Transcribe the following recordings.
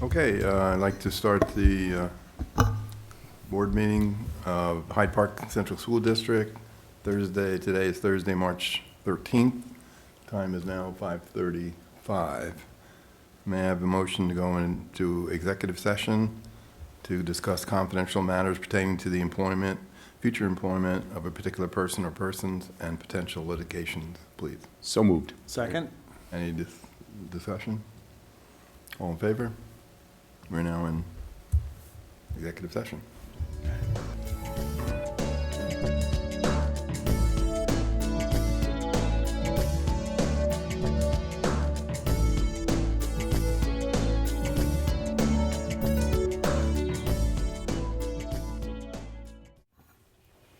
Okay, I'd like to start the board meeting of Hyde Park Central School District. Today is Thursday, March 13th. Time is now 5:35. May I have a motion to go into executive session to discuss confidential matters pertaining to the employment, future employment of a particular person or persons and potential litigations, please? So moved. Second? Any discussion? All in favor? We're now in executive session.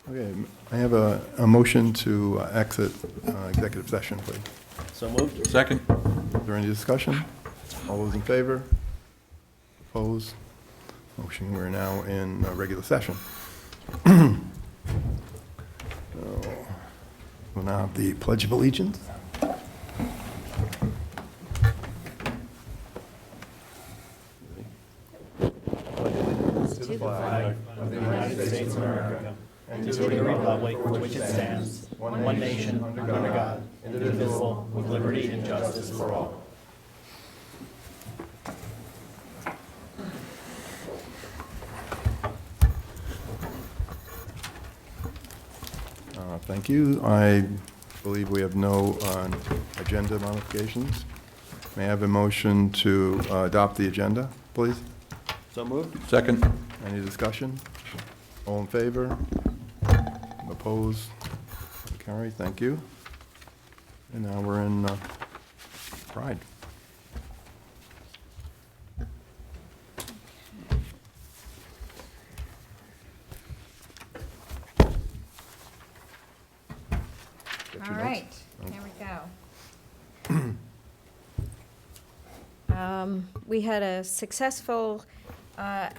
Okay, I have a motion to exit executive session, please. So moved? Second. Is there any discussion? All those in favor? Opposed? Motion, we're now in regular session. We'll now have the Pledge of Allegiance. To the flag of the United States of America and to the republic for which it stands, one nation, under God, indivisible, with liberty and justice for all. Thank you. I believe we have no agenda modifications. May I have a motion to adopt the agenda, please? So moved? Second. Any discussion? All in favor? Opposed? Carry, thank you. And now we're in Pride. Get your All notes. right, here we go. We had a successful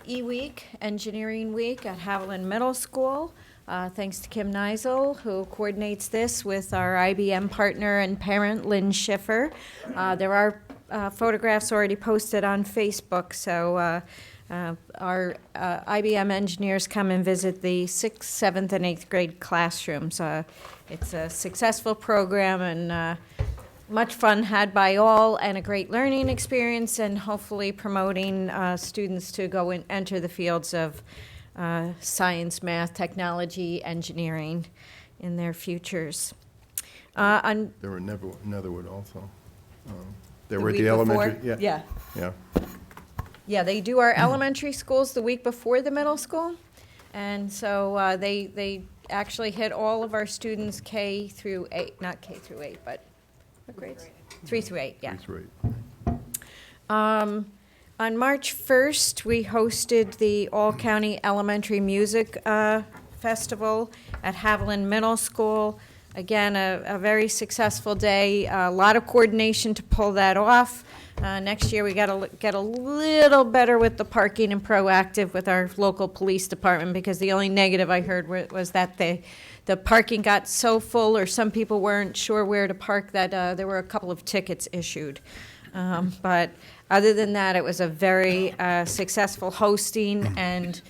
e-week, engineering week at Haviland Middle School. Thanks to Kim Neisel, who coordinates this with our IBM partner and parent, Lynn Schiffer. There are photographs already posted on Facebook, so our IBM engineers come and visit the 6th, 7th, and 8th grade classrooms. It's a successful program and much fun had by all, and a great learning experience, and hopefully promoting students to go and enter the fields of science, math, technology, engineering in their futures. There were Netherwood also. They were at week the elementary. before? Yeah. Yeah, they do our elementary schools the week before the middle school, and so they actually hit all of our students K through 8, not K through 8, but what grades? 3 through 8, yeah. 3 through 8. On March 1st, we hosted the All-County Elementary Music Festival at Haviland Middle School. Again, a very successful day, a lot of coordination to pull that off. Next year, we got to get a little better with the parking and proactive with our local police department, because the only negative I heard was that the parking got so full, or some people weren't sure where to park, that there were a couple of tickets issued. But other than that, it was a very successful hosting, and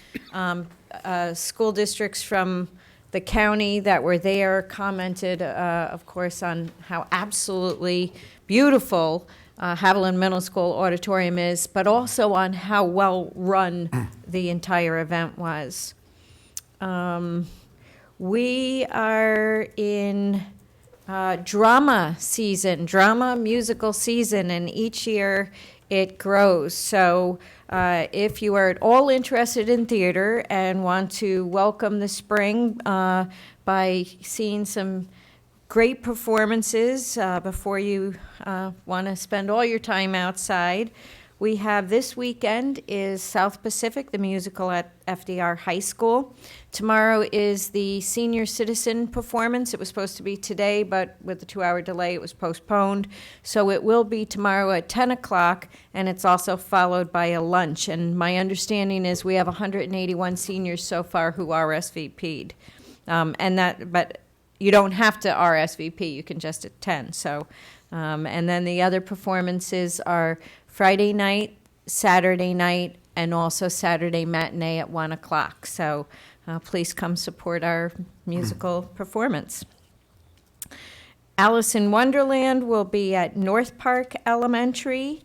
school districts from the county that were there commented, of course, on how absolutely beautiful Haviland Middle School auditorium is, but also on how well run the entire event was. We are in drama season, drama musical season, and each year it grows. So if you are at all interested in theater and want to welcome the spring by seeing some great performances before you want to spend all your time outside, we have this weekend is South Pacific, the musical at FDR High School. Tomorrow is the senior citizen performance. It was supposed to be today, but with the 2-hour delay, it was postponed. So it will be tomorrow at 10 o'clock, and it's also followed by a lunch. And my understanding is we have 181 seniors so far who RSVP'd. But you don't have to RSVP, you can just attend. So, and then the other performances are Friday night, Saturday night and also Saturday matinee at 1 o'clock. So please come support our musical performance. Alice in Wonderland will be at North Park Elementary.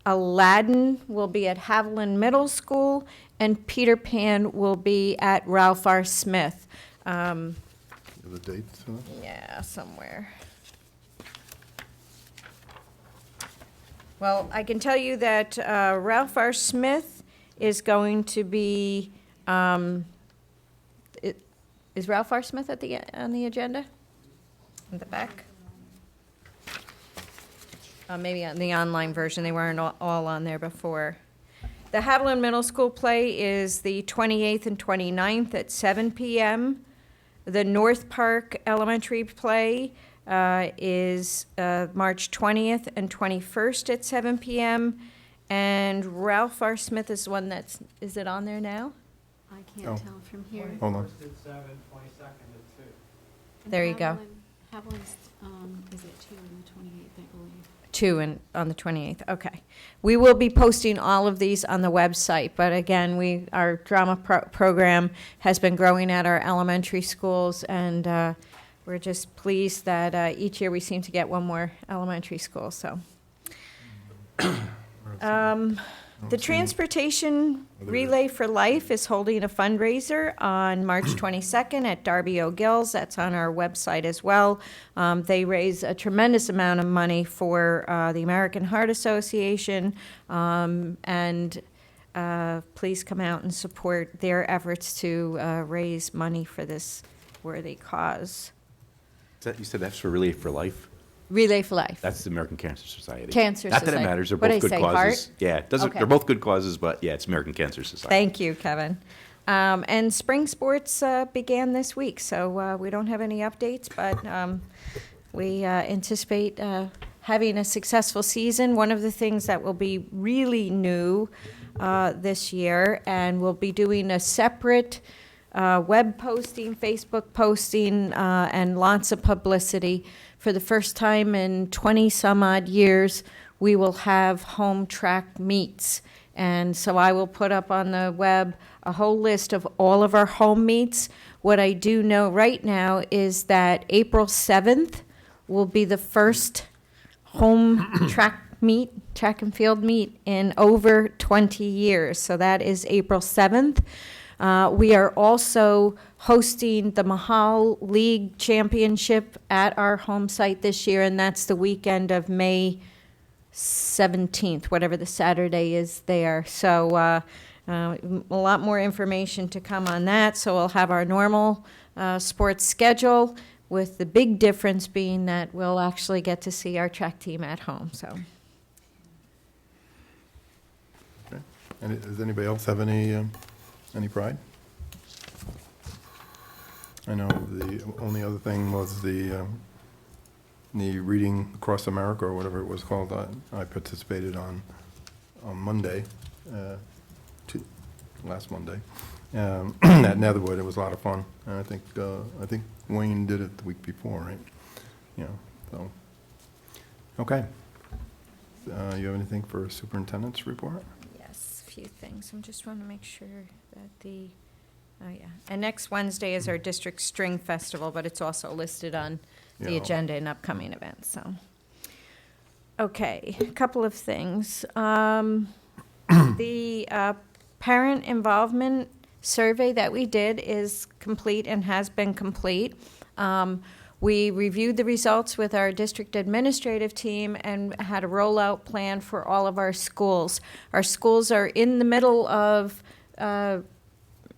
Aladdin will be at Haviland Middle School, and Peter Pan will be at Ralph R. Smith. The dates? Yeah, somewhere. Well, I can tell you that Ralph R. Smith is going to be, is Ralph R. Smith on the agenda? In the back? Maybe on the online version, they weren't all on there before. The Haviland Middle School play is the 28th and 29th at 7 p.m. The North Park Elementary play is March 20th and 21st at 7 p.m. And Ralph R. Smith is one is it on there now? I can't tell from here. Hold on. 21st at 7, 22nd at 2. There you go. Haviland's is at 2 on the 28th, I believe. 2 on the 28th, okay. We will be posting all of these on the website, but again, our drama program has been growing at our elementary schools, and we're just pleased that each year we seem to get one more elementary school, so. The Transportation Relay for Life is holding a fundraiser on March 22nd at Darby O'Gills. That's on our website as well. They raise a tremendous amount of money for the American Heart Association, and please come out and support their efforts to raise money for this worthy cause. You said that's for Relay for Life? Relay for Life. That's the American Cancer Society. Cancer Not that Society. it matters, they're What'd both I good say, causes. heart? Yeah, it doesn't, Okay. they're both good causes, but yeah, it's American Cancer Society. Thank you, Kevin. And spring sports began this week, so we don't have any updates, but we anticipate having a successful season. One of the things that will be really new this year, and we'll be doing a separate web posting, Facebook posting, and lots of publicity. For the first time in 20-some-odd years, we will have home track meets. And so I will put up on the web a whole list of all of our home meets. What I do know right now is that April 7th will be the first home track and field meet in over 20 years. So that is April 7th. We are also hosting the Mahal League Championship at our home site this year, and that's the weekend of May 17th, whatever the Saturday is there. So a lot more information to come on that. So we'll have our normal sports schedule, with the big difference being that we'll actually get to see our track team at home. So. Okay. And does anybody else have any pride? I know the only other thing was the Reading Across America, or whatever it was called, I participated on Monday, last Monday, at Netherwood. It was a lot of fun, and I think Wayne did it the week before, right? Yeah, so, okay. You have anything for superintendent's report? Yes, a few things. I just want to make sure that oh yeah. And next Wednesday is our district string festival, but it's also listed on the Yeah. agenda in upcoming events, so. Okay, a couple of things. The parent involvement survey that we did is complete and has been complete. We reviewed the results with our district administrative team and had a rollout plan for all of our schools. Our schools are in the middle of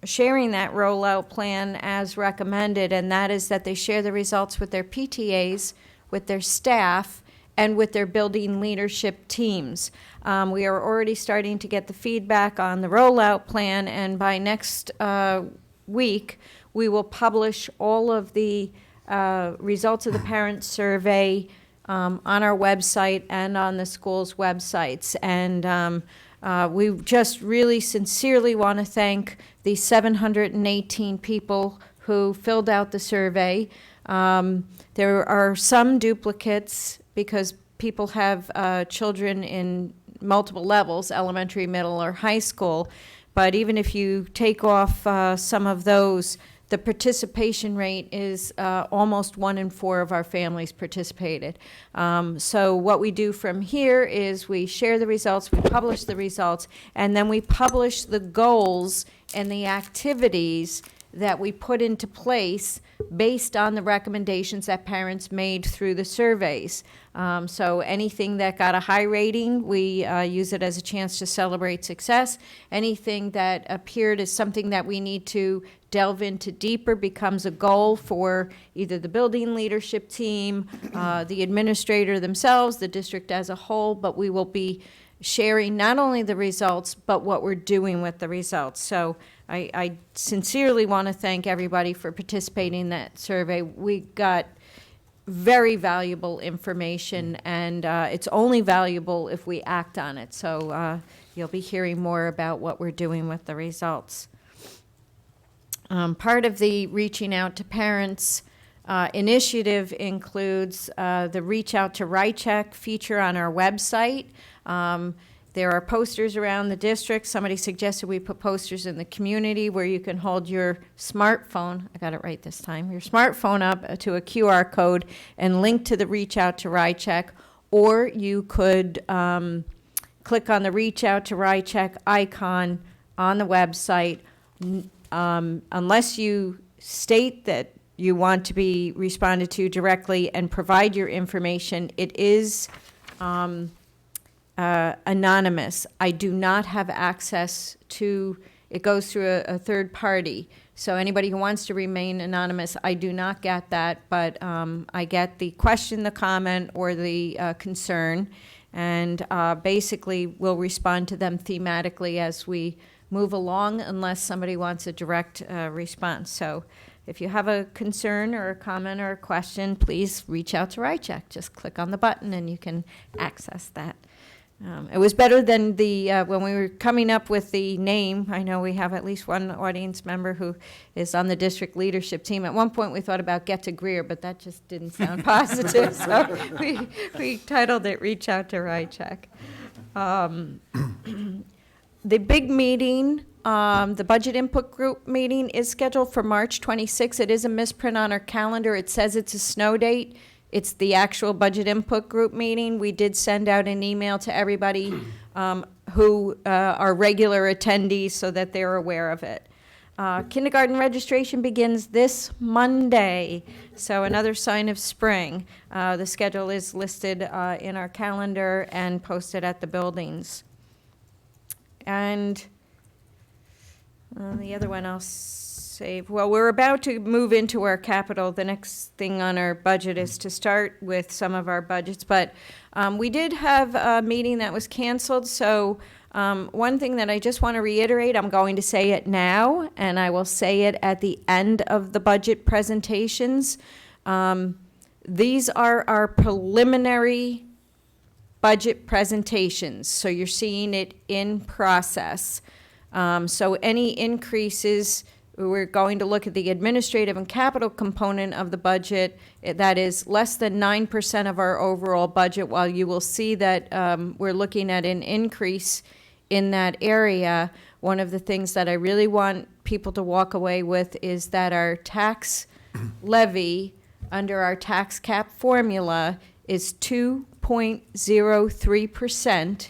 sharing that rollout plan as recommended, and that is that they share the results with their PTAs, with their staff, and with their building leadership teams. We are already starting to get the feedback on the rollout plan, and by next week, we will publish all of the results of the parent survey on our website and on the school's websites. And we just really sincerely want to thank the 718 people who filled out the survey. There are some duplicates because people have children in multiple levels, elementary, middle, or high school. But even if you take off some of those, the participation rate is almost 1 in 4 of our families participated. So what we do from here is we share the results, we publish the results, and then we publish the goals and the activities that we put into place based on the recommendations that parents made through the surveys. So anything that got a high rating, we use it as a chance to celebrate success. Anything that appeared as something that we need to delve into deeper becomes a goal for either the building leadership team, the administrator themselves, the district as a whole, but we will be sharing not only the results, but what we're doing with the results. So I sincerely want to thank everybody for participating in that survey. We got very valuable information, and it's only valuable if we act on it. So you'll be hearing more about what we're doing with the results. Part of the Reaching Out to Parents initiative includes the Reach Out to Rycheck feature on our website. There are posters around the district. Somebody suggested we put posters in the community where you can hold your smartphone, I got it right this time, your smartphone up to a QR code and link to the Reach Out to Rycheck, or you could click on the Reach Out to Rycheck icon on the website. Unless you state that you want to be responded to directly and provide your information, it is anonymous. I do not have access to, it goes through a third party. So anybody who wants to remain anonymous, I do not get that, but I get the question, the comment, or the concern, and basically we'll respond to them thematically as we move along unless somebody wants a direct response. So if you have a concern or a comment or a question, please reach out to Rycheck. Just click on the button and you can access that. It was better than the, when we were coming up with the name, I know we have at least one audience member who is on the district leadership team. At one point we thought about Get to Greer, but that just didn't sound positive, so we titled it Reach Out to Rycheck. The big meeting, the budget input group meeting, is scheduled for March 26th. It is a misprint on our calendar. It says it's a snow date. It's the actual budget input group meeting. We did send out an email to everybody who are regular attendees so that they're aware of it. Kindergarten registration begins this Monday, so another sign of spring. The schedule is listed in our calendar and posted at the buildings. And the other one I'll save. Well, we're about to move into our capital. The next thing on our budget is to start with some of our budgets. But we did have a meeting that was canceled. So one thing that I just want to reiterate, I'm going to say it now, and I will say it at the end of the budget presentations. These are our preliminary budget presentations, so you're seeing it in process. So any increases, we're going to look at the administrative and capital component of the budget. That is less than 9% of our overall budget, while you will see that we're looking at an increase in that area. One of the things that I really want people to walk away with is that our tax levy under our tax cap formula is 2.03%,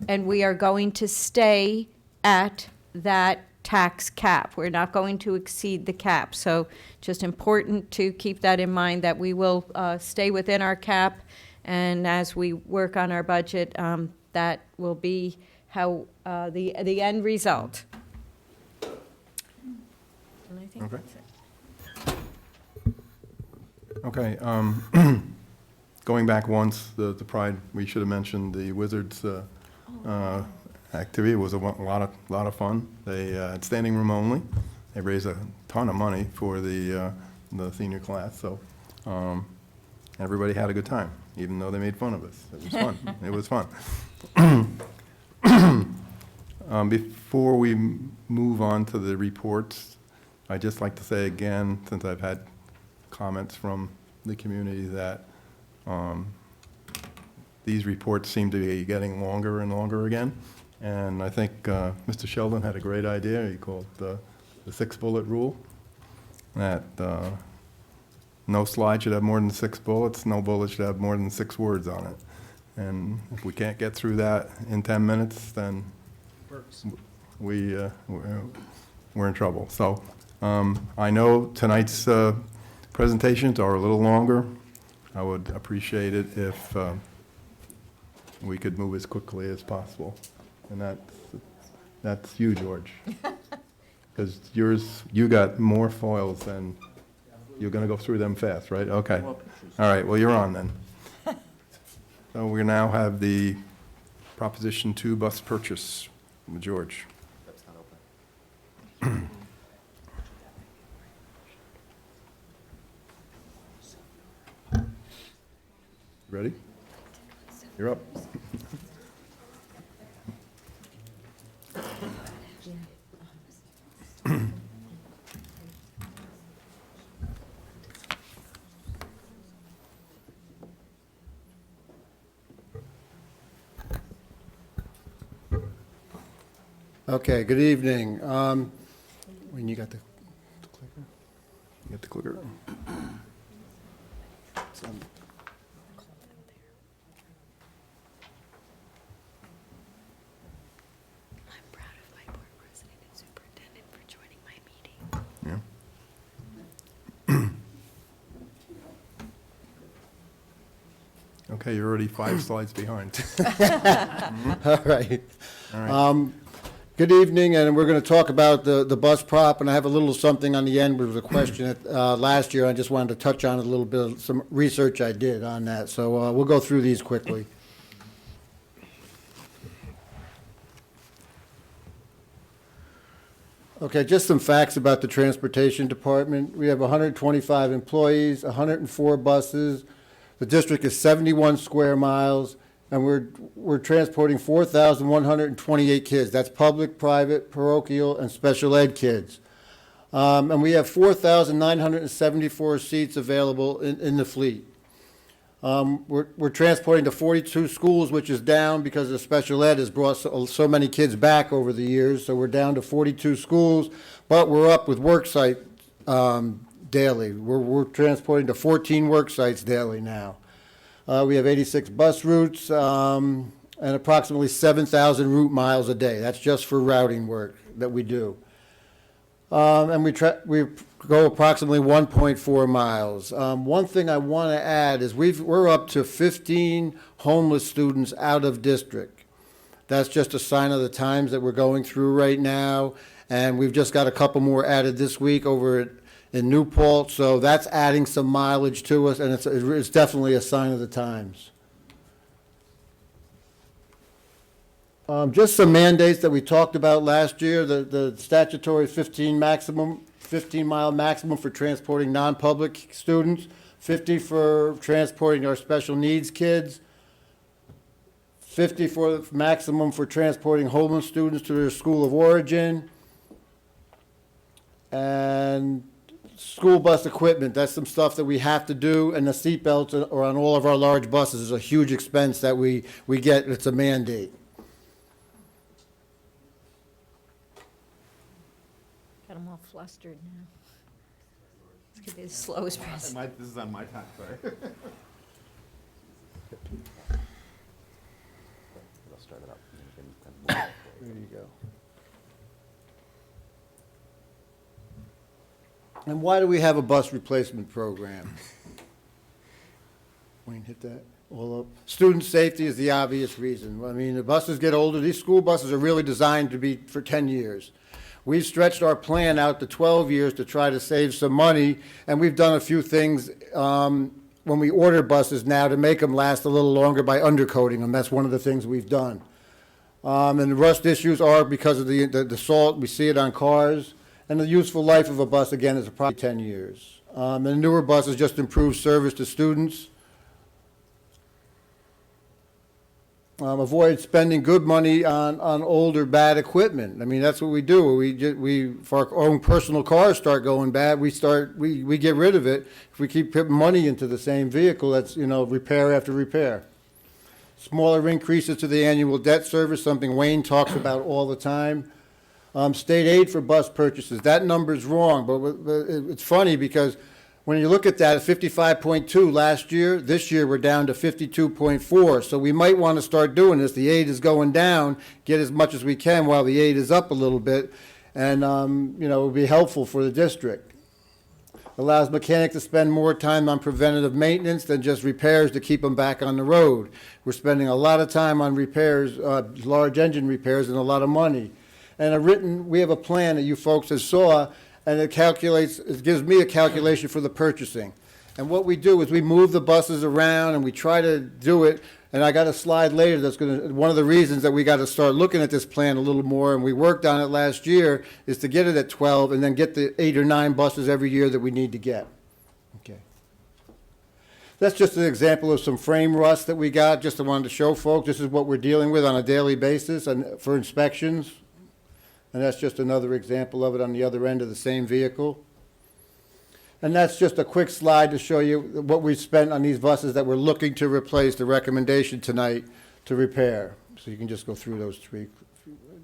and we are going to stay at that tax cap. We're not going to exceed the cap. So just important to keep that in mind, that we will stay within our cap, and as we work on our budget, that will be how the end result. And I think Okay. that's it. Okay, going back once, the Pride, we should have mentioned the Wizards activity. It was a lot of fun. They had standing room only. They raised a ton of money for the senior class, so everybody had a good time, even though they made fun of us. It was fun. It was fun. Before we move on to the reports, I'd just like to say again, since I've had comments from the community, that these reports seem to be getting longer and longer again. And I think Mr. Sheldon had a great idea. He called the 6-bullet rule, that no slide should have more than 6 bullets, no bullet should have more than 6 words on it. And if we can't get through that in 10 minutes, then we're in trouble. So I know tonight's presentations are a little longer. I would appreciate it if we could move as quickly as possible. And that's you, George. Because you got more foils than, you're going to go through them fast, right? Okay. All right, well, you're on then. So we now have the Proposition 2 bus purchase. George. Ready? You're up. Okay, good evening. When you got the clicker? You got the clicker? I'm proud of my board president and superintendent for joining my meeting. Yeah. Okay, you're already 5 slides behind. All right. All right. Good evening, and we're going to talk about the bus prop, and I have a little something on the end. There was a question last year. I just wanted to touch on it a little bit, some research I did on that. So we'll go through these quickly. Okay, just some facts about the transportation department. We have 125 employees, 104 buses. The district is 71 square miles. And we're transporting 4,128 kids. That's public, private, parochial, and special ed kids. And we have 4,974 seats available in the fleet. We're transporting to 42 schools, which is down because the special ed has brought so many kids back over the years. So we're down to 42 schools, but we're up with work site daily. We're transporting to 14 work sites daily now. We have 86 bus routes and approximately 7,000 route miles a day. That's just for routing work that we do. And we go approximately 1.4 miles. One thing I want to add is we're up to 15 homeless students out of district. That's just a sign of the times that we're going through right now. And we've just got a couple more added this week over in New Paltz, so that's adding some mileage to us, and it's definitely a sign of the times. Just some mandates that we talked about last year. The statutory 15-mile maximum for transporting non-public students, 50 for transporting our special needs kids, 50 for maximum for transporting homeless students to their school of origin, and school bus equipment. That's some stuff that we have to do, and the seat belts are on all of our large buses is a huge expense that we get. It's a mandate. Got them all flustered now. This could be the slowest presentation. This is on my time, sorry. I'll start it up. There you go. And why do we have a bus replacement program? Wayne, hit that all up. Student safety is the obvious reason. I mean, the buses get older. These school buses are really designed to be for 10 years. We've stretched our plan out to 12 years to try to save some money, and we've done a few things when we order buses now to make them last a little longer by undercoating them. That's one of the things we've done. And the rust issues are because of the salt. We see it on cars. And the useful life of a bus, again, is approximately 10 years. And the newer buses just improve service to students. Avoid spending good money on older, bad equipment. I mean, that's what we do. If our own personal cars start going bad, we get rid of it. If we keep putting money into the same vehicle, that's, repair after repair. Smaller increases to the annual debt service, something Wayne talks about all the time. State aid for bus purchases, that number's wrong, but it's funny because when you look at that, 55.2 last year, this year we're down to 52.4. So we might want to start doing this. The aid is going down, get as much as we can while the aid is up a little bit, and you know, it will be helpful for the district. Allows mechanics to spend more time on preventative maintenance than just repairs to keep them back on the road. We're spending a lot of time on repairs, large engine repairs, and a lot of money. And we have a plan that you folks have saw, and it gives me a calculation for the purchasing. And what we do is we move the buses around and we try to do it, and I got a slide later that's one of the reasons that we got to start looking at this plan a little more, and we worked on it last year, is to get it at 12 and then get the 8 or 9 buses every year that we need to get. Okay. That's just an example of some frame rust that we got, just I wanted to show folks, this is what we're dealing with on a daily basis and for inspections. And that's just another example of it on the other end of the same vehicle. And that's just a quick slide to show you what we spent on these buses that we're looking to replace, the recommendation tonight to repair. So you can just go through those 3.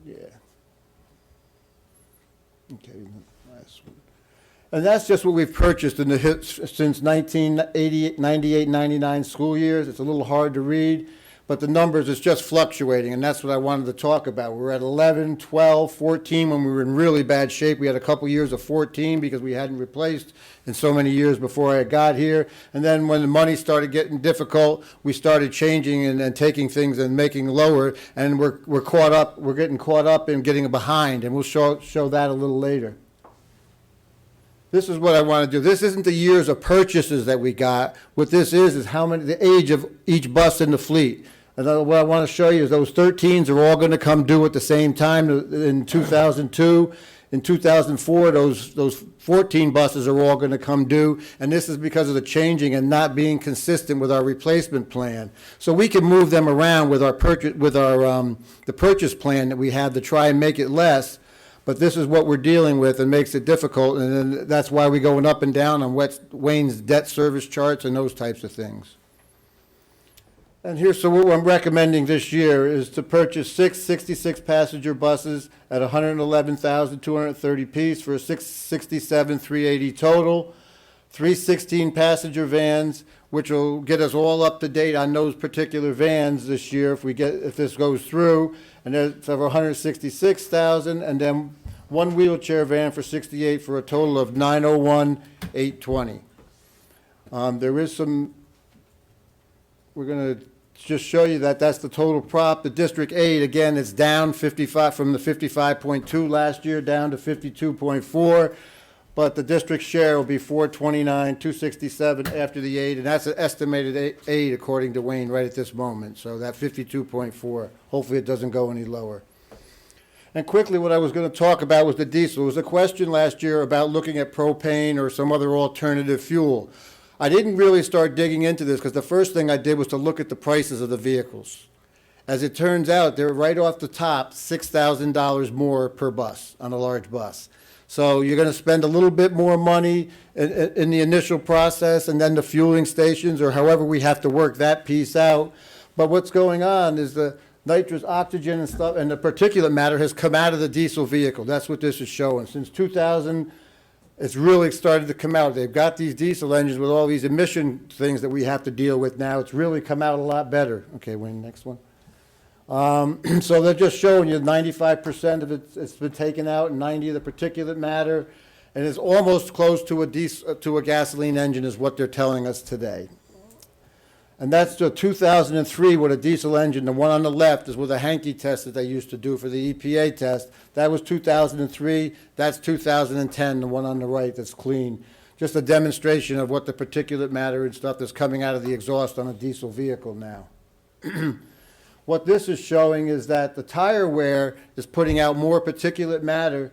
Yeah. Okay, last one. And that's just what we've purchased in the since 1998, 98, 99 school years. It's a little hard to read, but the numbers is just fluctuating, and that's what I wanted to talk about. We're at 11, 12, 14 when we were in really bad shape. We had a couple years of 14 because we hadn't replaced in so many years before I got here. And then when the money started getting difficult, we started changing and taking things and making lower, and we're caught up. We're getting caught up and getting behind, and we'll show that a little later. This is what I want to do. This isn't the years of purchases that we got. What this is how many, the age of each bus in the fleet. And what I want to show you is those 13s are all going to come due at the same time in 2002. In 2004, those 14 buses are all going to come due, and this is because of the changing and not being consistent with our replacement plan. So we can move them around with our the purchase plan that we have to try and make it less. But this is what we're dealing with and makes it difficult, and then that's why we're going up and down on Wayne's debt service charts and those types of things. And here's, so what I'm recommending this year is to purchase 6 66-passenger buses at $111,230 apiece for a $667,380 total, 3 16-passenger vans, which will get us all up to date on those particular vans this year if this goes through, and that's over $166,000, and then 1 wheelchair van for $68,000 for a total of $901,820. There is some. We're going to just show you that that's the total prop. The District 8, again, is down 55 from the 55.2 last year down to 52.4, but the district share will be 429, 267 after the 8, and that's an estimated 8 according to Wayne right at this moment. So that 52.4. Hopefully it doesn't go any lower. And quickly, what I was going to talk about was the diesel. There was a question last year about looking at propane or some other alternative fuel. I didn't really start digging into this because the first thing I did was to look at the prices of the vehicles. As it turns out, they're right off the top, $6,000 more per bus on a large bus. So you're going to spend a little bit more money in the initial process, and then the fueling stations, or however we have to work that piece out. But what's going on is the nitrous oxygen and stuff, and the particulate matter has come out of the diesel vehicle. That's what this is showing. Since 2000, it's really started to come out. They've got these diesel engines with all these emission things that we have to deal with now. It's really come out a lot better. Okay, Wayne, next one. So they're just showing you 95% of it's been taken out, and 90 of the particulate matter, and it's almost close to a gasoline engine is what they're telling us today. And that's the 2003 with a diesel engine. The one on the left is with a Hankey test that they used to do for the EPA test. That was 2003. That's 2010, the one on the right that's clean. Just a demonstration of what the particulate matter and stuff that's coming out of the exhaust on a diesel vehicle now. What this is showing is that the tire wear is putting out more particulate matter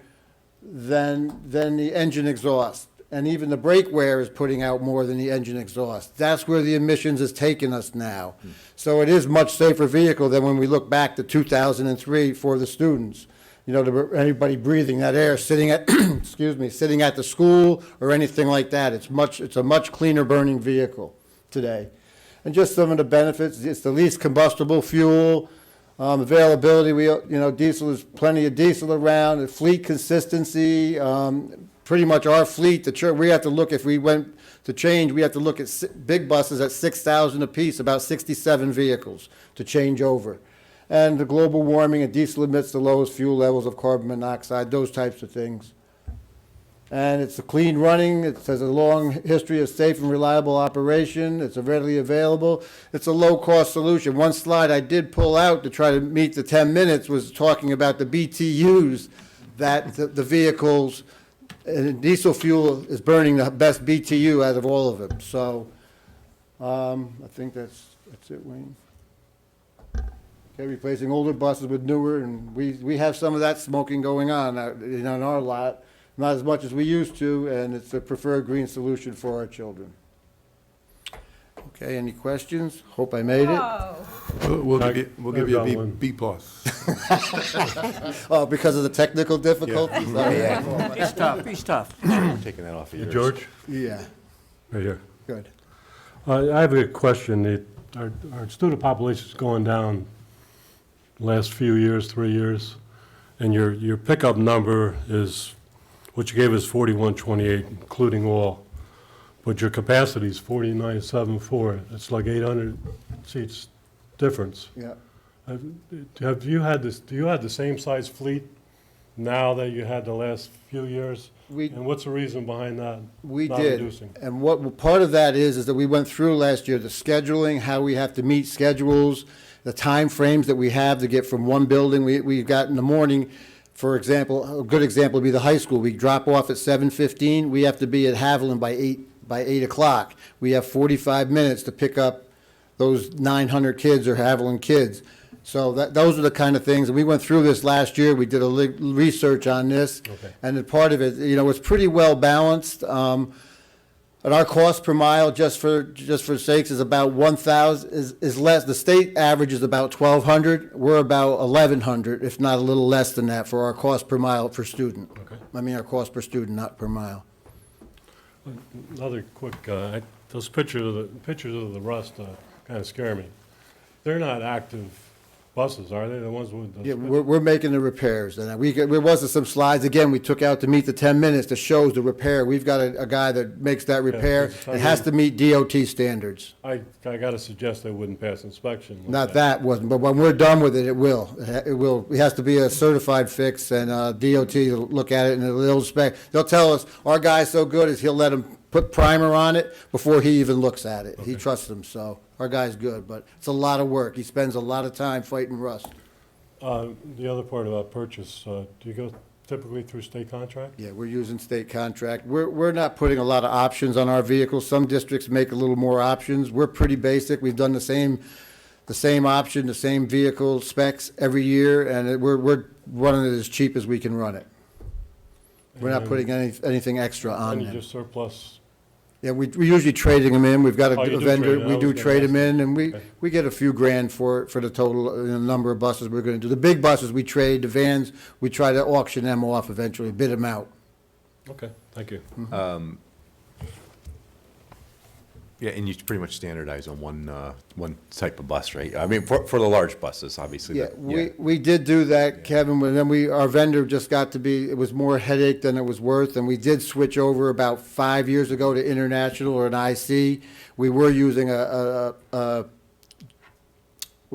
than the engine exhaust. And even the brake wear is putting out more than the engine exhaust. That's where the emissions is taking us now. So it is much safer vehicle than when we look back to 2003 for the students. You know, anybody breathing that air, sitting at, sitting at the school or anything like that. It's a much cleaner burning vehicle today. And just some of the benefits, it's the least combustible fuel, availability, diesel, there's plenty of diesel around, the fleet consistency, pretty much our fleet, we have to look, if we went to change, we have to look at big buses at 6,000 apiece, about 67 vehicles to change over. And the global warming, and diesel emits the lowest fuel levels of carbon monoxide, those types of things. And it's a clean running, it has a long history of safe and reliable operation, it's readily available, it's a low-cost solution. One slide I did pull out to try to meet the 10 minutes was talking about the BTUs that the vehicles, and diesel fuel is burning the best BTU out of all of them. So I think that's it, Wayne. Okay, replacing older buses with newer, and we have some of that smoking going on on our lot. Not as much as we used to, and it's a preferred green solution for our children. Okay, any questions? Hope I made it. We'll give you a B plus. Oh, because of the technical difficulties? He's tough. We're taking that off of yours. George, Yeah, right here. good. I have a question. Our student population is going down the last few years, 3 years, and your pickup number is, what you gave us 4128, including all, but your capacity is 4974. It's like 800 seats difference. Yeah. Have you had this? Do you have the same size fleet now that you had the last few years? And what's the reason behind that? We not did, reducing? and what part of that is that we went through last year, the scheduling, how we have to meet schedules, the time frames that we have to get from one building. We've got in the morning, for example, a good example would be the high school. We drop off at 7:15. We have to be at Haviland by 8 o'clock. We have 45 minutes to pick up those 900 kids or Haviland kids. So those are the kind of things, and we went through this last year. We did a research on this, and part of it, it's pretty well balanced. And our cost per mile, just for sakes, is about 1,000, is less. The state average is about 1,200. We're about 1,100, if not a little less than that, for our cost per mile per student. Okay. I mean, our cost per student, not per mile. Another quick, those pictures of the rust kind of scare me. They're not active buses, are they? The ones with the... Yeah, we're making the repairs, and there was some slides, again, we took out to meet the 10 minutes that shows the repair. We've got a guy that makes that repair. It has to meet DOT standards. I got to suggest they wouldn't pass inspection. with Not that wasn't, but when we're done with it, it will. It will, it has to be a certified fix, and DOT will look at it, and they'll inspect. They'll tell us, our guy's so good as he'll let him put primer on it before he even looks at it. He trusts them, so our guy's good, but it's a lot of work. He spends a lot of time fighting rust. The other part about purchase, do you go typically through state contract? Yeah, we're using state contract. We're not putting a lot of options on our vehicles. Some districts make a little more options. We're pretty basic. We've done the same option, the same vehicle specs every year, and we're running it as cheap as we can run it. We're not putting anything extra on And you them. just surplus? Yeah, we usually trading them in. We've got Oh, you a do vendor, trade it. we I do was gonna trade them ask in, you. and Okay. we get a few grand for the total, number of buses we're gonna do. The big buses we trade, the vans, we try to auction them off eventually, bid them out. Okay, thank you. Yeah, and you pretty much standardize on one type of bus, right? I mean, for the large buses, obviously. Yeah, but- we did do that, Kevin, but then our vendor just got to be, it was more headache than it was worth, and we did switch over about 5 years ago to International or an IC. We were using what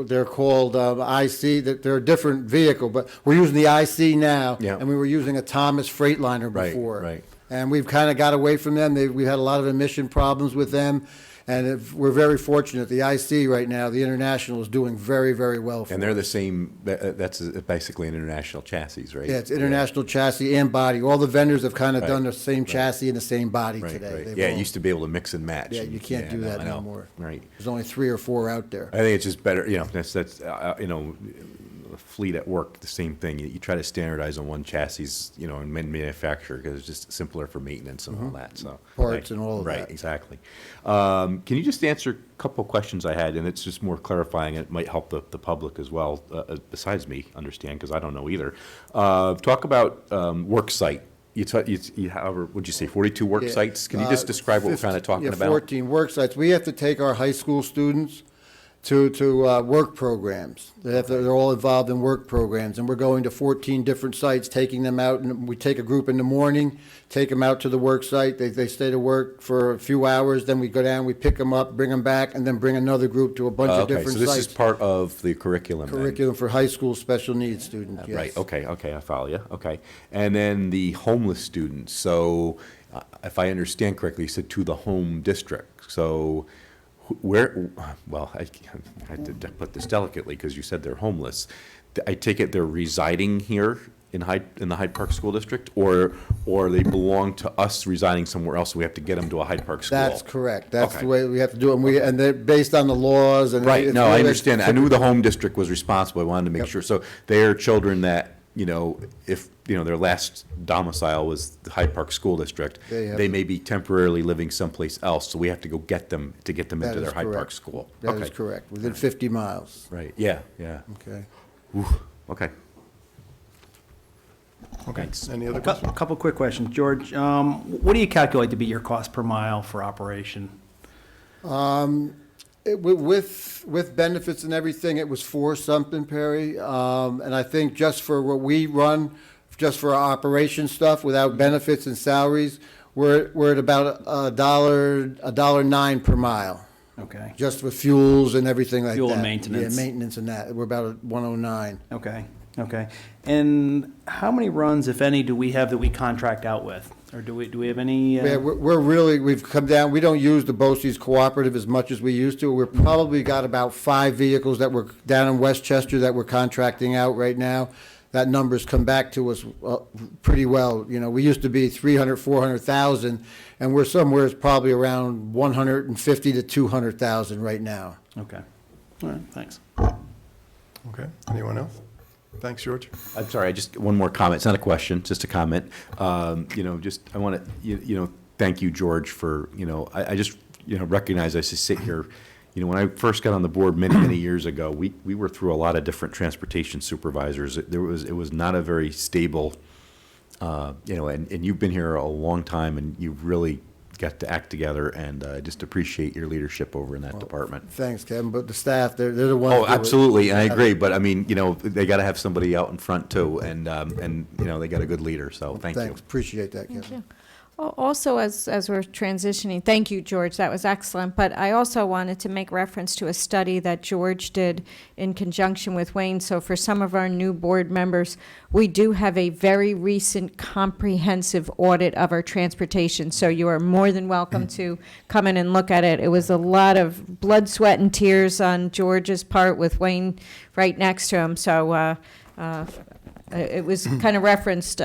they're called, IC, that they're a different vehicle, but we're using the IC now. Yeah. And we were using a Thomas Freightliner Right, before. right. And we've kind of got away from them. We had a lot of emission problems with them. And we're very fortunate. The IC right now, the International, is doing very, very well for us. And they're the same, that's basically an international chassis, right? Yeah, it's International chassis and body. All the vendors have kind of Right, done the same right. chassis and the same body Right, today. right. They've Yeah, all- it used to be able to mix and match. Yeah, you can't do that I no know. more. Right. There's only 3 or 4 out there. I think it's just better, that's a fleet at work, the same thing. You try to standardize on one chassis, and manufacturer, because it's just simpler for maintenance and all that, so. Parts right, and all of right, that. exactly. Can you just answer a couple of questions I had, and it's just more clarifying, it might help the public as well, besides me understand, because I don't know either. Talk about work site however, would you say 42 work Yeah, sites? Can you just describe what we're kind of talking about? 14 work sites. We have to take our high school students to work programs. They're all involved in work programs, and we're going to 14 different sites, taking them out, and we take a group in the morning, take them out to the work site, they stay to work for a few hours, then we go down, we pick them up, bring them back, and then bring another group to a bunch of Okay, different so sites. this is part of the curriculum then? Curriculum for high school special needs students, yes. Right, okay, I follow you, okay. And then the homeless students, so if I understand correctly, you said to the home district. So where, well, I had to put this delicately because you said they're homeless. I take it they're residing here in the Hyde Park School District, or they belong to us residing somewhere else, so we have to get them to a Hyde Park school? That's correct. That's Okay. the way we have to do it. And they're based on the laws and. Right, it's no, I really- understand. I knew the home district was responsible. I wanted to make sure. So they are children that, if, their last domicile was the Hyde Park School District, they may be temporarily living someplace else, so we have to go get them into That their is Hyde Park correct. school. That is Okay. correct, within 50 miles. Right, yeah. Okay. Okay. Okay, Thanks. any other A questions? couple quick questions. George, what do you calculate to be your cost per mile for operation? With benefits and everything, it was 4 something, Perry. And I think just for what we run, just for our operation stuff, without benefits and salaries, we're at about $1.09 per mile, Okay, just with fuels and everything like that. Fuel and maintenance. Yeah, maintenance and that. We're about at 109. okay. And how many runs, if any, do we have that we contract out with? Or do we have any? Yeah, we've come down, we don't use the BOCES cooperative as much as we used to. We're probably got about 5 vehicles that we're down in Westchester that we're contracting out right now. That number's come back to us pretty well. We used to be 300, 400,000, and we're somewhere probably around 150 to 200,000 right now. Okay, all right, thanks. Okay, anyone else? Thanks, George. I'm sorry, just one more comment. It's not a question, just a comment. I want to, thank you, George, for, I just, recognize as I sit here, when I first got on the board many years ago, we were through a lot of different transportation supervisors. It was not a very stable, and you've been here a long time, and you've really got to act together, and I just appreciate your leadership over in that department. Thanks, Kevin, but the staff, they're the ones. Oh, absolutely, and I agree, but I mean, they got to have somebody out in front too, and they got a good leader, so thank you. Thanks, appreciate that, Kevin. Also, as we're transitioning, thank you, George, that was excellent. But I also wanted to make reference to a study that George did in conjunction with Wayne. So for some of our new board members, we do have a very recent comprehensive audit of our transportation. So you are more than welcome to come in and look at it. It was a lot of blood, sweat, and tears on George's part with Wayne right next to him. So it was kind of referenced,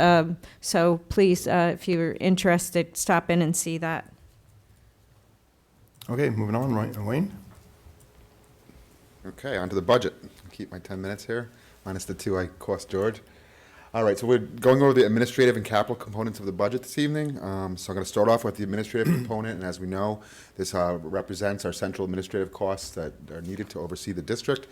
so please, if you're interested, stop in and see that. Okay, moving on, Wayne? Okay, on to the budget. Keep my 10 minutes here, minus the 2 I cost George. All right, so we're going over the administrative and capital components of the budget this evening. So I'm going to start off with the administrative component, and as we know, this represents our central administrative costs that are needed to oversee the district.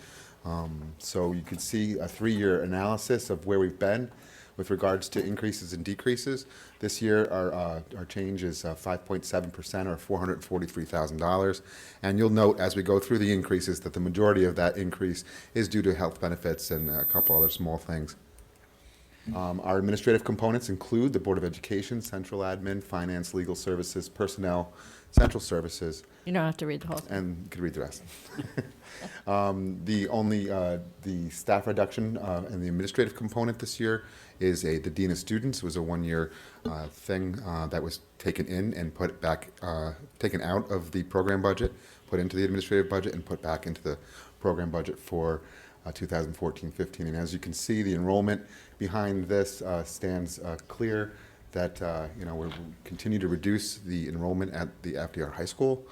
So you can see a 3-year analysis of where we've been with regards to increases and decreases. This year, our change is 5.7%, or $443,000. And you'll note as we go through the increases that the majority of that increase is due to health benefits and a couple other small things. Our administrative components include the Board of Education, central admin, finance, legal services, personnel, central services, You don't have to read the whole thing. and you could read the rest. The staff reduction in the administrative component this year is the Dean of Students. It was a 1-year thing that was taken in and put back, taken out of the program budget, put into the administrative budget, and put back into the program budget for 2014-15. And as you can see, the enrollment behind this stands clear that we continue to reduce the enrollment at the FDR High School.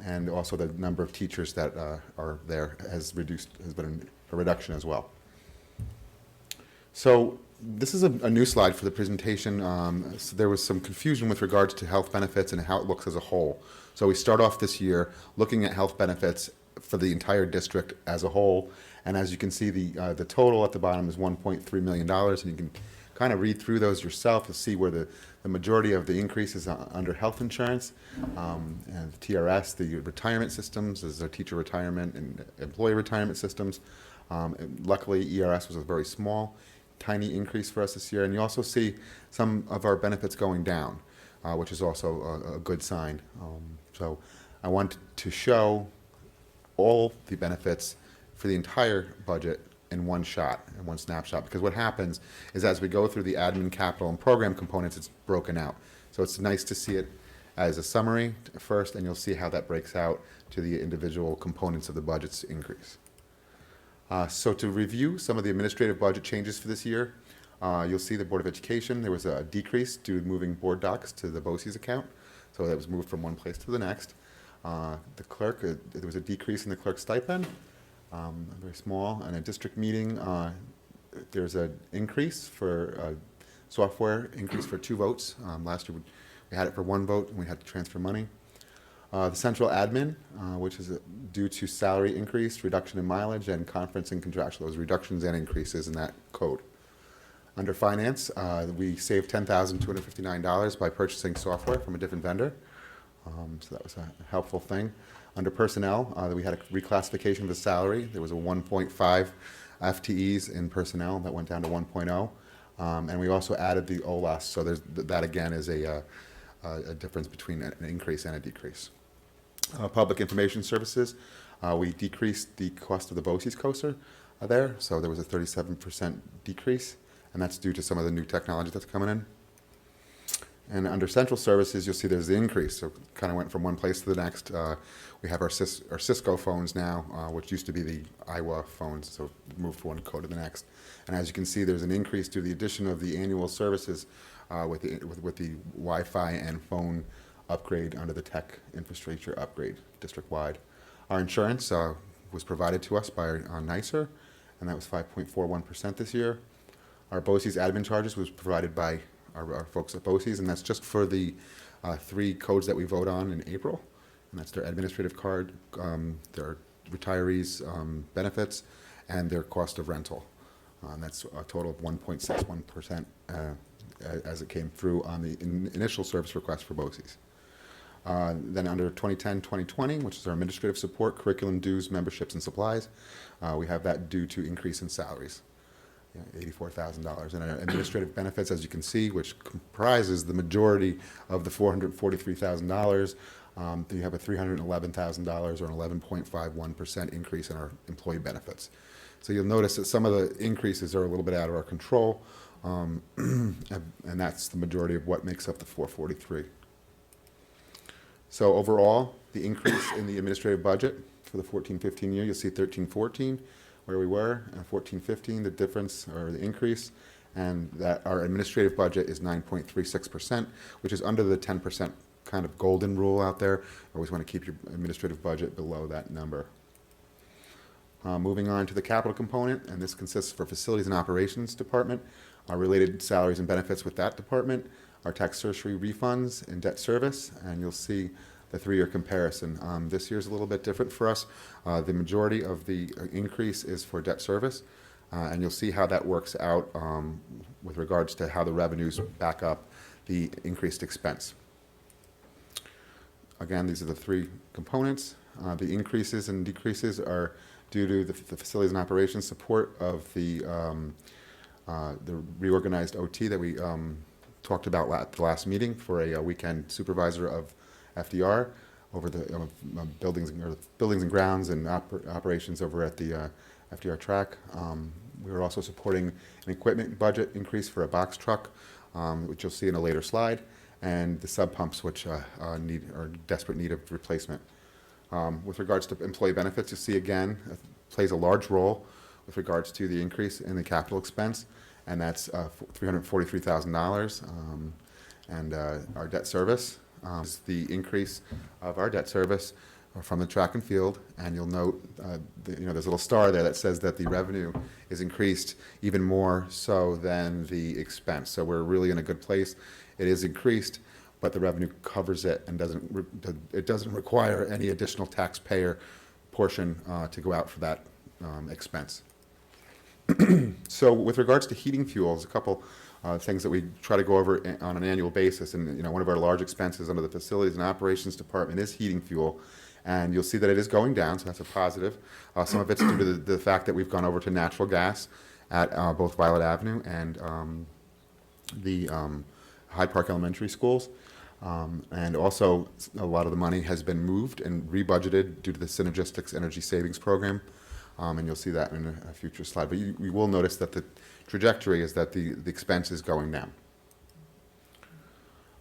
And also the number of teachers that are there has been a reduction as well. So this is a new slide for the presentation. So there was some confusion with regards to health benefits and how it looks as a whole. So we start off this year looking at health benefits for the entire district as a whole. And as you can see, the total at the bottom is $1.3 million, and you can kind of read through those yourself to see where the majority of the increase is under health insurance, and TRS, the retirement systems, is our teacher retirement and employee retirement systems. And luckily, ERS was a very small, tiny increase for us this year. And you also see some of our benefits going down, which is also a good sign. So I want to show all the benefits for the entire budget in one shot, in one snapshot, because what happens is as we go through the admin, capital, and program components, it's broken out. So it's nice to see it as a summary first, and you'll see how that breaks out to the individual components of the budget's increase. So to review some of the administrative budget changes for this year, you'll see the Board of Education, there was a decrease due to moving board docs to the BOCES account. So that was moved from one place to the next. The clerk, there was a decrease in the clerk stipend, very small. And a district meeting, there's an increase for software increase for 2 votes. Last year we had it for 1 vote and we had to transfer money. The central admin, which is due to salary increase, reduction in mileage, and conference and contractual, those reductions and increases in that code. Under finance, we saved $10,259 by purchasing software from a different vendor. So that was a helpful thing. Under personnel, we had a reclassification of the salary. There was a 1.5 FTEs in personnel that went down to 1.0. And we also added the OLAS. So that again is a difference between an increase and a decrease. Public information services, we decreased the cost of the BOCES coaster there. So there was a 37% decrease. And that's due to some of the new technology that's coming in. And under central services, you'll see there's the increase. So it kind of went from one place to the next. We have our Cisco phones now, which used to be the Iowa phones, so moved from one code to the next. And as you can see, there's an increase due to the addition of the annual services with the Wi-Fi and phone upgrade under the tech infrastructure upgrade district-wide. Our insurance was provided to us by NYSER, and that was 5.41% this year. Our BOCES admin charges was provided by our folks at BOCES, and that's just for the 3 codes that we vote on in April. And that's their administrative card, their retirees' benefits, and their cost of rental. And that's a total of 1.61% as it came through on the initial service request for BOCES. Then under 2010-2020, which is our administrative support, curriculum dues, memberships, and supplies, we have that due to increase in salaries. $84,000. And our administrative benefits, as you can see, which comprises the majority of the $443,000, you have a $311,000 or an 11.51% increase in our employee benefits. So you'll notice that some of the increases are a little bit out of our control, and that's the majority of what makes up the 443. So overall, the increase in the administrative budget for the 14-15 year, you'll see 13-14 where we were, and 14-15 the difference or the increase, and that our administrative budget is 9.36%, which is under the 10% kind of golden rule out there. Always want to keep your administrative budget below that number. Moving on to the capital component, and this consists for facilities and operations department, our related salaries and benefits with that department, our tax surcharge refunds and debt service, and you'll see the 3-year comparison. This year's a little bit different for us. The majority of the increase is for debt service, and you'll see how that works out with regards to how the revenues back up the increased expense. Again, these are the 3 components. The increases and decreases are due to the facilities and operations support of the reorganized OT that we talked about at the last meeting for a weekend supervisor of FDR over the buildings and grounds and operations over at the FDR track. We were also supporting an equipment budget increase for a box truck, which you'll see in a later slide, and the sub pumps, which are in desperate need of replacement. With regards to employee benefits, you see again plays a large role with regards to the increase in the capital expense, and that's $343,000. And our debt service is the increase of our debt service from the track and field, and you'll note there's a little star there that says that the revenue is increased even more so than the expense. So we're really in a good place. It is increased, but the revenue covers it and doesn't require any additional taxpayer portion to go out for that expense. So with regards to heating fuels, a couple things that we try to go over on an annual basis. And, one of our large expenses under the Facilities and Operations Department is heating fuel. And you'll see that it is going down, so that's a positive. Some of it's due to the fact that we've gone over to natural gas at both Violet Avenue and the Hyde Park Elementary schools. And also, a lot of the money has been moved and rebudgeted due to the Synergistics Energy Savings Program. And you'll see that in a future slide. But you will notice that the trajectory is that the expense is going down.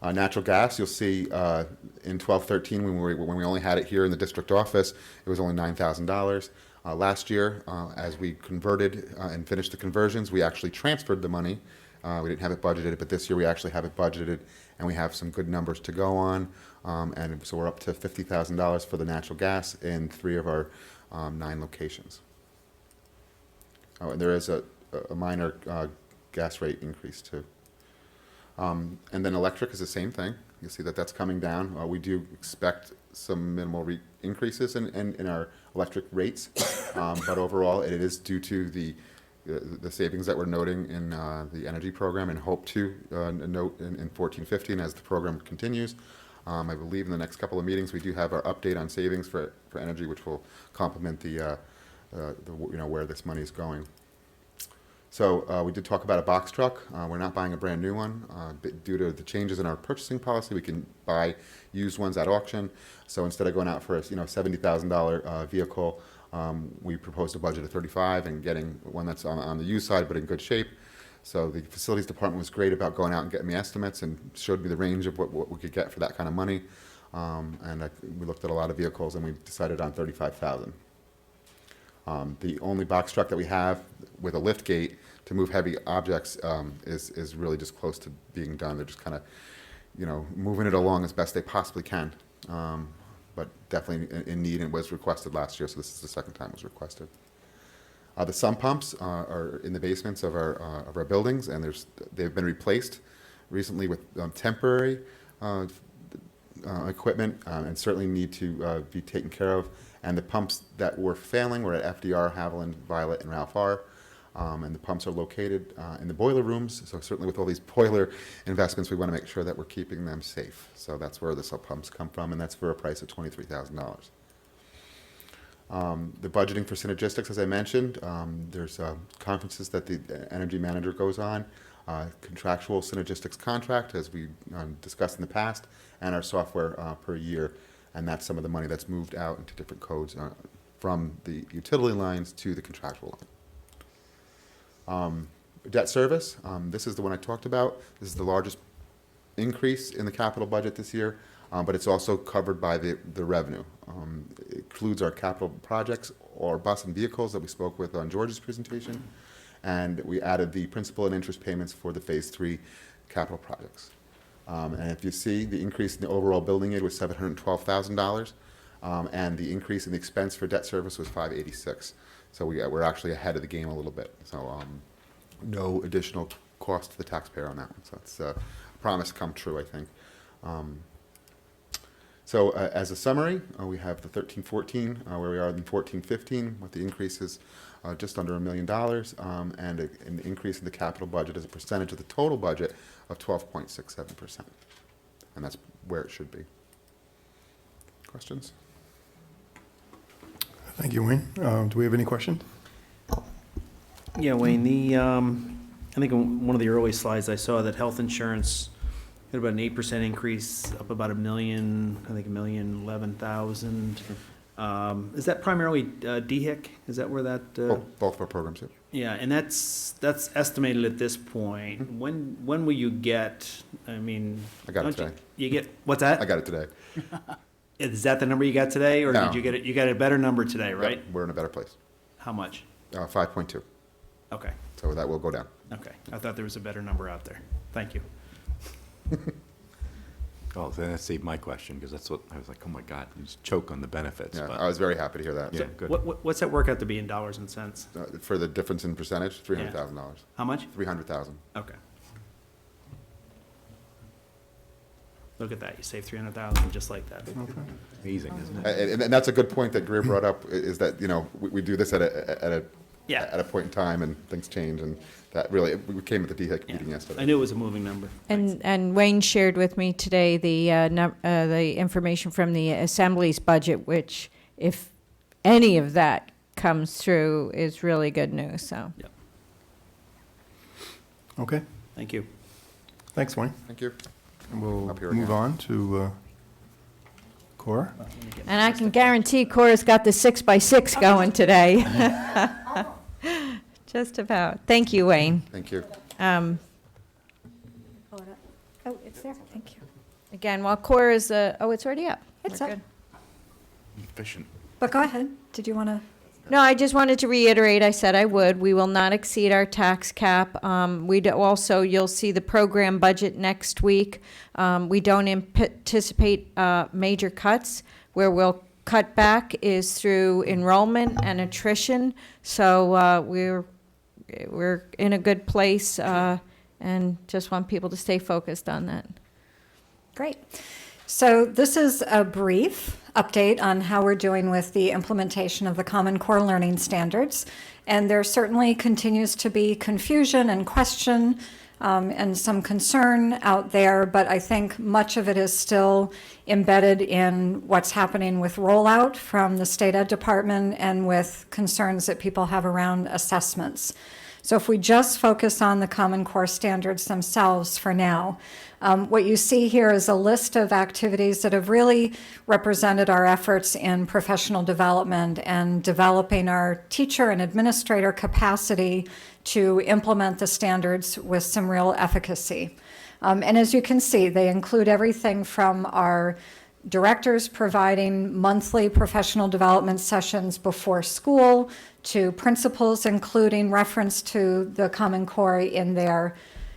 Natural gas, you'll see in 12-13, when we only had it here in the district office, it was only $9,000. Last year, as we converted and finished the conversions, we actually transferred the money. We didn't have it budgeted, but this year we actually have it budgeted, and we have some good numbers to go on. And so we're up to $50,000 for the natural gas in 3 of our 9 locations. Oh, and there is a minor gas rate increase too. And then electric is the same thing. You'll see that that's coming down. We do expect some minimal increases in our electric rates, but overall it is due to the savings that we're noting in the energy program, and hope to note in 14-15 as the program continues. I believe in the next couple of meetings we do have our update on savings for energy, which will complement the where this money is going. So we did talk about a box truck. We're not buying a brand new one. Due to the changes in our purchasing policy, we can buy used ones at auction. So instead of going out for a $70,000 vehicle, we proposed a budget of $35,000 and getting one that's on the used side but in good shape. So the facilities department was great about going out and getting me estimates and showed me the range of what we could get for that kind of money. We looked at a lot of vehicles and we decided on $35,000. The only box truck that we have with a lift gate to move heavy objects is really just close to being done. They're just kind of, moving it along as best they possibly can, but definitely in need, and was requested last year, so this is the second time it was requested. The sump pumps are in the basements of our buildings, and they've been replaced recently with temporary equipment, and certainly need to be taken care of. And the pumps that were failing were at FDR, Haviland, Violet, and Ralph R. And the pumps are located in the boiler rooms. So certainly with all these boiler investments, we want to make sure that we're keeping them safe. So that's where the sump pumps come from, and that's for a price of $23,000. The budgeting for Synergistics, as I mentioned, there's conferences that the energy manager goes on, contractual Synergistics contract, as we discussed in the past, and our software per year. And that's some of the money that's moved out into different codes from the utility lines to the contractual line. Debt service, this is the one I talked about. This is the largest increase in the capital budget this year, but it's also covered by the revenue. It includes our capital projects, or bus and vehicles that we spoke with on George's presentation, and we added the principal and interest payments for the Phase 3 capital projects. And if you see, the increase in the overall building aid was $712,000, and the increase in the expense for debt service was $586,000. So we're actually ahead of the game a little bit. So no additional cost to the taxpayer on that one. So it's a promise come true, I think. So as a summary, we have the 13-14, where we are in 14-15, with the increases just under $1 million, and an increase in the capital budget as a percentage of the total budget of 12.67%. And that's where it should be. Questions? Thank you, Wayne. Do we have any questions? Yeah, Wayne, I think on one of the early slides I saw that health insurance had about an 8% increase, up about $1,011,000. Is that primarily DHIC? Is that where that? Both of our programs, yeah. Yeah, and that's estimated at this point. Mm-hmm. When will you get? I mean, I got it today. You get what's that? I got it today. Is that the number you got today, or No. did you get it? You got a better number today, right? Yep, we're in a better place. How much? 5.2. Okay. So that will go down. Okay. I thought there was a better number out there. Thank you. Oh, then that saved my question, because that's what, I was like, oh my God, you just choke on the benefits. Yeah, but- I was very happy to hear that. Yeah, good. What's that work out to be in dollars and cents? For the difference in percentage, $300,000. How much? $300,000. Okay. Look at that. You save $300,000 just like that. Amazing, isn't it? And that's a good point that Greer brought up, is that, we do this at a Yeah. at a point in time, and things change, and that really, we came at the DHEC Yeah. meeting yesterday. I knew it was a moving number. And Wayne shared with me today the information from the Assembly's budget, which if any of that comes through is really good news, so. Okay, Thank you. thanks, Wayne. Thank you. And we'll Up here move again. on to Cora. And I can guarantee Cora's got the 6x6 going today. Just about. Thank you, Wayne. Thank you. Oh, it's there, thank you. Again, while Cora's, it's already up. It's We're up. good. Efficient. But go ahead. Did you want to? No, I just wanted to reiterate, I said I would. We will not exceed our tax cap. Also, you'll see the program budget next week. We don't anticipate major cuts. Where we'll cut back is through enrollment and attrition. So we're in a good place and just want people to stay focused on that. Great. So this is a brief update on how we're doing with the implementation of the Common Core Learning Standards. And there certainly continues to be confusion and question and some concern out there, but I think much of it is still embedded in what's happening with rollout from the State Ed Department and with concerns that people have around assessments. So if we just focus on the Common Core standards themselves for now, what you see here is a list of activities that have really represented our efforts in professional development and developing our teacher and administrator capacity to implement the standards with some real efficacy. And as you can see, they include everything from our directors providing monthly professional development sessions before school to principals including reference to the Common Core in their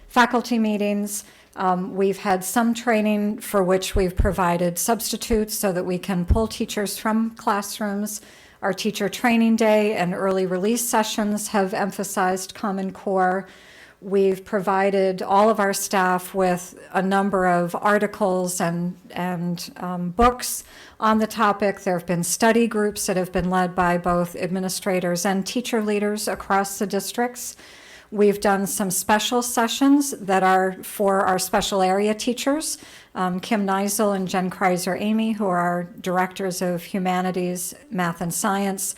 faculty meetings. We've had some training for which we've provided substitutes so that we can pull teachers from classrooms. Our teacher training day and early release sessions have emphasized Common Core. We've provided all of our staff with a number of articles and books on the topic. There have been study groups that have been led by both administrators and teacher leaders across the districts. We've done some special sessions that are for our special area teachers, Kim Neisel and Jen Kreiser-Amy, who are our directors of humanities, math, and science,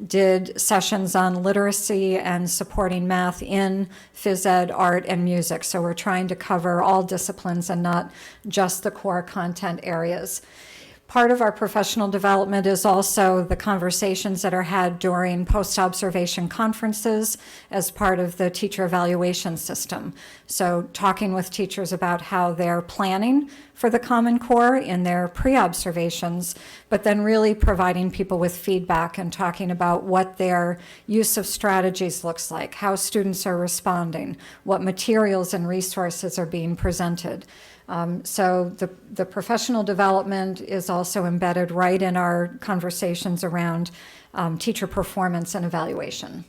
did sessions on literacy and supporting math in phys ed, art, and music. So we're trying to cover all disciplines and not just the core content areas. Part of our professional development is also the conversations that are had during post-observation conferences as part of the teacher evaluation system. So talking with teachers about how they're planning for the Common Core in their pre-observations, but then really providing people with feedback and talking about what their use of strategies looks like, how students are responding, what materials and resources are being presented. So the professional development is also embedded right in our conversations around teacher performance and evaluation.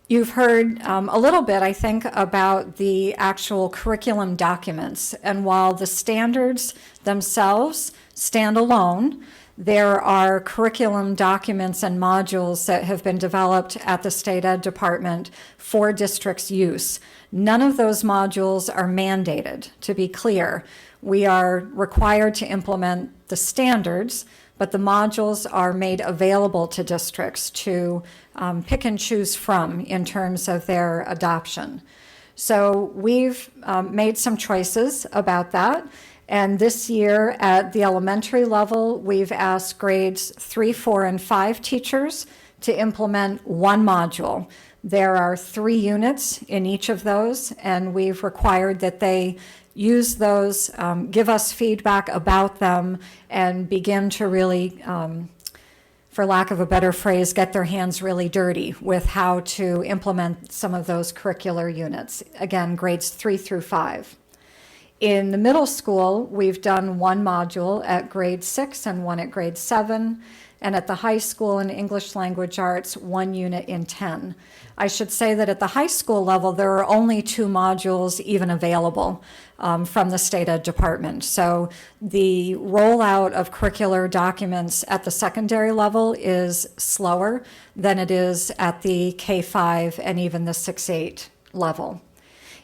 You've heard a little bit, I think, about the actual curriculum documents. And while the standards themselves stand alone, there are curriculum documents and modules that have been developed at the State Ed Department for districts' use. None of those modules are mandated, to be clear. We are required to implement the standards, but the modules are made available to districts to pick and choose from in terms of their adoption. So we've made some choices about that. And this year at the elementary level, we've asked grades 3, 4, and 5 teachers to implement one module. There are 3 units in each of those, and we've required that they use those, give us feedback about them, and begin to really, for lack of a better phrase, get their hands really dirty with how to implement some of those curricular units. Again, grades 3 through 5. In the middle school, we've done one module at grade 6 and one at grade 7, and at the high school in English Language Arts, one unit in 10. I should say that at the high school level, there are only 2 modules even available from the state ed department. So the rollout of curricular documents at the secondary level is slower than it is at the K-5 and even the 6-8 level.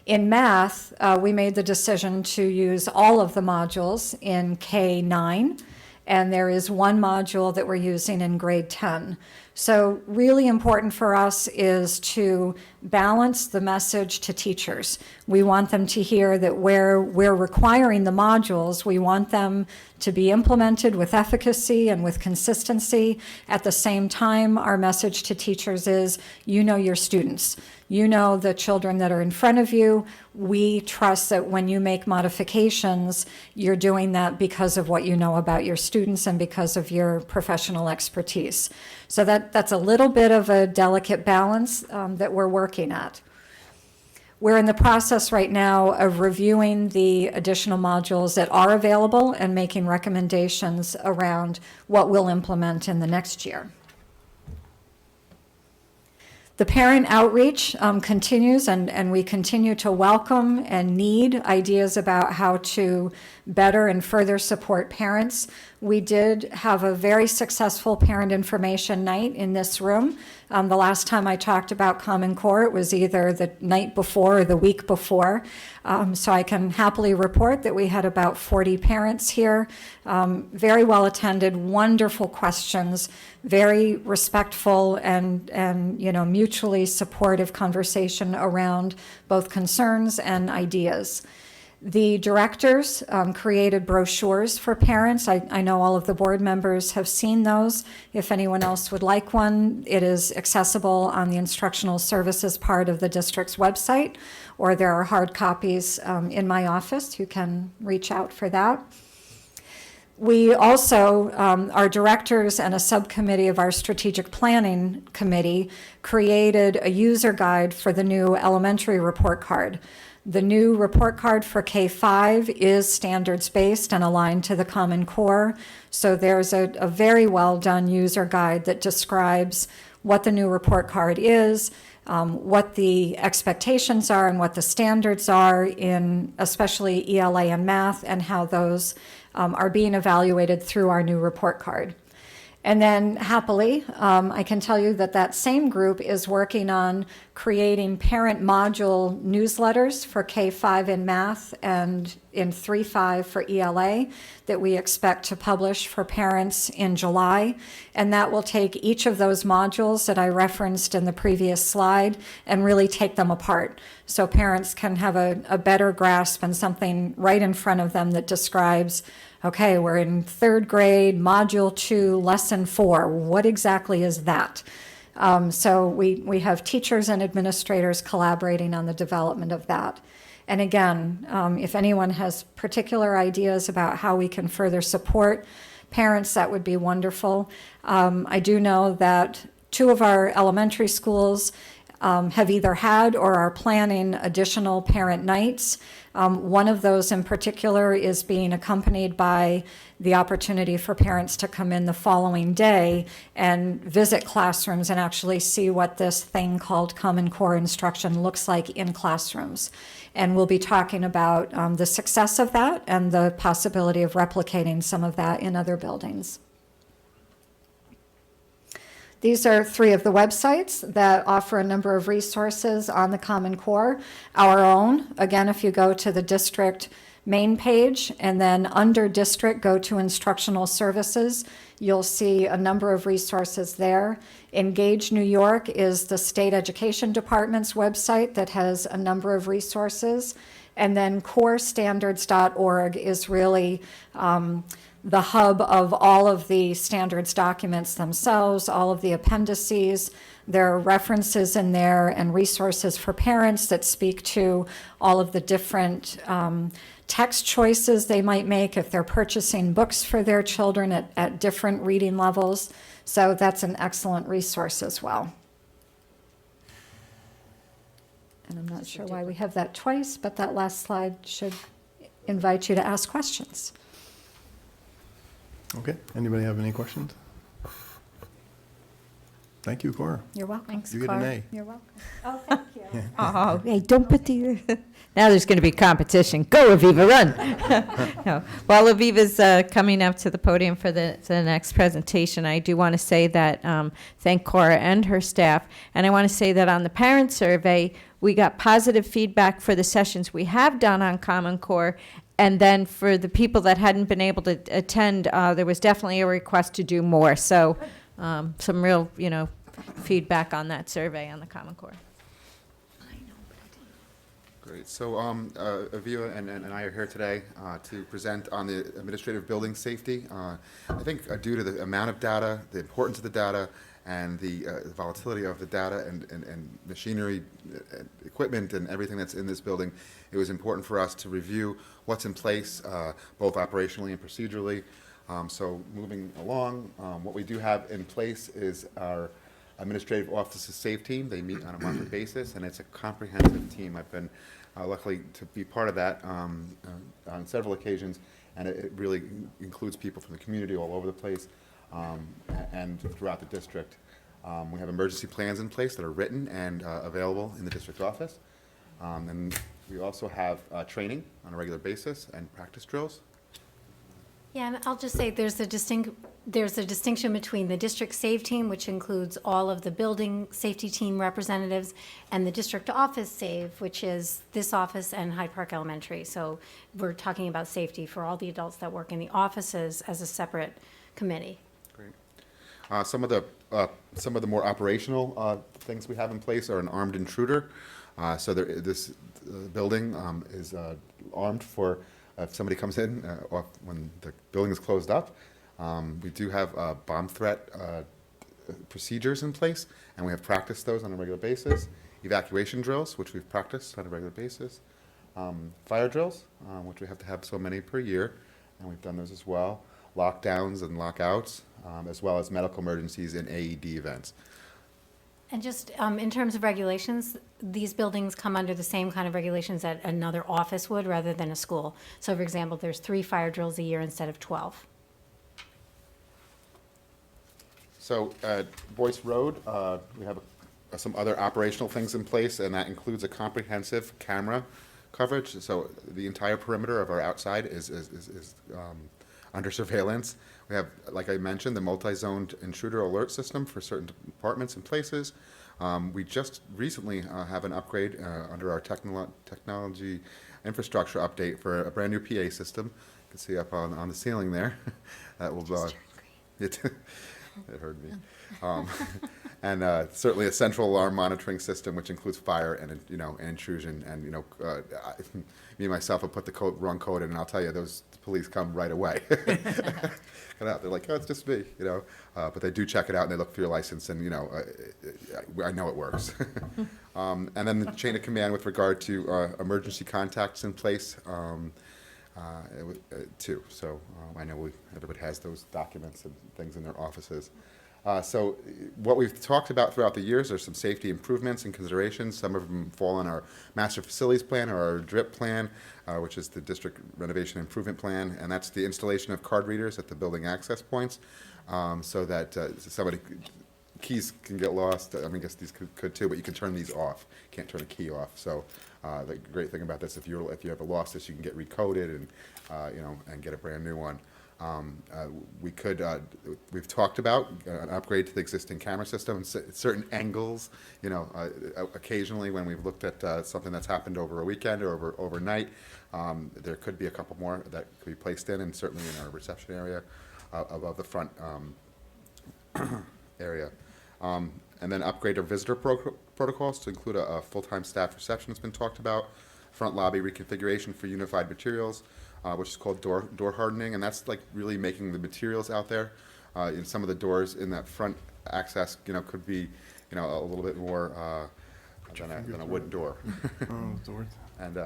In math, we made the decision to use all of the modules in K-9, and there is one module that we're using in grade 10. So really important for us is to balance the message to teachers. We want them to hear that where we're requiring the modules, we want them to be implemented with efficacy and with consistency. At the same time, our message to teachers is, you know your students. You know the children that are in front of you. We trust that when you make modifications, you're doing that because of what you know about your students and because of your professional expertise. So that's a little bit of a delicate balance that we're working at. We're in the process right now of reviewing the additional modules that are available and making recommendations around what we'll implement in the next year. The parent outreach continues, and we continue to welcome and need ideas about how to better and further support parents. We did have a very successful parent information night in this room. The last time I talked about Common Core, it was either the night before or the week before. So I can happily report that we had about 40 parents here. Very well attended, wonderful questions, very respectful and mutually supportive conversation around both concerns and ideas. The directors created brochures for parents. I know all of the board members have seen those. If anyone else would like one, it is accessible on the instructional services part of the district's website, or there are hard copies in my office. You can reach out for that. We also, our directors and a subcommittee of our strategic planning committee created a user guide for the new elementary report card. The new report card for K-5 is standards-based and aligned to the Common Core. So there's a very well-done user guide that describes what the new report card is, what the expectations are and what the standards are in especially ELA and math, and how those are being evaluated through our new report card. And then happily, I can tell you that that same group is working on creating parent module newsletters for K-5 in math and in 3-5 for ELA that we expect to publish for parents in July. And that will take each of those modules that I referenced in the previous slide and really take them apart. So parents can have a better grasp and something right in front of them that describes, okay, we're in 3rd grade, module 2, lesson 4. What exactly is that? So we have teachers and administrators collaborating on the development of that. And again, if anyone has particular ideas about how we can further support parents, that would be wonderful. I do know that 2 of our elementary schools have either had or are planning additional parent nights. One of those in particular is being accompanied by the opportunity for parents to come in the following day and visit classrooms and actually see what this thing called Common Core instruction looks like in classrooms. And we'll be talking about the success of that and the possibility of replicating some of that in other buildings. These are 3 of the websites that offer a number of resources on the Common Core. Our own, again, if you go to the district main page and then under district go to instructional services, you'll see a number of resources there. Engage New York is the state education department's website that has a number of resources. And then corestandards.org is really the hub of all of the standards documents themselves, all of the appendices. There are references in there and resources for parents that speak to all of the different text choices they might make if they're purchasing books for their children at different reading levels. So that's an excellent resource as well. And I'm not sure why we have that twice, but that last slide should invite you to ask questions. Okay, anybody have any questions? Thank you, Cora. You're welcome. Thanks, You get an Cora. A. You're welcome. Oh, thank you. Oh, hey, don't put the, now there's going to be competition. Go, Aviva, run. No. While Aviva's coming up to the podium for the next presentation, I do want to say that, thank Cora and her staff. And I want to say that on the parent survey, we got positive feedback for the sessions we have done on Common Core. And then for the people that hadn't been able to attend, there was definitely a request to do more. So some real, feedback on that survey on the Common Core. Great. So Aviva and I are here today to present on the administrative building safety. I think due to the amount of data, the importance of the data, and the volatility of the data and machinery, equipment, and everything that's in this building, it was important for us to review what's in place, both operationally and procedurally. So moving along, what we do have in place is our Administrative Offices SAFE team. They meet on a monthly basis, and it's a comprehensive team. I've been lucky to be part of that on several occasions, and it really includes people from the community all over the place and throughout the district. We have emergency plans in place that are written and available in the district office. And we also have training on a regular basis and practice drills. Yeah, and I'll just say there's a distinction between the district SAVE team, which includes all of the building safety team representatives, and the district office SAVE, which is this office and Hyde Park Elementary. So we're talking about safety for all the adults that work in the offices as a separate committee. Great. Some of the more operational things we have in place are an armed intruder. So this building is armed for if somebody comes in or when the building is closed up. We do have bomb threat procedures in place, and we have practiced those on a regular basis. Evacuation drills, which we've practiced on a regular basis. Fire drills, which we have to have so many per year, and we've done those as well. Lockdowns and lockouts, as well as medical emergencies and AED events. And just in terms of regulations, these buildings come under the same kind of regulations that another office would rather than a school. So for example, there's 3 fire drills a year instead of 12. So at Boyce Road, we have some other operational things in place, and that includes a comprehensive camera coverage. So the entire perimeter of our outside is under surveillance. We have, like I mentioned, the multi-zoned intruder alert system for certain departments and places. We just recently have an upgrade under our technology infrastructure update for a brand new PA system. You can see up on the ceiling there. That will it heard me. And certainly a central alarm monitoring system, which includes fire and intrusion. And me and myself will put the wrong code in, and I'll tell you, those police come right away. They're like, oh, it's just me, but they do check it out and they look for your license, and I know it works. And then the chain of command with regard to emergency contacts in place too. So I know everybody has those documents and things in their offices. So what we've talked about throughout the years are some safety improvements and considerations. Some of them fall on our master facilities plan or our DRIP plan, which is the district renovation improvement plan, and that's the installation of card readers at the building access points, so that keys can get lost. I mean, I guess these could too, but you can turn these off. You can't turn a key off. So the great thing about this, if you ever lost this, you can get recoded and and get a brand new one. We've talked about an upgrade to the existing camera system and certain angles, occasionally when we've looked at something that's happened over a weekend or overnight, there could be a couple more that could be placed in, and certainly in our reception area above the front area. And then upgrade our visitor protocols to include a full-time staff reception has been talked about, front lobby reconfiguration for unified materials, which is called door hardening, and that's like really making the materials out there. In some of the doors in that front access, could be, a little bit more than a wooden door. And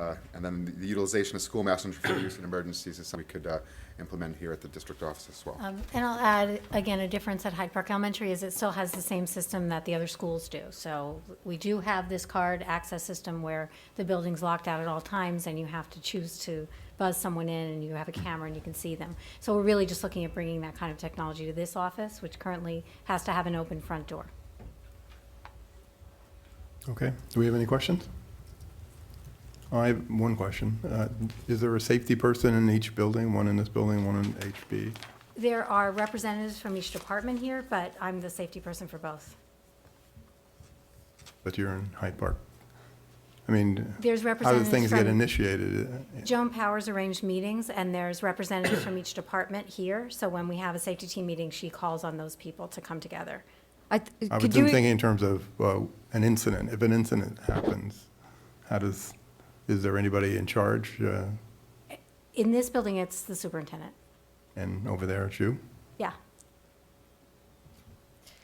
then the utilization of school messenger for use in emergencies is something we could implement here at the district office as well. And I'll add, again, a difference at Hyde Park Elementary is it still has the same system that the other schools do. So we do have this card access system where the building's locked out at all times and you have to choose to buzz someone in and you have a camera and you can see them. So we're really just looking at bringing that kind of technology to this office, which currently has to have an open front door. Okay, do we have any questions? I have one question. Is there a safety person in each building, one in this building, one in HB? There are representatives from each department here, but I'm the safety person for both. But you're in Hyde Park? I mean, There's how do representatives things get from, initiated? Joan Powers arranged meetings, and there's representatives from each department here. So when we have a safety team meeting, she calls on those people to come together. I was thinking in terms of an incident. If an incident happens, is there anybody in charge? In this building, it's the superintendent. And over there, it's you? Yeah.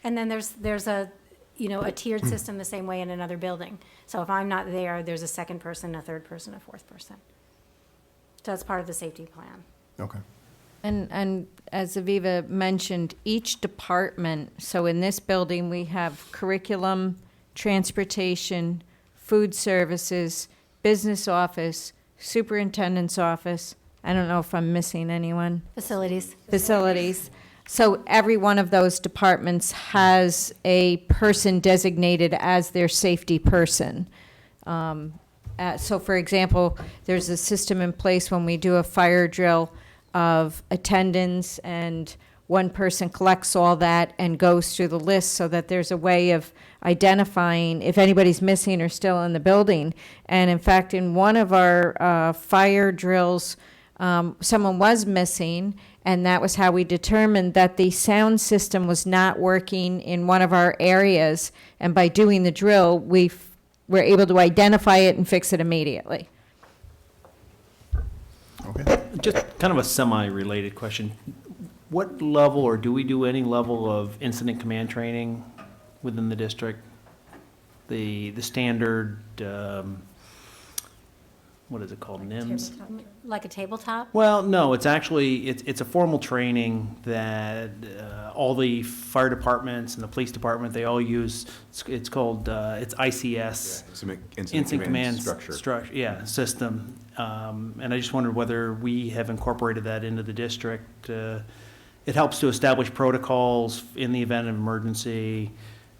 And then there's a, a tiered system the same way in another building. So if I'm not there, there's a second person, a third person, a fourth person. So that's part of the safety plan. Okay. And as Aviva mentioned, each department, so in this building, we have curriculum, transportation, food services, business office, superintendent's office. I don't know if I'm missing anyone. Facilities. Facilities. So every one of those departments has a person designated as their safety person. So for example, there's a system in place when we do a fire drill of attendance, and one person collects all that and goes through the list so that there's a way of identifying if anybody's missing or still in the building. And in fact, in one of our fire drills, someone was missing, and that was how we determined that the sound system was not working in one of our areas. And by doing the drill, we were able to identify it and fix it immediately. Okay. Just kind of a semi-related question. What level, or do we do any level of incident command training within the district? The standard, what is it called, NIMS? Like a tabletop? Well, no, it's actually, it's a formal training that all the fire departments and the police department, they all use. It's called, it's ICS. Incident command structure. Yeah, system. And I just wondered whether we have incorporated that into the district. It helps to establish protocols in the event of emergency,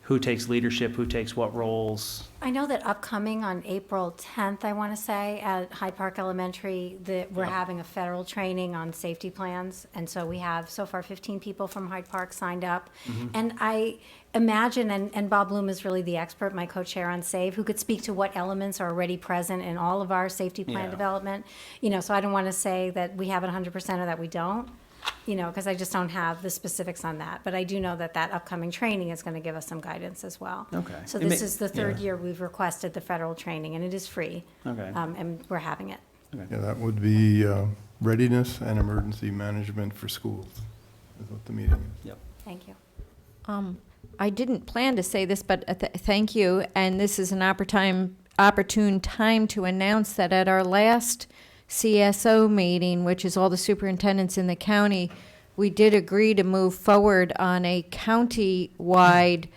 who takes leadership, who takes what roles. I know that upcoming on April 10th, I want to say, at Hyde Park Elementary, that we're having a federal training on safety plans. And so we have so far 15 people from Hyde Park signed up. And I imagine, and Bob Bloom is really the expert, my co-chair on SAVE, who could speak to what elements are already present in all of our safety plan Yeah. development. So I don't want to say that we have it 100% or that we don't. Because I just don't have the specifics on that. But I do know that that upcoming training is going to give us some guidance as well. Okay. So It this may- is the third yeah. year we've requested the federal training, and it is free. Okay. And we're having it. Yeah, that would be readiness and emergency management for schools, is what the meeting is. Yep. Thank you. I didn't plan to say this, but thank you. And this is an opportune time to announce that at our last CSO meeting, which is all the superintendents in the county, we did agree to move forward on a county-wide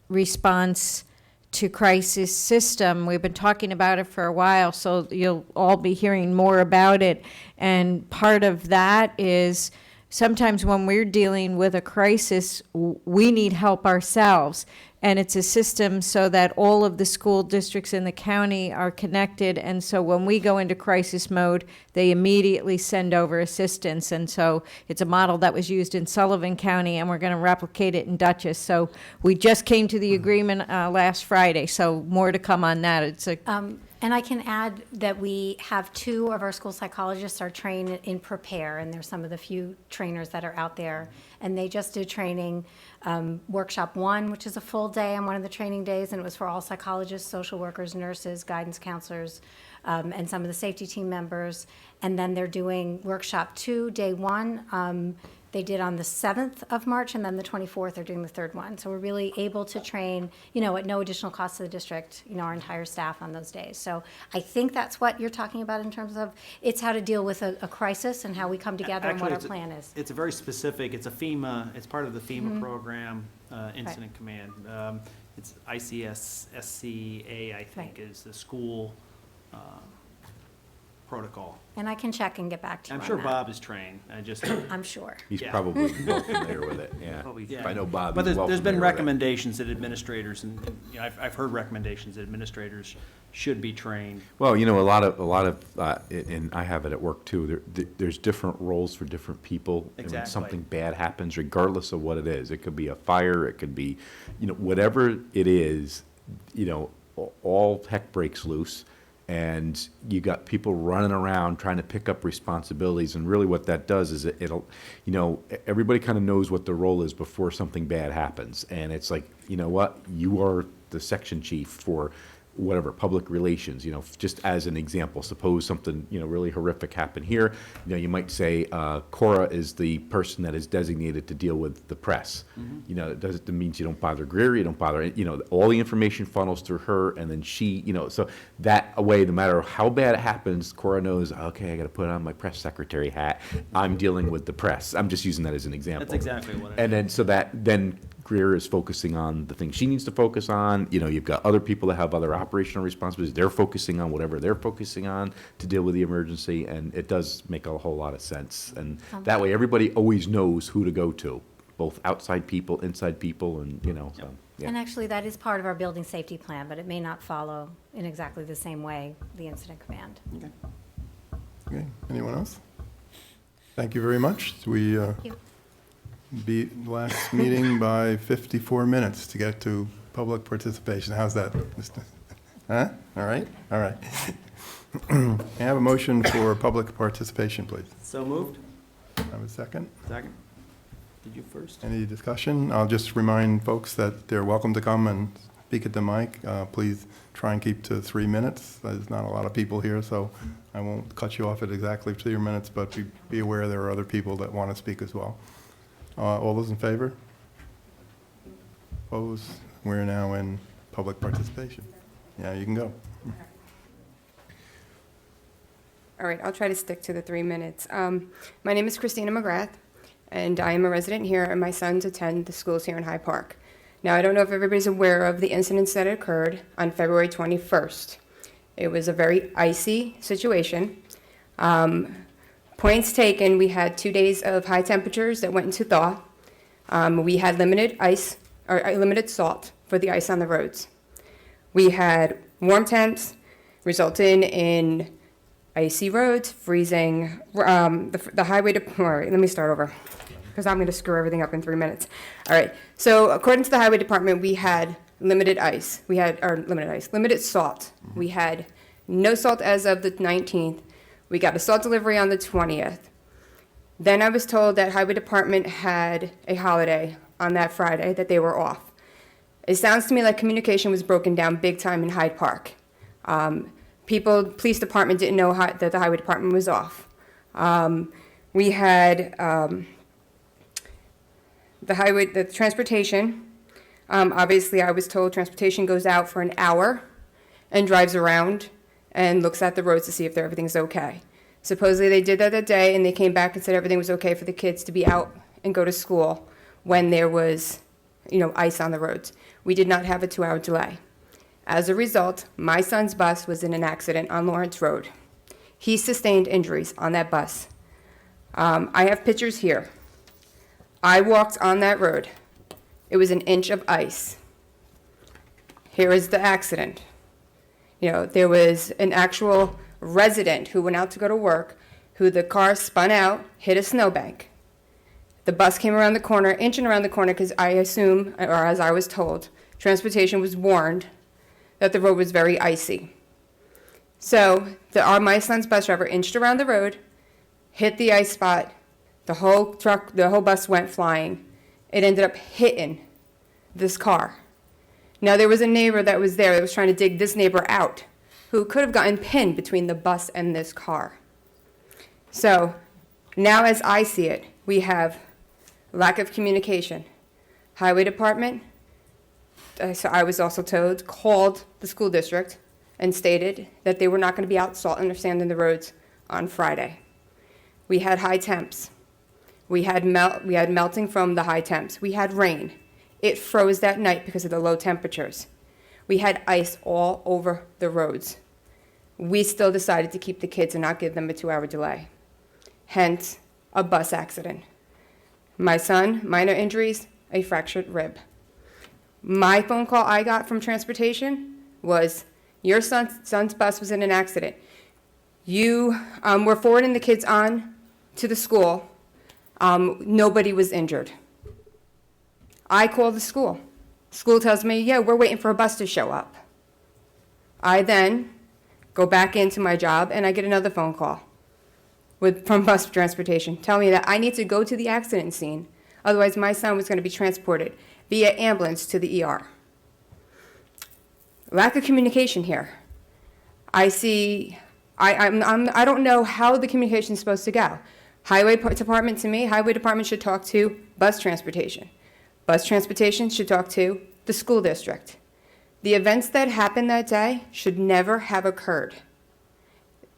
response to crisis system. We've been talking about it for a while, so you'll all be hearing more about it. And part of that is sometimes when we're dealing with a crisis, we need help ourselves. And it's a system so that all of the school districts in the county are connected. And so when we go into crisis mode, they immediately send over assistance. And so it's a model that was used in Sullivan County, and we're going to replicate it in Dutchess. So we just came to the agreement last Friday, so more to come on that. It's a And I can add that we have 2 of our school psychologists are trained in Prepare, and there's some of the few trainers that are out there. And they just did training, workshop 1, which is a full day on one of the training days, and it was for all psychologists, social workers, nurses, guidance counselors, and some of the safety team members. And then they're doing workshop 2, day 1. They did on the 7th of March, and then the 24th they're doing the 3rd one. So we're really able to train, at no additional cost to the district, our entire staff on those days. So I think that's what you're talking about in terms of, it's how to deal with a crisis and how we come together and what our plan is. It's a very specific, it's part of the FEMA program, Incident Command. It's ICS SCA, I think, Right. is the school protocol. And I can check and get back to you I'm on sure that. Bob is trained. I just, I'm sure. He's Yeah. probably well familiar with it, yeah. yeah. If I know Bob, But he's well there's been familiar with it. recommendations that administrators, and you know, I've heard recommendations that administrators should be trained. Well, you know, a lot of, and I have it at work too, there's different roles for different people. And when Exactly. something bad happens, regardless of what it is, it could be a fire, it could be, you know, whatever it is, you know, all heck breaks loose. And you got people running around trying to pick up responsibilities, and really what that does is it'll, you know, everybody kind of knows what their role is before something bad happens. And it's like, you know what, you are the section chief for whatever, public relations, you know, just as an example, suppose something, you know, really horrific happened here, you know, you might say, Cora is the person that is designated to deal with the press. You know, it means you don't bother Greer, you don't bother, you know, all the information funnels through her, and then she, you know, so that way, no matter how bad it happens, Cora knows, okay, I gotta put on my press secretary hat, I'm dealing with the press. I'm just using that as an example. That's exactly what it And then, so that, then Greer is focusing on the things she needs to focus on. You know, you've got other people that have other operational responsibilities. They're focusing on whatever they're focusing on to deal with the emergency, and it does make a whole lot of sense. And that way, everybody always knows who to go to, both outside people, inside people, and, you know, so, yeah. And actually, that is part of our building safety plan, but it may not follow in exactly the same way, the incident command. Okay, anyone else? Thank you very much. We Thank you. beat last meeting by 54 minutes to get to public participation. How's that, Mr.? Huh? All right, all right. May I have a motion for public participation, please? So moved? Have a second? Second? Did you first? Any discussion? I'll just remind folks that they're welcome to come and speak at the mic. Please try and keep to 3 minutes. There's not a lot of people here, so I won't cut you off at exactly 3 minutes, but be aware there are other people that want to speak as well. All those in favor? Opposed? We're now in public participation. Yeah, you can go. All right, I'll try to stick to the 3 minutes. My name is Christina McGrath, and I am a resident here, and my sons attend the schools here in Hyde Park. Now, I don't know if everybody's aware of the incidents that occurred on February 21st. It was a very icy situation. Points taken, we had 2 days of high temperatures that went into thaw. We had limited ice, or limited salt for the ice on the roads. We had warm temps resulting in icy roads, freezing, the highway, all right, let me start over, because I'm going to screw everything up in 3 minutes. All right, so according to the highway department, we had limited ice. Limited salt. We had no salt as of the 19th. We got a salt delivery on the 20th. Then I was told that highway department had a holiday on that Friday, that they were off. It sounds to me like communication was broken down big time in Hyde Park. Police department didn't know that the highway department was off. We had the transportation. Obviously, I was told transportation goes out for an hour and drives around and looks at the roads to see if everything's okay. Supposedly, they did that day, and they came back and said everything was okay for the kids to be out and go to school when there was, ice on the roads. We did not have a 2-hour delay. As a result, my son's bus was in an accident on Lawrence Road. He sustained injuries on that bus. I have pictures here. I walked on that road. It was an inch of ice. Here is the accident. There was an actual resident who went out to go to work, who the car spun out, hit a snowbank. The bus came around the corner, inching around the corner, because I assume, or as I was told, transportation was warned that the road was very icy. So my son's bus driver inched around the road, hit the ice spot. The whole bus went flying. It ended up hitting this car. Now, there was a neighbor that was there that was trying to dig this neighbor out, who could have gotten pinned between the bus and this car. So now, as I see it, we have lack of communication. Highway department, so I was also told, called the school district and stated that they were not going to be out salting or sanding the roads on Friday. We had high temps. We had melting from the high temps. We had rain. It froze that night because of the low temperatures. We had ice all over the roads. we still decided to keep the kids and not give them a 2-hour delay. Hence, a bus accident. My son, minor injuries, a fractured rib. My phone call I got from transportation was, your son's bus was in an accident. You were forwarding the kids on to the school. Nobody was injured. I call the school. School tells me, yeah, we're waiting for a bus to show up. I then go back into my job and I get another phone call from bus transportation telling me that I need to go to the accident scene. Otherwise, my son was going to be transported via ambulance to the ER. Lack of communication here. I don't know how the communication is supposed to go. Highway department, to me, highway department should talk to bus transportation. Bus transportation should talk to the school district. The events that happened that day should never have occurred.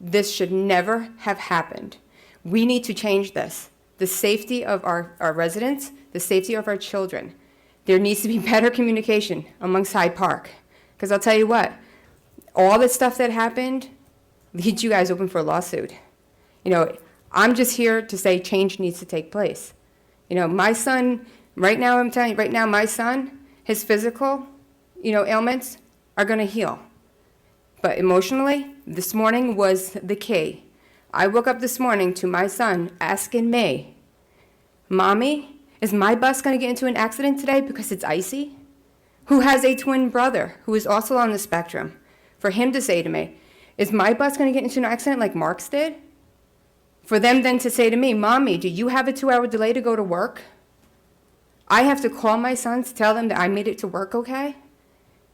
This should never have happened. We need to change this. The safety of our residents, the safety of our children. There needs to be better communication amongst Hyde Park. Because I'll tell you what, all the stuff that happened leads you guys open for a lawsuit. You know, I'm just here to say change needs to take place. You know, my son, right now, I'm telling you, right now, my son, his physical, ailments are going to heal. But emotionally, this morning was the key. I woke up this morning to my son asking me, Mommy, is my bus going to get into an accident today because it's icy? Who has a twin brother who is also on the spectrum. For him to say to me, is my bus going to get into an accident like Mark's did? For them then to say to me, Mommy, do you have a 2-hour delay to go to work? I have to call my son to tell them that I made it to work okay?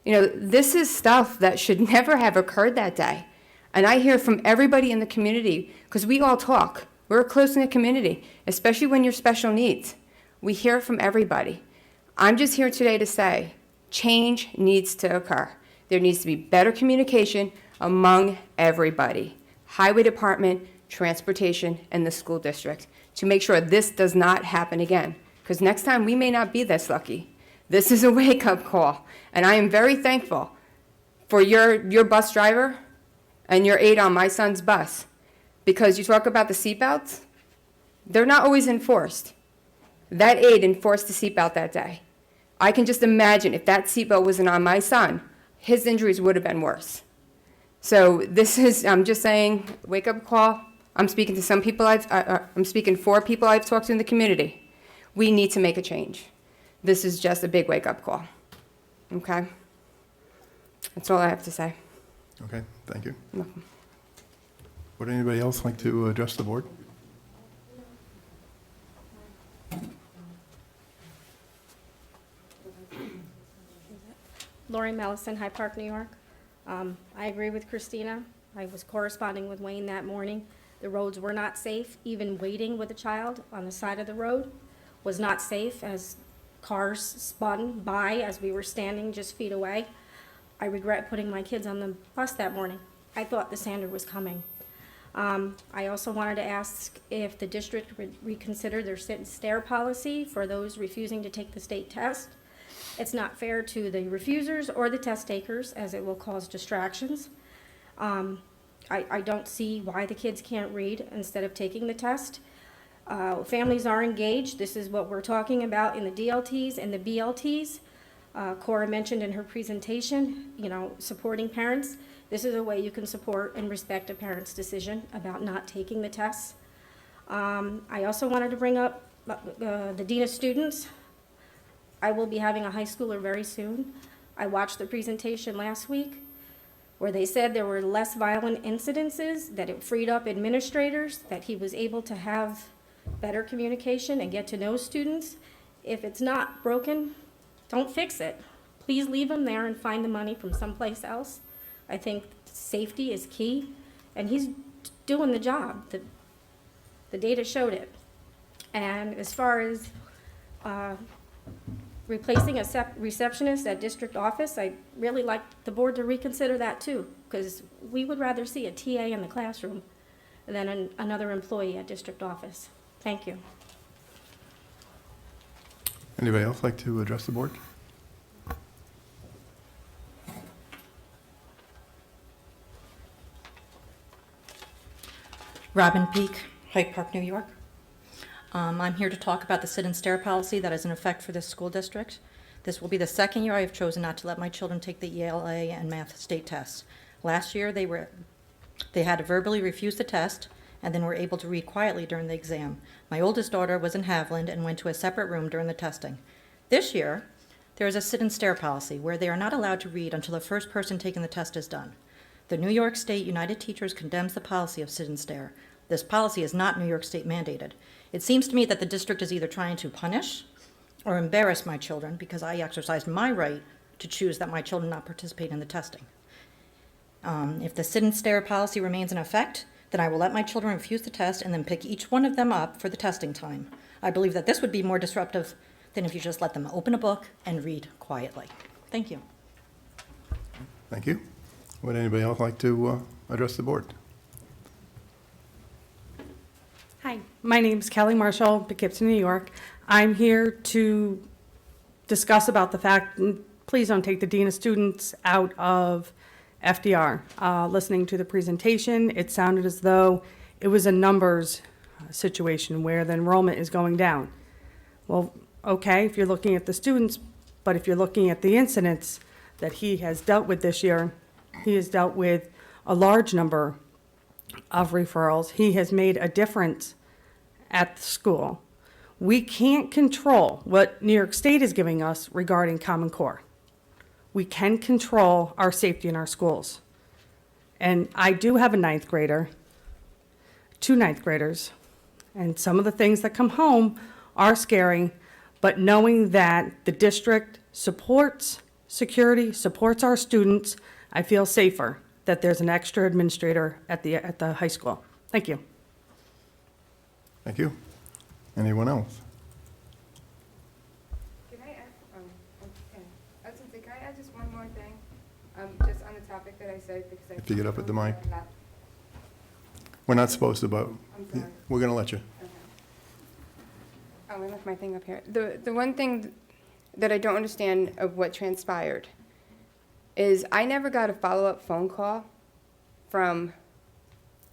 This is stuff that should never have occurred that day. And I hear from everybody in the community, because we all talk. We're a close-knit community, especially when you're special needs. We hear from everybody. I'm just here today to say, change needs to occur. There needs to be better communication among everybody. Highway department, transportation, and the school district to make sure this does not happen again. Because next time we may not be this lucky. This is a wake-up call. And I am very thankful for your bus driver and your aide on my son's bus. Because you talk about the seatbelts, they're not always enforced. That aide enforced the seatbelt that day. I can just imagine if that seatbelt wasn't on my son, his injuries would have been worse. So this is, I'm just saying, wake-up call. I'm speaking to some people I'm speaking for people I've talked to in the community. We need to make a change. This is just a big wake-up call. Okay? That's all I have to say. Okay, thank you. Welcome. Would anybody else like to address the board? Lori Mellison, Hyde Park, New York. I agree with Christina. I was corresponding with Wayne that morning. The roads were not safe. Even waiting with a child on the side of the road was not safe as cars spun by as we were standing just feet away. I regret putting my kids on the bus that morning. I thought the sander was coming. I also wanted to ask if the district would reconsider their sit and stare policy for those refusing to take the state test. It's not fair to the refusers or the test takers, as it will cause distractions. I don't see why the kids can't read instead of taking the test. Families are engaged. This is what we're talking about in the DLTs and the BLTs. Cora mentioned in her presentation, supporting parents. This is a way you can support and respect a parent's decision about not taking the tests. I also wanted to bring up the Dean of Students. I will be having a high schooler very soon. I watched the presentation last week where they said there were less violent incidences, that it freed up administrators, that he was able to have better communication and get to know students. If it's not broken, don't fix it. Please leave him there and find the money from someplace else. I think safety is key, and he's doing the job. The data showed it. And as far as replacing a receptionist at district office, I really like the board to reconsider that too, because we would rather see a TA in the classroom than another employee at district office. Thank you. Anybody else like to address the board? Robin Peak, Hyde Park, New York. I'm here to talk about the sit and stare policy that is in effect for this school district. This will be the second year I have chosen not to let my children take the ELA and math state tests. Last year, they had to verbally refuse the test and then were able to read quietly during the exam. My oldest daughter was in Haviland and went to a separate room during the testing. This year, there is a sit and stare policy where they are not allowed to read until the first person taking the test is done. The New York State United Teachers condemns the policy of sit and stare. This policy is not New York State mandated. It seems to me that the district is either trying to punish or embarrass my children because I exercised my right to choose that my children not participate in the testing. If the sit and stare policy remains in effect, then I will let my children refuse the test and then pick each one of them up for the testing time. I believe that this would be more disruptive than if you just let them open a book and read quietly. Thank you. Thank you. Would anybody else like to address the board? Hi, my name is Kelly Marshall, Poughkeepsie, New York. I'm here to discuss about the fact, and please don't take the Dean of Students out of FDR. Listening to the presentation, it sounded as though it was a numbers situation where the enrollment is going down. Well, okay, if you're looking at the students, but if you're looking at the incidents that he has dealt with this year, he has dealt with a large number of referrals. He has made a difference at the school. We can't control what New York State is giving us regarding Common Core. We can control our safety in our schools. And I do have a 9th grader, 2 9th graders, and some of the things that come home are scary, but knowing that the district supports security, supports our students, I feel safer that there's an extra administrator at the high school. Thank you. Thank you. Anyone else? Can I add, okay. I was gonna say, can I add just one more thing? Just on the topic that I said, because I. If you get up at the mic. We're not supposed to, but I'm sorry. we're going to let you. Okay. Oh, I left my thing up here. The one thing that I don't understand of what transpired is I never got a follow-up phone call from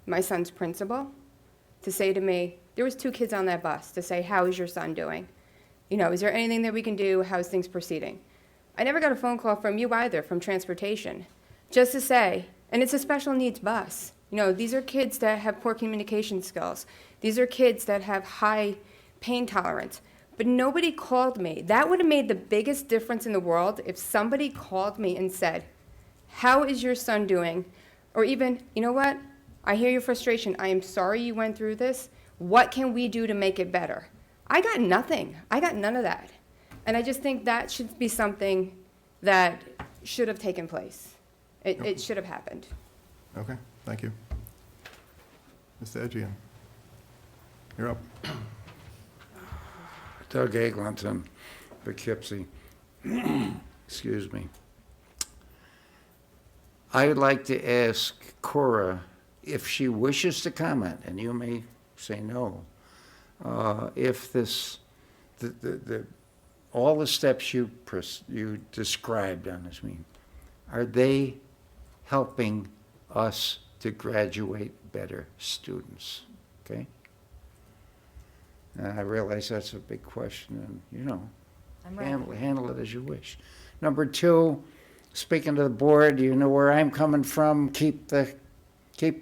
my son's principal to say to me, there was 2 kids on that bus, to say, how is your son doing? You know, is there anything that we can do? How's things proceeding? I never got a phone call from you either, from transportation, just to say, and it's a special needs bus. You know, these are kids that have poor communication skills. These are kids that have high pain tolerance. But nobody called me. That would have made the biggest difference in the world if somebody called me and said, how is your son doing? Or even, you know what? I hear your frustration. I am sorry you went through this. What can we do to make it better? I got nothing. I got none of that. And I just think that should be something that should have taken place. It should have happened. Okay, thank you. Mr. Edgian, you're up. Doug Eglinton, Poughkeepsie. Excuse me. I would like to ask Cora if she wishes to comment, and you may say no, if this, all the steps you described on this meeting, are they helping us to graduate better students? Okay? I realize that's a big question, and, you know, handle it as you wish. Number 2, speaking to the board, you know where I'm coming from. Keep the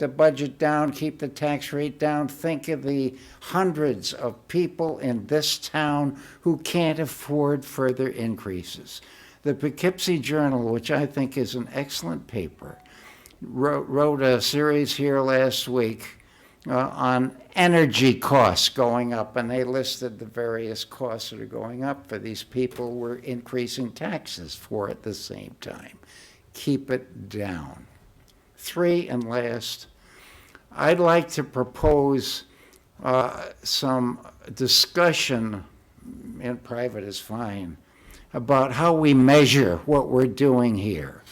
budget down, keep the tax rate down. Think of the hundreds of people in this town who can't afford further increases. The Poughkeepsie Journal, which I think is an excellent paper, wrote a series here last week on energy costs going up, and they listed the various costs that are going up for these people we're increasing taxes for at the same time. Keep it down. 3, and last, I'd like to propose some discussion, in private is fine, about how we measure what we're doing here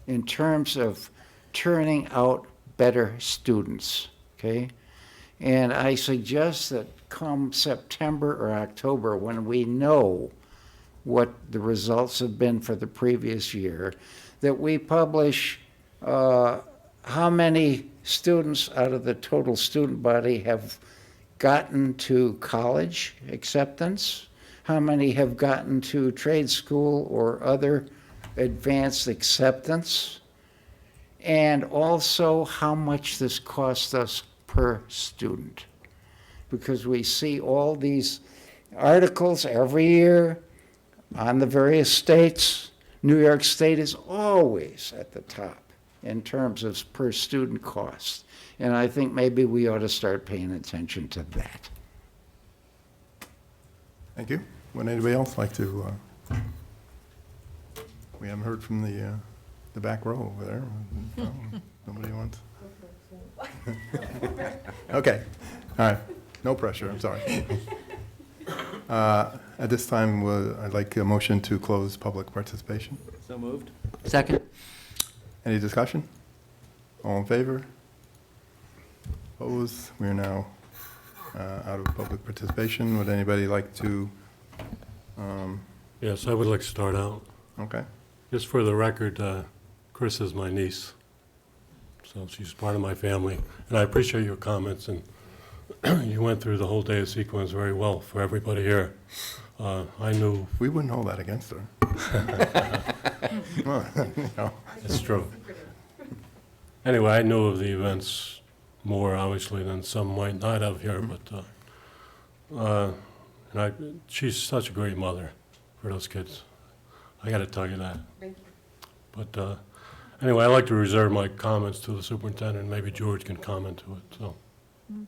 in terms of turning out better students, okay? And I suggest that come September or October, when we know what the results have been for the previous year, that we publish how many students out of the total student body have gotten to college acceptance? How many have gotten to trade school or other advanced acceptance? And also how much this costs us per student. Because we see all these articles every year on the various states. New York State is always at the top in terms of per student costs. And I think maybe we ought to start paying attention to that. Thank you. Would anybody else like to, we haven't heard from the back row over there. No, nobody wants? Okay, all right. No pressure, I'm sorry. At this time, I'd like a motion to close public participation. So moved. Second. Any discussion? All in favor? Opposed? We are now out of public participation. Would anybody like to? Yes, I would like to start out. Okay. Just for the record, Chris is my niece, so she's part of my family. And I appreciate your comments, and you went through the whole day of sequence very well for everybody here. I knew... We wouldn't hold that against her. Well, you know. It's true. Anyway, I knew of the events more, obviously, than some might not have here, but she's such a great mother for those kids. I got to tell you that. Thank you. But anyway, I'd like to reserve my comments to the superintendent. Maybe George can comment to it. So,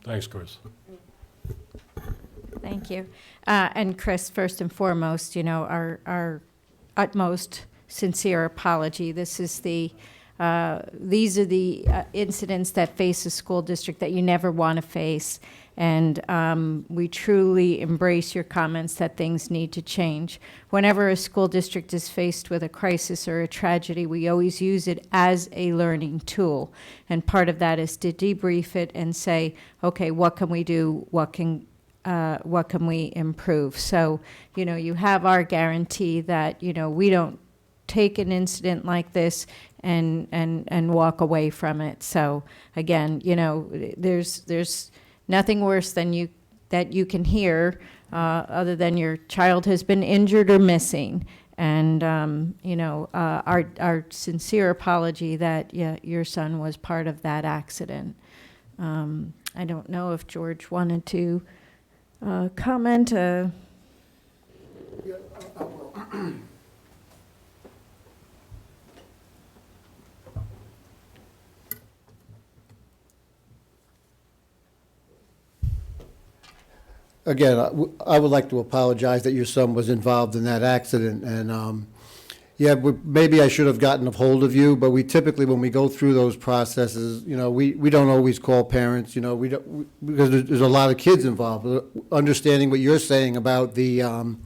thanks, Chris. Thank you. And Chris, first and foremost, our utmost sincere apology. These are the incidents that face a school district that you never want to face. And we truly embrace your comments that things need to change. Whenever a school district is faced with a crisis or a tragedy, we always use it as a learning tool. And part of that is to debrief it and say, okay, what can we do? What can we improve? So, you have our guarantee that, we don't take an incident like this and walk away from it. So again, there's nothing worse than that you can hear other than your child has been injured or missing. And, our sincere apology that your son was part of that accident. I don't know if George wanted to comment. Again, I would like to apologize that your son was involved in that accident, and maybe I should have gotten a hold of you, but we typically, when we go through those processes, we don't always call parents, because there's a lot of kids involved. Understanding what you're saying about the,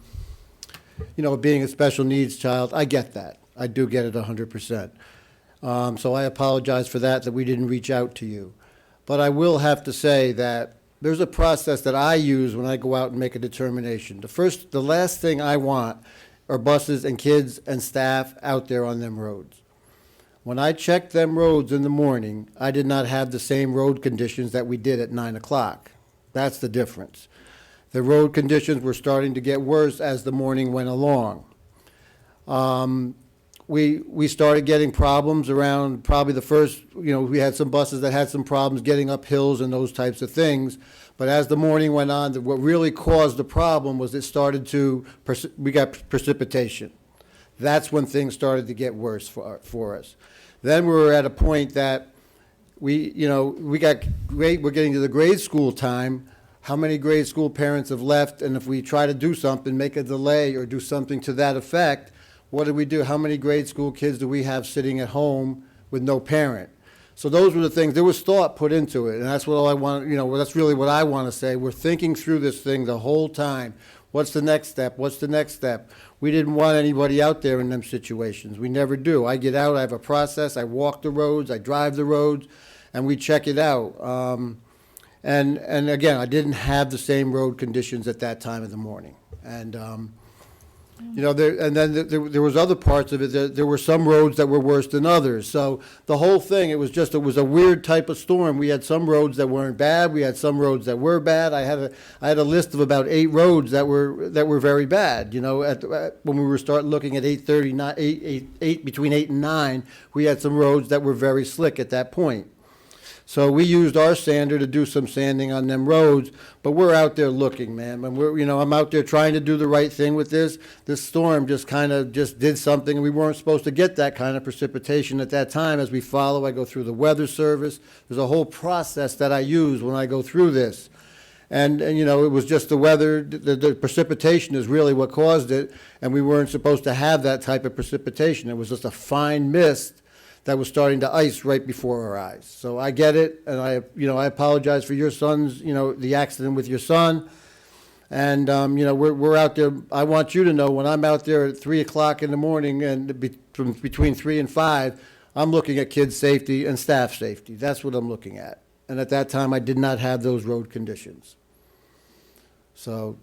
being a special needs child, I get that. I do get it 100%. So I apologize for that we didn't reach out to you. But I will have to say that there's a process that I use when I go out and make a determination. The last thing I want are buses and kids and staff out there on them roads. When I checked them roads in the morning, I did not have the same road conditions that we did at 9 o'clock. That's the difference. The road conditions were starting to get worse as the morning went along. We started getting problems around probably the first, we had some buses that had some problems getting up hills and those types of things. But as the morning went on, what really caused the problem was we got precipitation. That's when things started to get worse for us. Then we were at a point that we're getting to the grade school time. How many grade school parents have left? And if we try to do something, make a delay or do something to that effect, what do we do? How many grade school kids do we have sitting at home with no parent? So those were the things, there was thought put into it, and that's what I want, that's really what I want to say. We're thinking through this thing the whole time. What's the next step? What's the next step? We didn't want anybody out there in them situations. We never do. I get out, I have a process, I walk the roads, I drive the roads, and we check it out. And again, I didn't have the same road conditions at that time of the morning. And You know, and then there was other parts of it, there were some roads that were worse than others. So the whole thing, it was a weird type of storm. We had some roads that weren't bad, we had some roads that were bad. I had a list of about 8 roads that were very bad. You know, when we were starting looking at 8:30, between 8 and 9, we had some roads that were very slick at that point. So we used our sander to do some sanding on them roads, but we're out there looking, man. And I'm out there trying to do the right thing with this. This storm just did something, and we weren't supposed to get that kind of precipitation at that time. As we follow, I go through the weather service. There's a whole process that I use when I go through this. And you know, it was just the weather, the precipitation is really what caused it, and we weren't supposed to have that type of precipitation. It was just a fine mist that was starting to ice right before our eyes. So I get it, and I apologize for your son's, the accident with your son. And, we're out there. I want you to know, when I'm out there at 3 o'clock in the morning and between 3 and 5, I'm looking at kids' safety and staff safety. That's what I'm looking at. And at that time, I did not have those road conditions. So,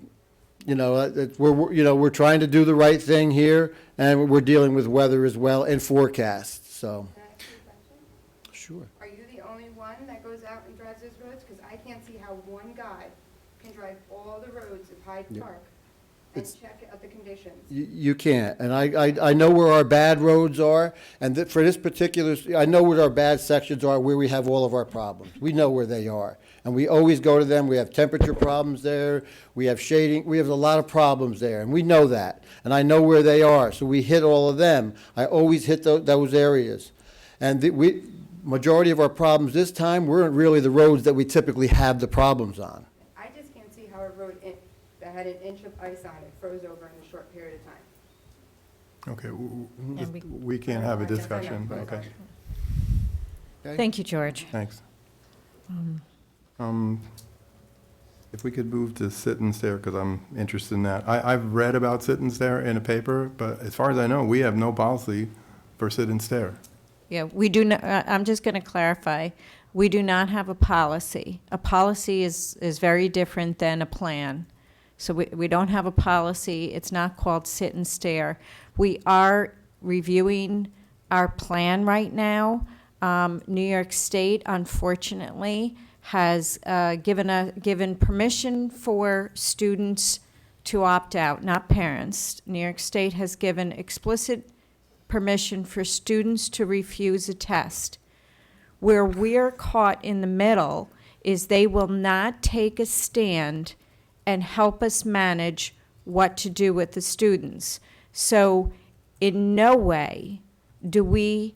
we're trying to do the right thing here, and we're dealing with weather as well and forecasts. So, sure. Are you the only one that goes out and drives those roads? Because I can't see how one guy can drive all the roads of Hyde Park and check out the conditions. You can't, and I know where our bad roads are, and for this particular, I know where our bad sections are, where we have all of our problems. We know where they are, and we always go to them. We have temperature problems there, we have shading, we have a lot of problems there, and we know that, and I know where they are, so we hit all of them. I always hit those areas, and majority of our problems this time weren't really the roads that we typically have the problems on. I just can't see how a road that had an inch of ice on it froze over in a short period of time. Okay, we can't have a discussion, but okay. Thank you, George. Thanks. If we could move to sit and stare, because I'm interested in that. I've read about sit and stare in a paper, but as far as I know, we have no policy for sit and stare. Yeah, we do not, I'm just going to clarify. We do not have a policy. A policy is very different than a plan. So we don't have a policy. It's not called sit and stare. We are reviewing our plan right now. New York State, unfortunately, has given permission for students to opt out, not parents. New York State has given explicit permission for students to refuse a test. Where we're caught in the middle is they will not take a stand and help us manage what to do with the students. So in no way do we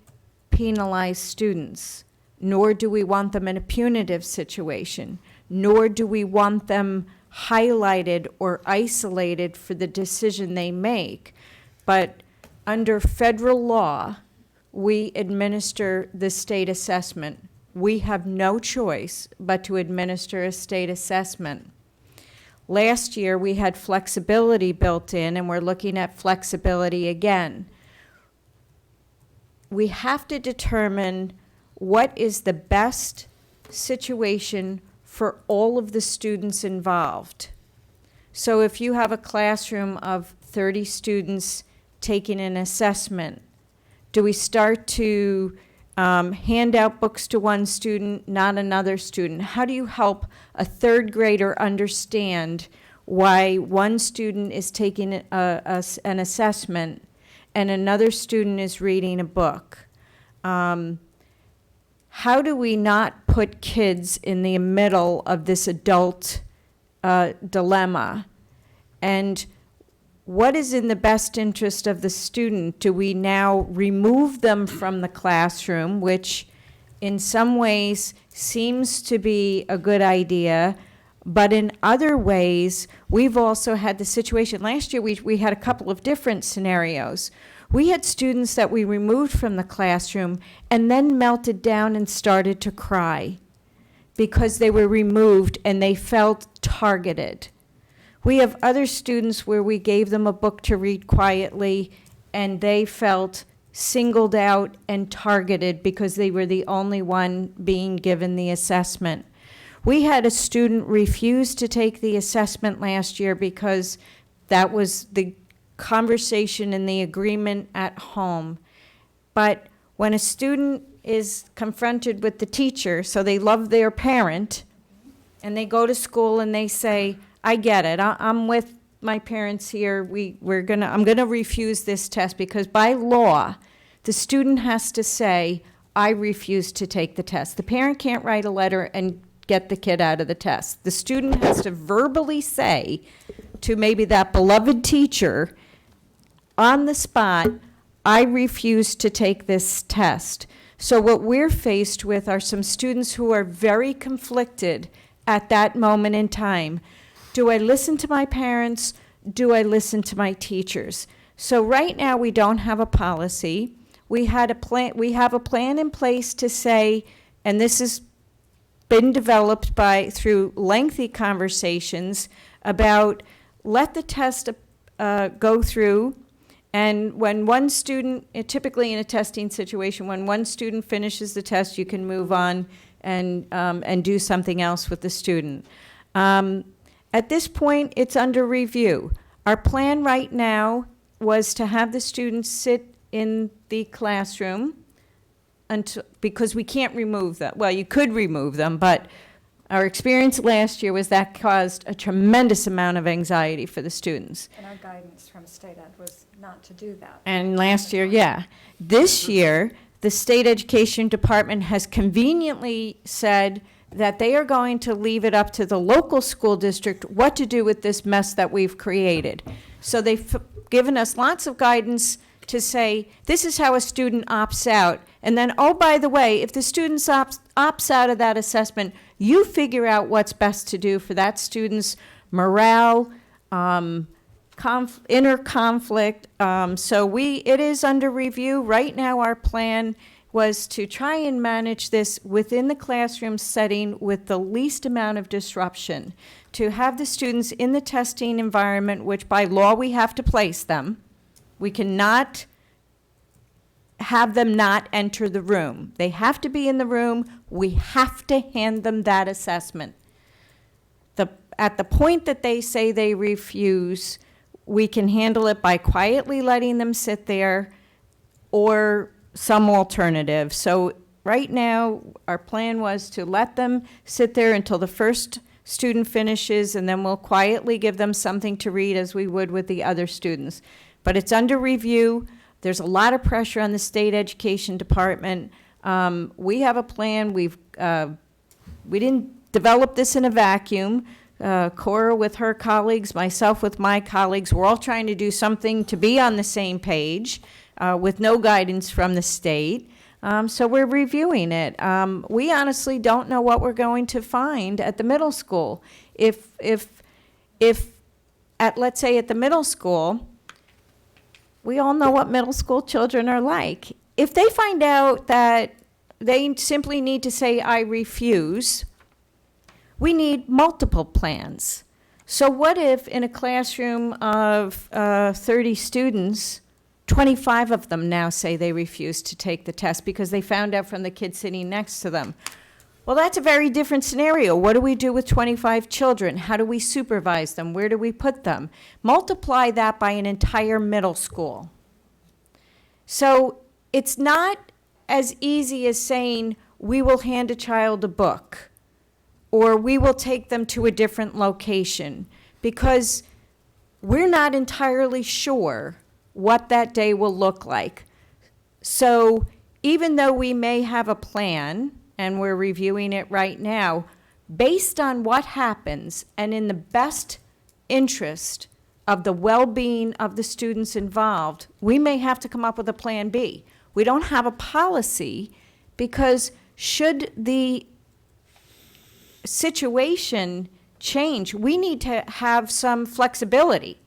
penalize students, nor do we want them in a punitive situation, nor do we want them highlighted or isolated for the decision they make. But under federal law, we administer the state assessment. We have no choice but to administer a state assessment. Last year, we had flexibility built in, and we're looking at flexibility again. We have to determine what is the best situation for all of the students involved. So if you have a classroom of 30 students taking an assessment, do we start to hand out books to one student, not another student? How do you help a third grader understand why one student is taking an assessment and another student is reading a book? How do we not put kids in the middle of this adult dilemma? And what is in the best interest of the student? Do we now remove them from the classroom, which in some ways seems to be a good idea, but in other ways, we've also had the situation. Last year, we had a couple of different scenarios. We had students that we removed from the classroom and then melted down and started to cry because they were removed and they felt targeted. We have other students where we gave them a book to read quietly and they felt singled out and targeted because they were the only one being given the assessment. We had a student refuse to take the assessment last year because that was the conversation and the agreement at home. But when a student is confronted with the teacher, so they love their parent, and they go to school and they say, I get it, I'm with my parents here, I'm gonna refuse this test, because by law, the student has to say, I refuse to take the test. The parent can't write a letter and get the kid out of the test. The student has to verbally say to maybe that beloved teacher on the spot, I refuse to take this test. So what we're faced with are some students who are very conflicted at that moment in time. Do I listen to my parents? Do I listen to my teachers? So right now we don't have a policy. We have a plan in place to say, and this has been developed through lengthy conversations about let the test go through, and when one student, typically in a testing situation, when one student finishes the test, you can move on and do something else with the student. At this point, it's under review. Our plan right now was to have the students sit in the classroom because we can't remove them. Well, you could remove them, but our experience last year was that caused a tremendous amount of anxiety for the students. And our guidance from state ed was not to do that. And last year, yeah. This year, the state education department has conveniently said that they are going to leave it up to the local school district what to do with this mess that we've created. So they've given us lots of guidance to say, this is how a student opts out. And then, oh, by the way, if the student opts out of that assessment, you figure out what's best to do for that student's morale, inner conflict. So it is under review. Right now, our plan was to try and manage this within the classroom setting with the least amount of disruption, to have the students in the testing environment, which by law we have to place them. We cannot have them not enter the room. They have to be in the room. We have to hand them that assessment. At the point that they say they refuse, we can handle it by quietly letting them sit there or some alternative. So right now, our plan was to let them sit there until the first student finishes, and then we'll quietly give them something to read as we would with the other students. But it's under review. There's a lot of pressure on the state education department. We have a plan. We didn't develop this in a vacuum. Cora with her colleagues, myself with my colleagues, we're all trying to do something to be on the same page with no guidance from the state. So we're reviewing it. We honestly don't know what we're going to find at the middle school. If let's say at the middle school, we all know what middle school children are like. If they find out that they simply need to say, I refuse, we need multiple plans. So what if in a classroom of 30 students, 25 of them now say they refuse to take the test because they found out from the kid sitting next to them? Well, that's a very different scenario. What do we do with 25 children? How do we supervise them? Where do we put them? Multiply that by an entire middle school. So it's not as easy as saying, we will hand a child a book, or we will take them to a different location, because we're not entirely sure what that day will look like. So even though we may have a plan, and we're reviewing it right now, based on what happens and in the best interest of the well-being of the students involved, we may have to come up with a plan B. We don't have a policy because should the situation change, we need to have some flexibility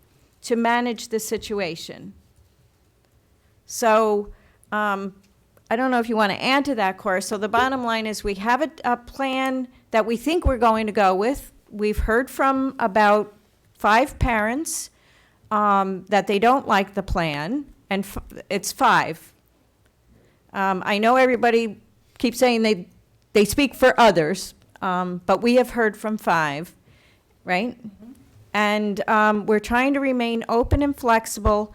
to manage the situation. So, I don't know if you want to add to that, Cora. So the bottom line is we have a plan that we think we're going to go with. We've heard from about 5 parents that they don't like the plan, and it's 5. I know everybody keeps saying they speak for others, but we have heard from 5, right? And we're trying to remain open and flexible.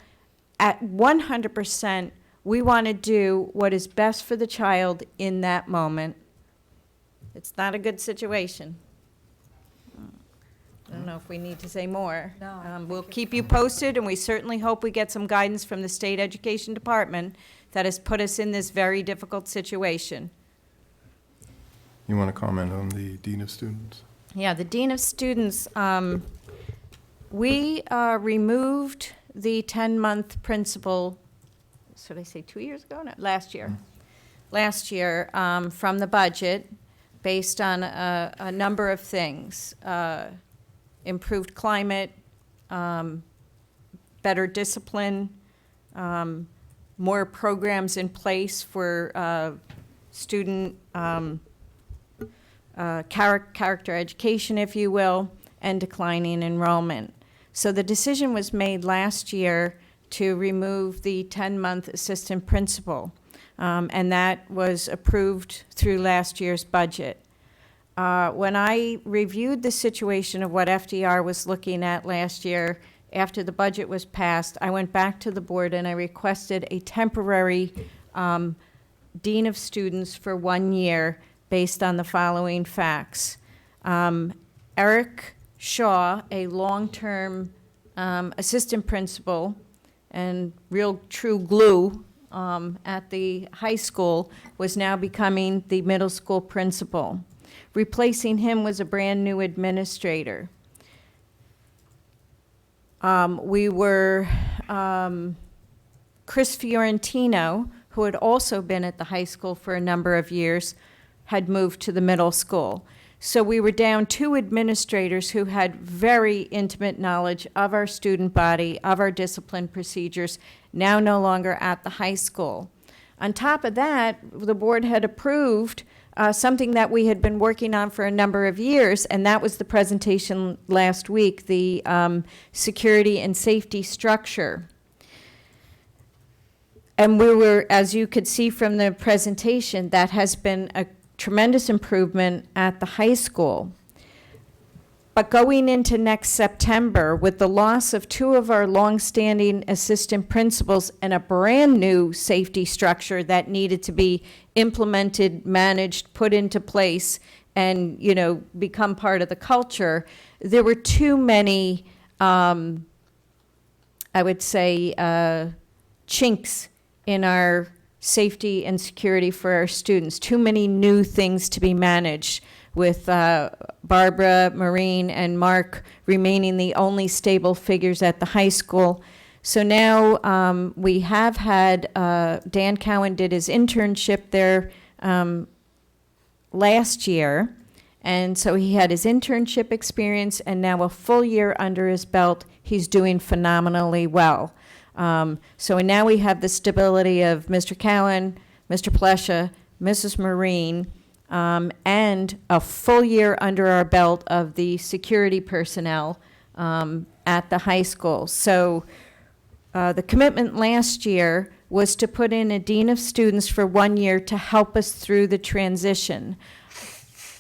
At 100%, we want to do what is best for the child in that moment. It's not a good situation. I don't know if we need to say more. No, We'll keep you posted, and we certainly hope we get some guidance from the State Education Department that has put us in this very difficult situation. You want to comment on the Dean of Students? Yeah, the Dean of Students, we removed the 10-month principal, so did I say 2 years ago? No, last year. Last year, from the budget, based on a number of things. Improved climate, better discipline, more programs in place for student character education, if you will, and declining enrollment. So the decision was made last year to remove the 10-month assistant principal, and that was approved through last year's budget. When I reviewed the situation of what FDR was looking at last year, after the budget was passed, I went back to the board and I requested a temporary dean of students for 1 year based on the following facts. Eric Shaw, a long-term assistant principal and real true glue at the high school, was now becoming the middle school principal. Replacing him was a brand-new administrator. We were, Chris Fiorentino, who had also been at the high school for a number of years, had moved to the middle school. So we were down 2 administrators who had very intimate knowledge of our student body, of our discipline procedures, now no longer at the high school. On top of that, the board had approved something that we had been working on for a number of years, and that was the presentation last week, the security and safety structure. And we were, as you could see from the presentation, that has been a tremendous improvement at the high school. But going into next September, with the loss of 2 of our longstanding assistant principals and a brand-new safety structure that needed to be implemented, managed, put into place, and, you know, become part of the culture, there were too many, I would say, chinks in our safety and security for our students, too many new things to be managed, with Barbara, Maureen, and Mark remaining the only stable figures at the high school. So now we have had, Dan Cowan did his internship there last year, and so he had his internship experience, and now a full year under his belt. He's doing phenomenally well. So now we have the stability of Mr. Cowan, Mr. Plesha, Mrs. Maureen, and a full year under our belt of the security personnel at the high school. So the commitment last year was to put in a dean of students for 1 year to help us through the transition.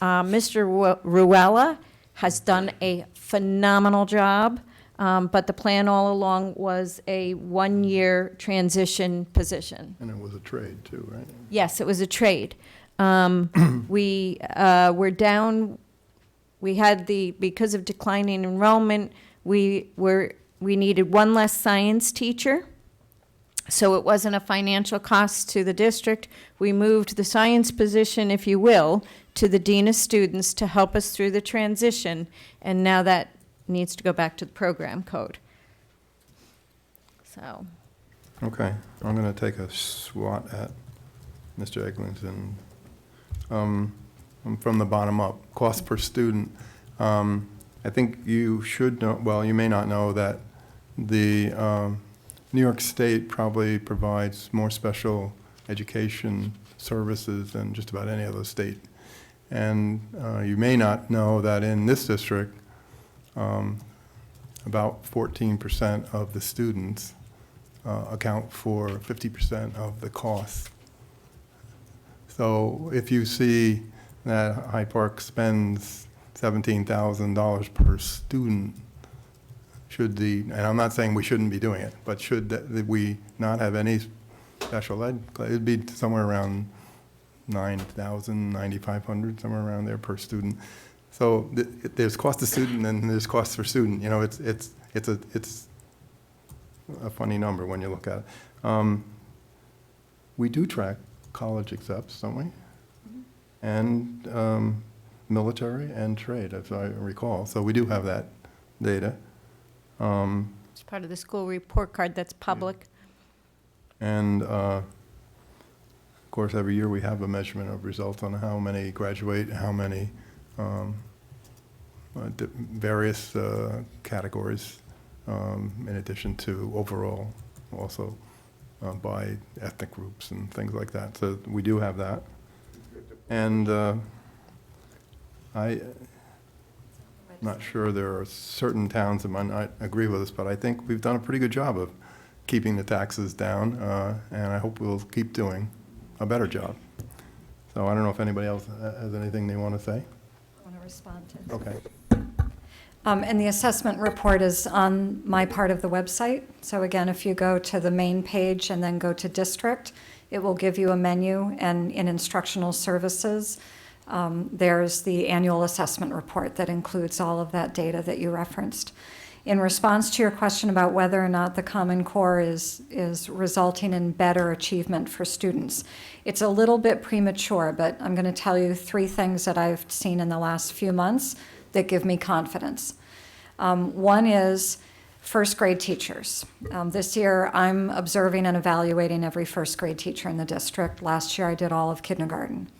Mr. Ruella has done a phenomenal job, but the plan all along was a 1-year transition position. And it was a trade too, right? Yes, it was a trade. We were down, we had because of declining enrollment, we needed 1 less science teacher. So it wasn't a financial cost to the district. We moved the science position, if you will, to the dean of students to help us through the transition. And now that needs to go back to the program code. So. Okay, I'm going to take a swat at Mr. Eglinton. From the bottom up, cost per student. I think you should know, well, you may not know that the New York State probably provides more special education services than just about any other state. And you may not know that in this district, about 14% of the students account for 50% of the cost. So if you see that Hyde Park spends $17,000 per student, and I'm not saying we shouldn't be doing it, but that we not have any special ed, it'd be somewhere around 9,000, 9,500, somewhere around there per student. So there's cost to student and there's cost for student. You know, it's a funny number when you look at it. We do track college accepts, don't we? And military and trade, as I recall. So we do have that data. It's part of the school report card that's public. And of course, every year we have a measurement of results on how many graduate, how many various categories, in addition to overall, also by ethnic groups and things like that. So we do have that. And I'm not sure, there are certain towns that might not agree with us, but I think we've done a pretty good job of keeping the taxes down, and I hope we'll keep doing a better job. So I don't know if anybody else has anything they want to say? I want to respond to. Okay. And the assessment report is on my part of the website. So again, if you go to the main page and then go to district, it will give you a menu, and in instructional services, there's the annual assessment report that includes all of that data that you referenced. In response to your question about whether or not the Common Core is resulting in better achievement for students, it's a little bit premature, but I'm going to tell you 3 things that I've seen in the last few months that give me confidence. One is first grade teachers. This year, I'm observing and evaluating every first grade teacher in the district. Last year, I did all of kindergarten.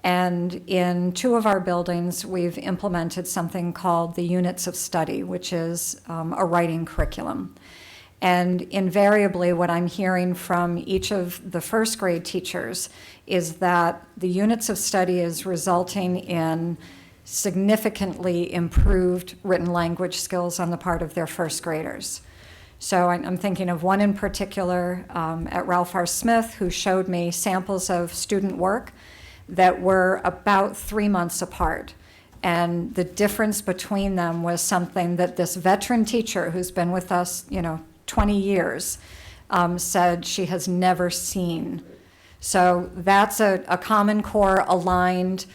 And in 2 of our buildings, we've implemented something called the Units of Study, which is a writing curriculum. And invariably, what I'm hearing from each of the first grade teachers is that the Units of Study is resulting in significantly improved written language skills on the part of their first graders. So I'm thinking of one in particular at Ralph R. Smith, who showed me samples of student work that were about 3 months apart. And the difference between them was something that this veteran teacher who's been with us, 20 years, said she has never seen. So that's a Common Core aligned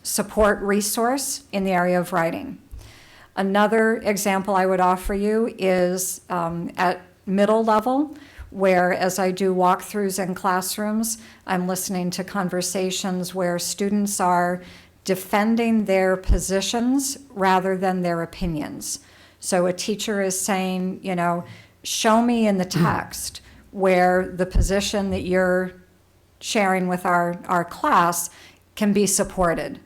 support resource in the area of writing. Another example I would offer you is at middle level, where as I do walkthroughs in classrooms, I'm listening to conversations where students are defending their positions rather than their opinions. So a teacher is saying, show me in the text where the position that you're sharing with our class can be supported.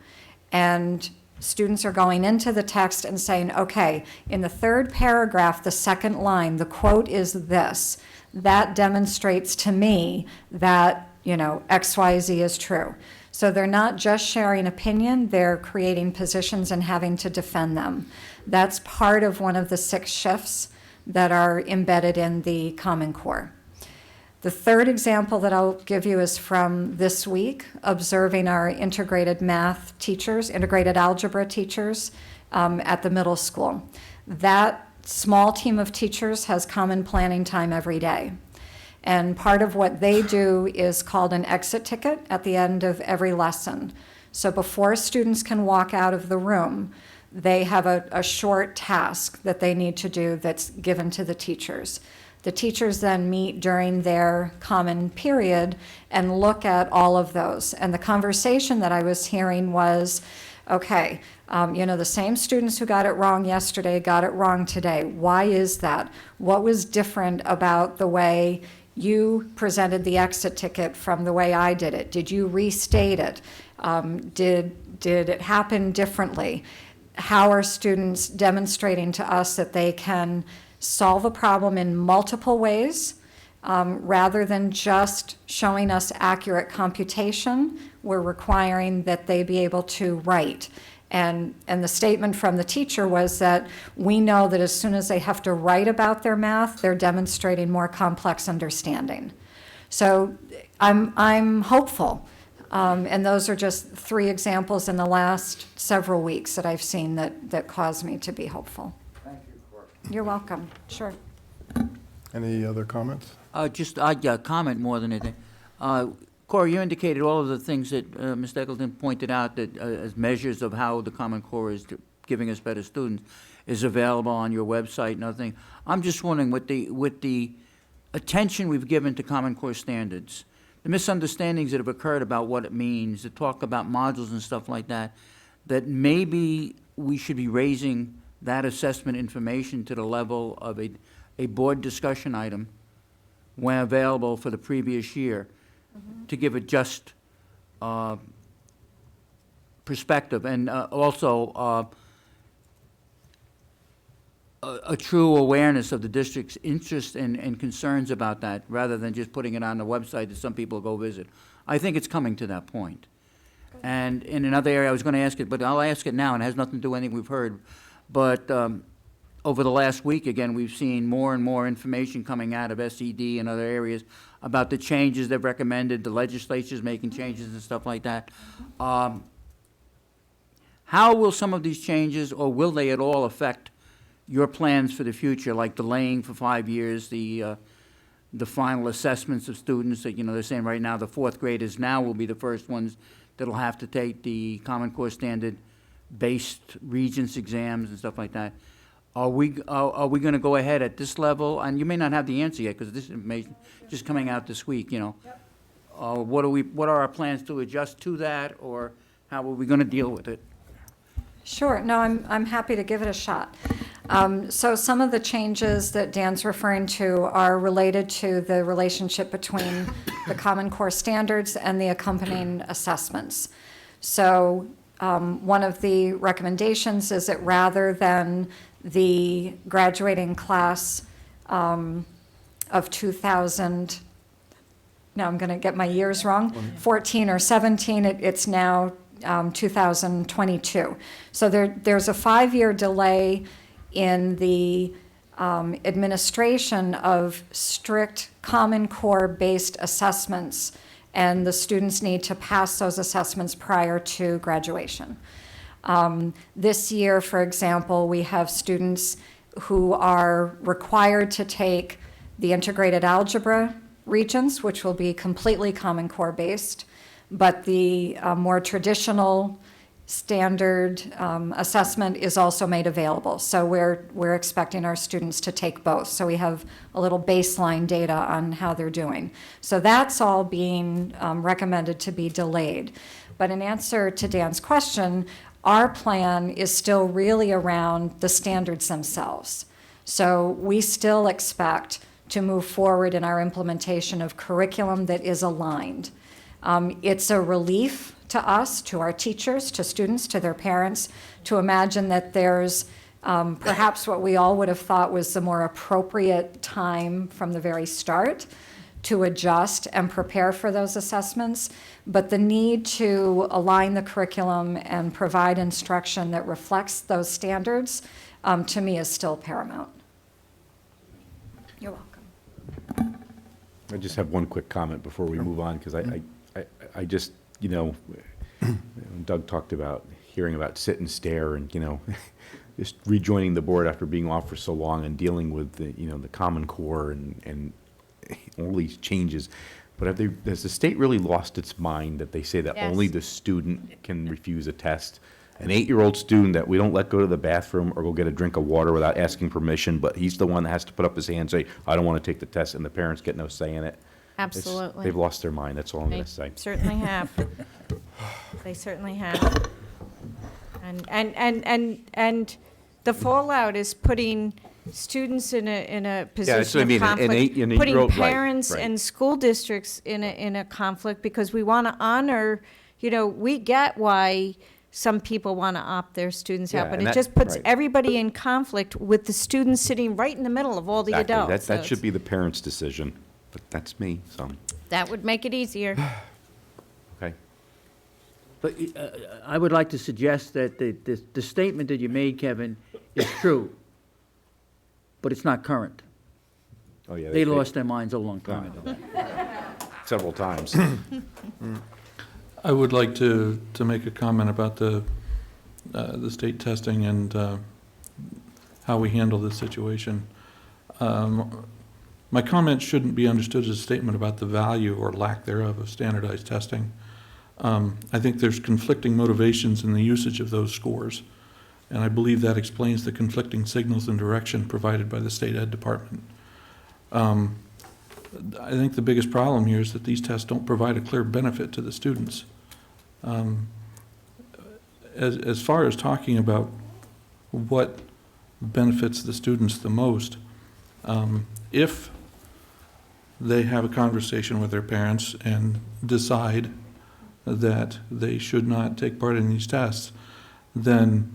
And students are going into the text and saying, okay, in the 3rd paragraph, the 2nd line, the quote is this. That demonstrates to me that, XYZ is true. So they're not just sharing opinion, they're creating positions and having to defend them. That's part of one of the 6 shifts that are embedded in the Common Core. The 3rd example that I'll give you is from this week, observing our integrated math teachers, integrated algebra teachers at the middle school. That small team of teachers has common planning time every day. And part of what they do is called an exit ticket at the end of every lesson. So before students can walk out of the room, they have a short task that they need to do that's given to the teachers. The teachers then meet during their common period and look at all of those. And the conversation that I was hearing was, okay, the same students who got it wrong yesterday got it wrong today. Why is that? What was different about the way you presented the exit ticket from the way I did it? Did you restate it? Did it happen differently? How are students demonstrating to us that they can solve a problem in multiple ways rather than just showing us accurate computation? We're requiring that they be able to write. And the statement from the teacher was that we know that as soon as they have to write about their math, they're demonstrating more complex understanding. So I'm hopeful. And those are just 3 examples in the last several weeks that I've seen that cause me to be hopeful. Thank you, Cora. You're welcome, sure. Any other comments? I'd comment more than anything. Corey, you indicated all of the things that Mr. Eggleton pointed out that as measures of how the Common Core is giving us better students is available on your website and other things. I'm just wondering, with the attention we've given to Common Core standards, the misunderstandings that have occurred about what it means, the talk about modules and stuff like that, that maybe we should be raising that assessment information to the level of a board discussion item when available for the previous year, to give it just perspective, and also a true awareness of the district's interest and concerns about that, rather than just putting it on the website that some people go visit. I think it's coming to that point. And in another area, I was going to ask it, but I'll ask it now, and it has nothing to do with anything we've heard. But over the last week, again, we've seen more and more information coming out of SED and other areas about the changes they've recommended, the legislature's making changes and stuff like that. How will some of these changes, or will they at all, affect your plans for the future, like delaying for 5 years the final assessments of students that, they're saying right now the fourth graders now will be the first ones that'll have to take the Common Core standard-based Regents exams and stuff like that. Are we going to go ahead at this level? And you may not have the answer yet, because this information just coming out this week, Yep. What are our plans to adjust to that, or how are we going to deal with it? Sure, no, I'm happy to give it a shot. So some of the changes that Dan's referring to are related to the relationship between the Common Core standards and the accompanying assessments. So one of the recommendations is that rather than the graduating class of 2000, now I'm going to get my years wrong, 14 or 17, it's now 2022. So there's a 5-year delay in the administration of strict Common Core-based assessments, and the students need to pass those assessments prior to graduation. This year, for example, we have students who are required to take the integrated algebra regions, which will be completely Common Core based, but the more traditional standard assessment is also made available. So we're expecting our students to take both. So we have a little baseline data on how they're doing. So that's all being recommended to be delayed. But in answer to Dan's question, our plan is still really around the standards themselves. So we still expect to move forward in our implementation of curriculum that is aligned. It's a relief to us, to our teachers, to students, to their parents, to imagine that there's perhaps what we all would have thought was the more appropriate time from the very start to adjust and prepare for those assessments. But the need to align the curriculum and provide instruction that reflects those standards, to me, is still paramount. You're welcome. I just have one quick comment before we move on, because I just, Doug talked about hearing about sit and stare and, just rejoining the board after being off for so long and dealing with the, the Common Core and all these changes. But has the state really lost its mind that they say that Yes. only the student can refuse a test? An 8-year-old student that we don't let go to the bathroom or go get a drink of water without asking permission, but he's the one that has to put up his hand and say, I don't want to take the test, and the parents get no say in it. Absolutely. They've lost their mind, that's all I'm going to say. They certainly have. They certainly have. And the fallout is putting students in a that's position what I of mean, an conflict, 8-year-old putting right, parents right. and school districts in a conflict, because we want to honor, we get why some people want to opt their students Yeah, out, but and it that- just puts right. everybody in conflict with the students sitting right in the middle of all the Exactly. adults. That So should be the parents' decision, but that's me, so, that would make it easier. okay. But I would like to suggest that the statement that you made, Kevin, is true, but it's not current. Oh, yeah. They lost their minds a long time ago. Several times. I would like to make a comment about the state testing, and how we handle this situation. My comment shouldn't be understood as a statement about the value or lack thereof of standardized testing. I think there's conflicting motivations in the usage of those scores, and I believe that explains the conflicting signals and direction provided by the state ed department. I think the biggest problem here is that these tests don't provide a clear benefit to the students. As far as talking about what benefits the students the most, if they have a conversation with their parents and decide that they should not take part in these tests, then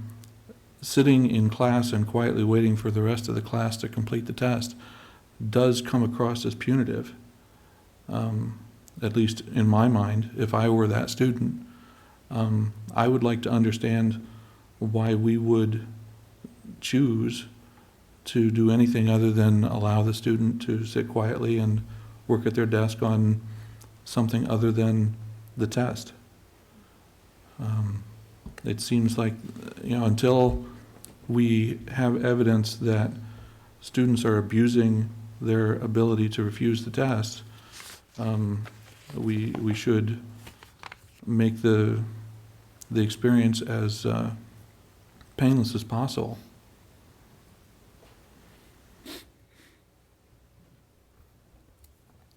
sitting in class and quietly waiting for the rest of the class to complete the test does come across as punitive, at least in my mind. If I were that student, I would like to understand why we would choose to do anything other than allow the student to sit quietly and work at their desk on something other than the test. It seems like, until we have evidence that students are abusing their ability to refuse the test, we should make the experience as painless as possible.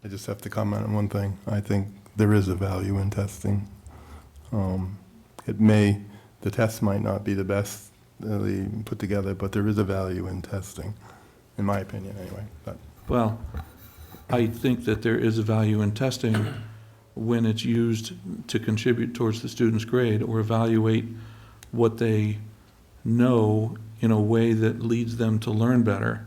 I just have to comment on one thing. I think there is a value in testing. The test might not be the best put together, but there is a value in testing, in my opinion anyway. Well, I think that there is a value in testing when it's used to contribute towards the student's grade or evaluate what they know in a way that leads them to learn better.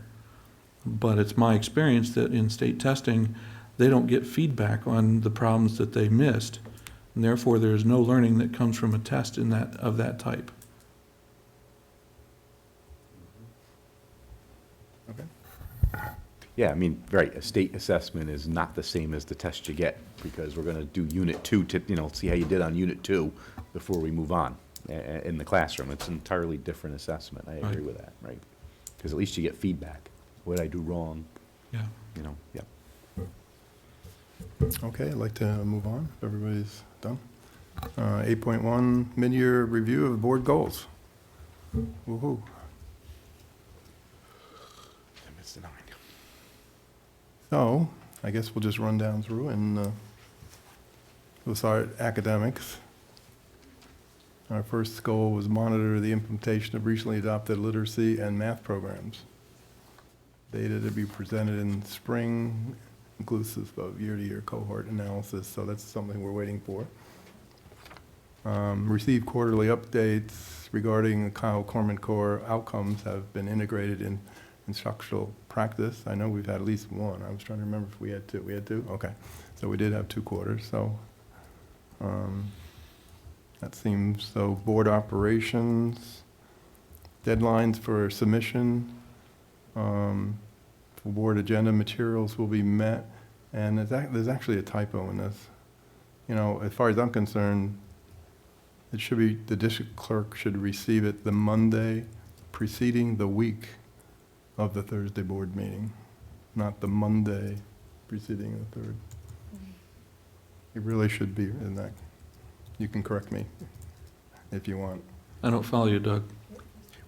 But it's my experience that in state testing, they don't get feedback on the problems that they missed, and therefore there is no learning that comes from a test of that type. Yeah, I mean, right, a state assessment is not the same as the test you get, because we're gonna do Unit 2 to, see how you did on Unit 2 before we move on in the classroom. It's an entirely different assessment. I agree with that, right? Because at least you get feedback. What did I do wrong? Yeah. Yeah. Okay, I'd like to move on, if everybody's done. 8.1, mid-year review of board goals. Woo-hoo. So, I guess we'll just run down through and we'll start academics. Our first goal was monitor the implementation of recently adopted literacy and math programs. Data to be presented in spring, inclusive of year-to-year cohort analysis, so that's something we're waiting for. Receive quarterly updates regarding how Corpsman Core outcomes have been integrated in instructional practice. I know we've had at least one. I was trying to remember if we had two. We had two? Okay. So we did have 2 quarters, so that seems, so board operations, deadlines for submission, for board agenda materials will be met, and there's actually a typo in this. As far as I'm concerned, it should be, the district clerk should receive it the Monday preceding the week of the Thursday board meeting, not the Monday preceding the third. It really should be in that. You can correct me if you want. I don't follow you, Doug.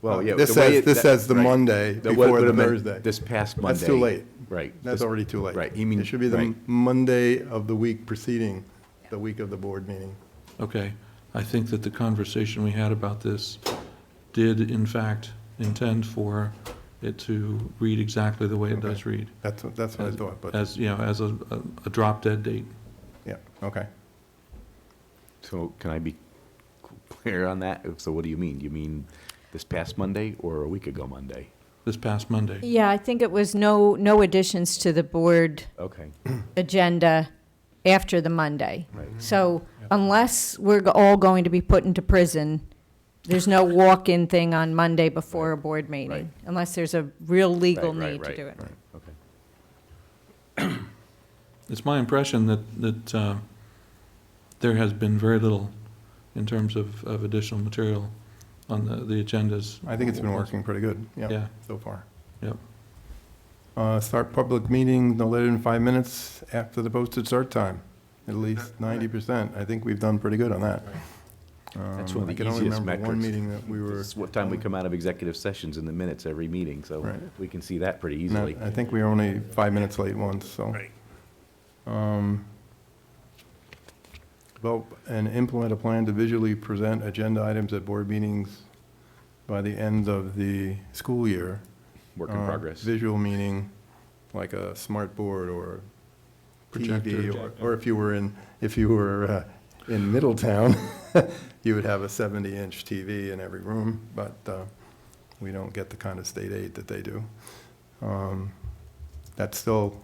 Well, yeah. This says the Monday before the Thursday. This past Monday. That's too late. Right. That's already too late. Right. It should be the Monday of the week preceding the week of the board meeting. Okay. I think that the conversation we had about this did, in fact, intend for it to read exactly the way it does read. That's what I thought, but. As a drop dead date. Yeah, okay. So can I be clear on that? So what do you mean? You mean this past Monday or a week ago Monday? This past Monday. Yeah, I think it was no additions to the board Okay. agenda after the Monday. Right. So unless we're all going to be put into prison, there's no walk-in thing on Monday before a board meeting, Right. unless there's a real legal Right, need to right, do it. right. Okay. It's my impression that there has been very little in terms of additional material on the agendas. I think it's been working pretty good, Yeah. yeah, so far. Yep. Start public meeting no later than 5 minutes after the posted start time, at least 90%. I think we've done pretty good on that. That's one of I the can only easiest remember one metrics. meeting that we were. It's what time we come out of executive sessions in the minutes every meeting, so Right. we can see that pretty And easily. I think we were only 5 minutes late once, so. Develop and implement a plan to visually present agenda items at board meetings by the end of the school year. Work in progress. Visual meaning like a smart board or TV, Projector. or if you were in Middletown, you would have a 70-inch TV in every room, but we don't get the kind of state aid that they do. That's still,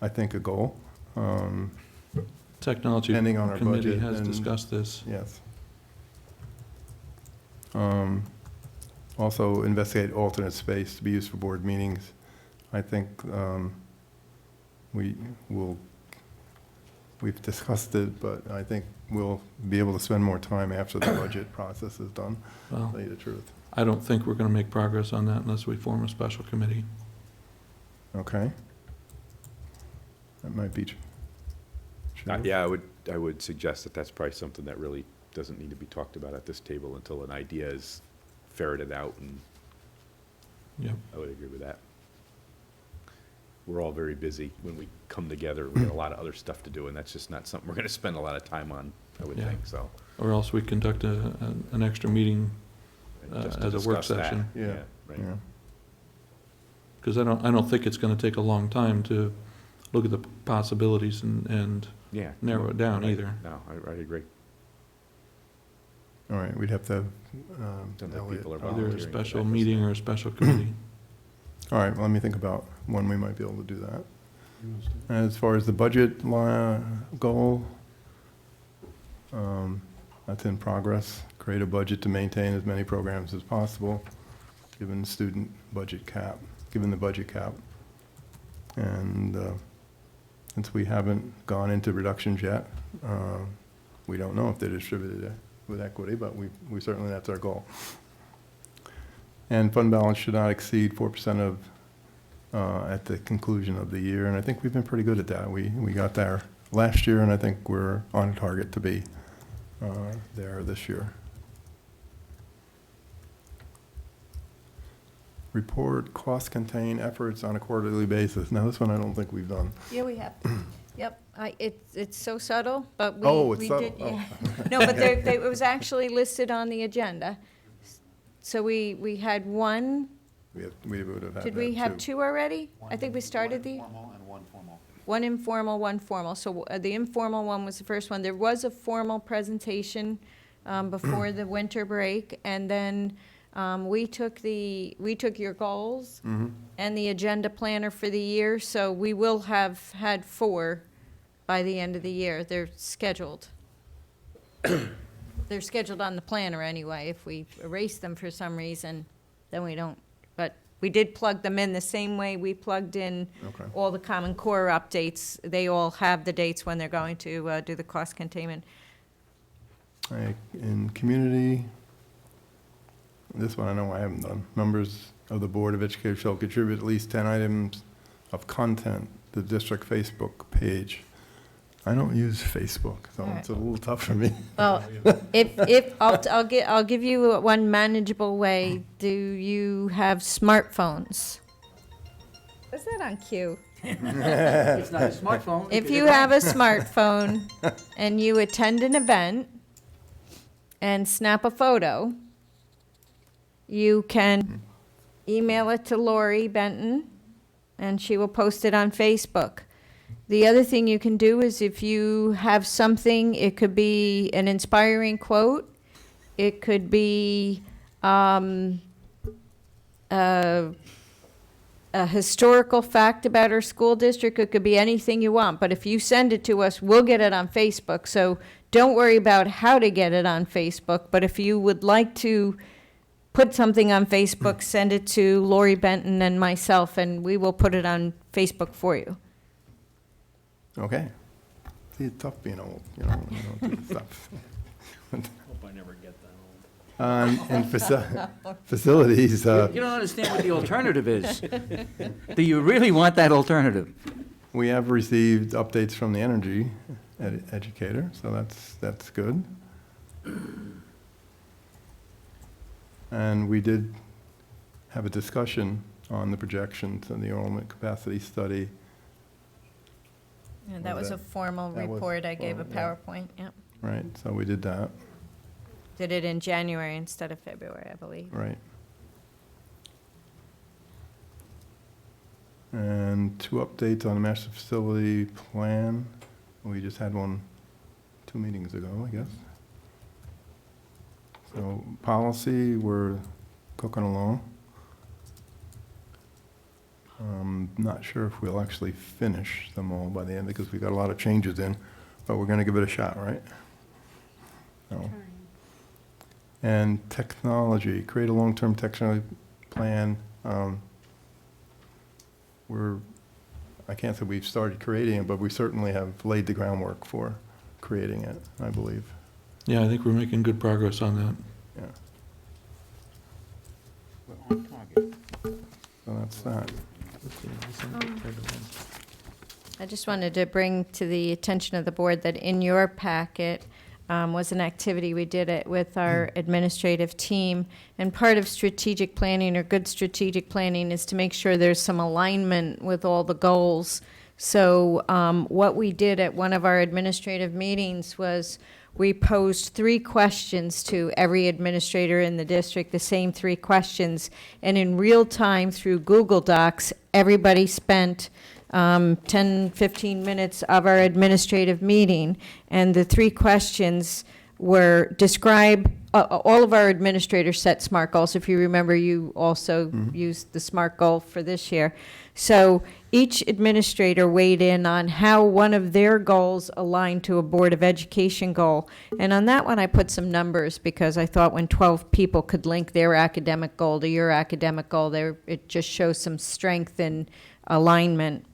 I think, a goal. Technology Depending on our Committee budget has and- discussed this. Yes. Also, investigate alternate space to be used for board meetings. I think we've discussed it, but I think we'll be able to spend more time after the budget process is done, to Well, tell you the truth. I don't think we're going to make progress on that unless we form a special committee. Okay? That might be true. Yeah, I would suggest that that's probably something that really doesn't need to be talked about at this table until an idea is ferreted out, and Yep. I would agree with that. We're all very busy when we come together. We got a lot of other stuff to do, and that's just not something we're gonna spend a lot of time on, I would Yeah. think, so. Or else we conduct an extra meeting Just to as a work discuss that, session. Yeah, Right. yeah. Because I don't think it's going to take a long time to look at the possibilities and Yeah. narrow it down Right. either. No, I agree. All right, we'd have to have. Sounds like Elliot people are Either a volunteering for special that. meeting or a special committee. All right, well, let me think about when we might be able to do that. As far as the budget goal, that's in progress. Create a budget to maintain as many programs as possible, given the student budget cap, given the budget cap. And since we haven't gone into reductions yet, we don't know if they're distributed with equity, but we certainly, that's our goal. And fund balance should not exceed 4% of, at the conclusion of the year, and I think we've been pretty good at that. We got there last year, and I think we're on target to be there this year. Report cost-contain efforts on a quarterly basis. Now, this one I don't think we've done. Yeah, we have. Yep, it's so subtle, but we. Oh, it's we subtle. did- yeah. No, but it was actually listed on the agenda. So we had one, We would have had did we that, have too. two already? I think we started the. One informal, one formal. So the informal one was the first one. There was a formal presentation before the winter break, and then we took your goals and the agenda planner for the year, so we will have had 4 by the end of the year. They're scheduled. They're scheduled on the planner anyway. If we erase them for some reason, then we don't. But we did plug them in the same way we plugged in Okay. all the Common Core updates. They all have the dates when they're going to do the cost containment. In community, this one I know I haven't done. Members of the Board of Education shall contribute at least 10 items of content to the district Facebook page. I don't use Facebook, so it's a little tough for me. Well, if I'll give you one manageable way. Do you have smartphones? Was that on cue? It's not a smartphone. If you have a smartphone and you attend an event and snap a photo, you can email it to Lori Benton, and she will post it on Facebook. The other thing you can do is if you have something, it could be an inspiring quote, it could be a historical fact about our school district, it could be anything you want. But if you send it to us, we'll get it on Facebook. So don't worry about how to get it on Facebook, but if you would like to put something on Facebook, send it to Lori Benton and myself, and we will put it on Facebook for you. Okay. See, it's tough being old, you know, do the stuff. Hope I never get that old. And facilities, You don't understand what the alternative is. Do you really want that alternative? we have received updates from the energy educator, so that's good. And we did have a discussion on the projections and the enrollment capacity study. And that was a formal That was report. I gave a formal, yeah. PowerPoint, yeah. Right, so we did that, Did it in January instead of February, I believe. right. And 2 updates on the master facility plan. We just had one 2 meetings ago, I guess. So policy, we're cooking along. Not sure if we'll actually finish them all by the end because we got a lot of changes in, but we're gonna give it a shot, right? So. And technology, create a long-term technology plan. I can't say we've started creating it, but we certainly have laid the groundwork for creating it, I believe. Yeah, I think we're making good progress on that. Yeah. So that's that. I just wanted to bring to the attention of the board that in your packet was an activity we did it with our administrative team. And part of strategic planning or good strategic planning is to make sure there's some alignment with all the goals. So what we did at one of our administrative meetings was we posed 3 questions to every administrator in the district, the same 3 questions. And in real time through Google Docs, everybody spent 10, 15 minutes of our administrative meeting. And the 3 questions were describe, all of our administrators set SMART goals. If you remember, you also used the SMART goal for this year. So each administrator weighed in on how one of their goals aligned to a Board of Education goal. And on that one, I put some numbers because I thought when 12 people could link their academic goal to your academic goal, it just shows some strength and alignment.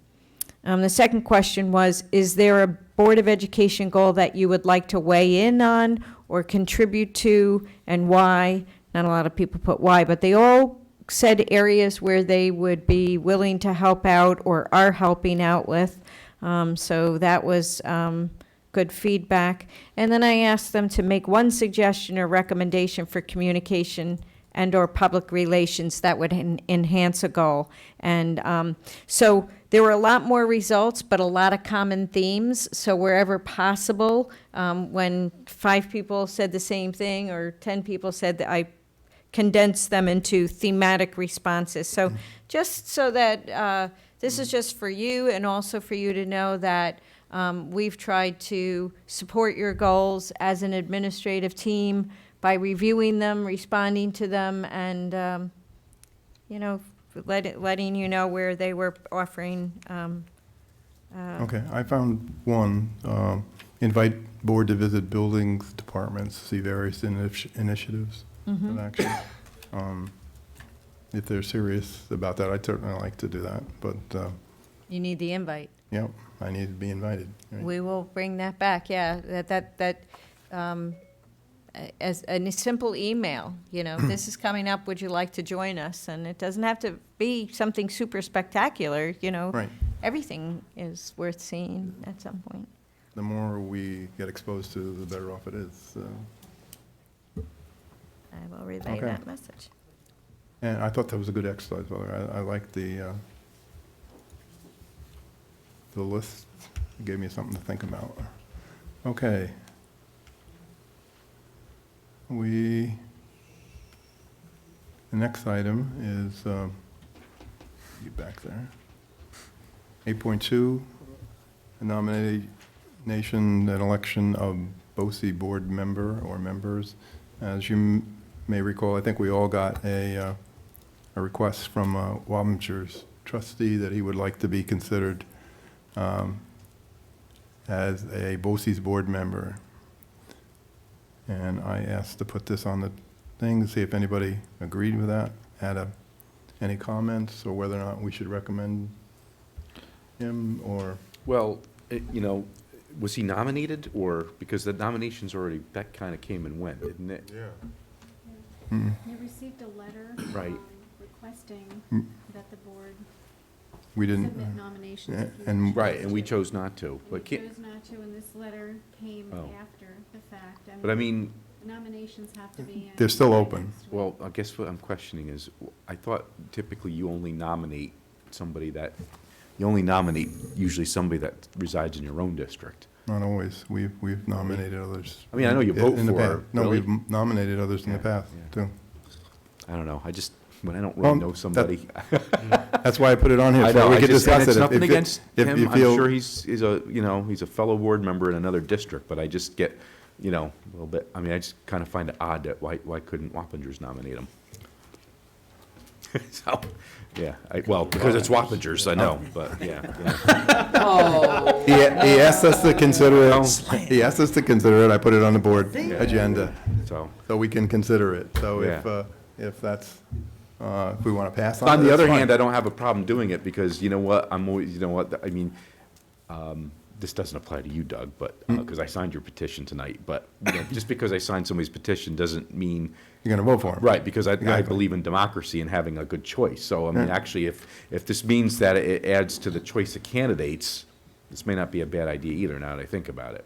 The second question was, is there a Board of Education goal that you would like to weigh in on or contribute to, and why? Not a lot of people put why, but they all said areas where they would be willing to help out or are helping out with. So that was good feedback. And then I asked them to make one suggestion or recommendation for communication and or public relations that would enhance a goal. And so there were a lot more results, but a lot of common themes. So wherever possible, when 5 people said the same thing or 10 people said that, I condensed them into thematic responses. So just so that this is just for you and also for you to know that we've tried to support your goals as an administrative team by reviewing them, responding to them, and letting you know where they were offering. Okay, I found one, invite board to visit buildings, departments, see various initiatives of action. If they're serious about that, I'd certainly like to do that, but, You need the invite. yep, I need to be invited. Right. We will bring that back, yeah, as a simple email, this is coming up, would you like to join us? And it doesn't have to be something super spectacular, Right. Everything is worth seeing at some point. The more we get exposed to, the better off it is. I will relay Okay. that message. And I thought that was a good exercise, by the way. I liked the list. It gave me something to think about. Okay. The next item is, get back there. 8.2, nomination and election of BOCES board member or members. As you may recall, I think we all got a request from Wabenshire's trustee that he would like to be considered as a BOCES board member. And I asked to put this on the thing to see if anybody agreed with that, had any comments, or whether or not we should recommend him, or... Well, was he nominated, or, because the nominations already, that kind of came and went, didn't it? Yeah. Mm. You received a letter. Right. Requesting Mm. that the board We didn't. submit nominations. yeah, if you and- choose Right, and we to. chose not to, And but you can't, chose not to, and this letter came Oh. after the fact. but I mean, the nominations have to be in. They're still by open. next week. well, I guess what I'm questioning is, I thought typically you only nominate somebody that, you only nominate usually somebody that resides in your own district. Not always. We've nominated others. I mean, I know you in- vote in the for past. her, No, really? we've nominated others in the Yeah, past, yeah. too. I don't know, I just, when I don't Well, really know somebody. That's why I put it on here, I so know, we I could just, and discuss it's it. nothing If- against if him, you I'm feel- sure he's a, you know, he's a fellow board member in another district, but I just get, you know, a little bit, I mean, I just kind of find it odd that why couldn't Wappingers nominate him? So, yeah, well, because it's Wappingers, I know, but, yeah. He asked us to consider it. He asked us to consider it. I put it on the board agenda, So, so we can consider it. So Yeah. if that's, if we want to pass on it, on the that's other fine. hand, I don't have a problem doing it, because you know what, I'm always, you know what, I mean, this doesn't apply to you, Doug, but, because I signed your petition tonight, but, you know, just because I signed somebody's petition doesn't mean. You're going to vote for him. Right, because I Exactly. believe in democracy and having a good choice. So, I mean, Yeah. actually, if this means that it adds to the choice of candidates, this may not be a bad idea either, now that I think about it.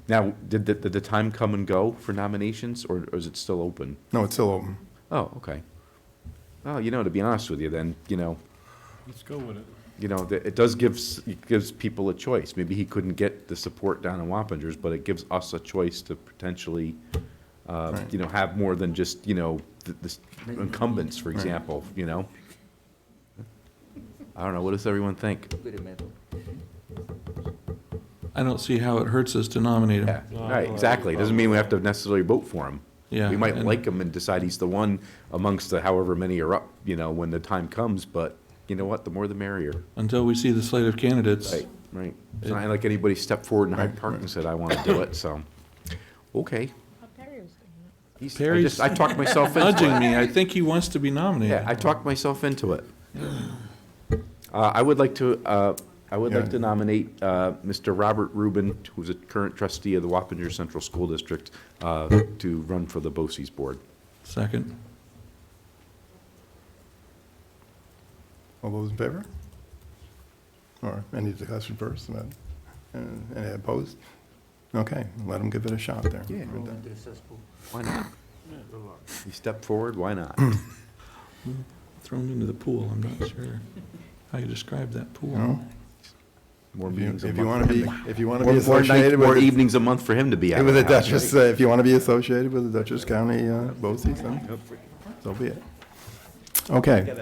Now, did the time come and go for nominations, or is it still open? No, it's still open. Oh, okay. Well, you know, to be honest with you, then, you know, Let's go with it. you know, it does it gives people a choice. Maybe he couldn't get the support down in Wappingers, but it gives us a choice to potentially, you know, have more than just, you know, the incumbents, for example, you know? I don't know, what does everyone think? I don't see how it hurts us to nominate him. Yeah, right, exactly. It doesn't mean we have to necessarily vote for him. Yeah, We might and- like him and decide he's the one amongst the however many are up, you know, when the time comes, but you know what, the more the merrier. Until we see the slate of candidates. Right, right. It's not like anybody stepped forward in Hyde Park and said, I want to do it, so, okay. Perry's I talked myself into nudging it. me. I think he wants to be nominated. Yeah, I talked myself into it. I would like to nominate Mr. Robert Rubin, who's a current trustee of the Wappinger Central School District, to run for the BOCES board. Second. All those in favor? Or any discussion first? Any opposed? Okay, let him give it a shot there. Yeah. Why not? You step forward, why not? Thrown into the pool. I'm not sure how you describe that pool. No? More If you- meetings a if you month wanna for him be- to- if you wanna be more associated more with- evenings a month for him to be out With of the the house, Dutchess, right? if you want to be associated with the Dutchess County BOCES, then so be it. Okay.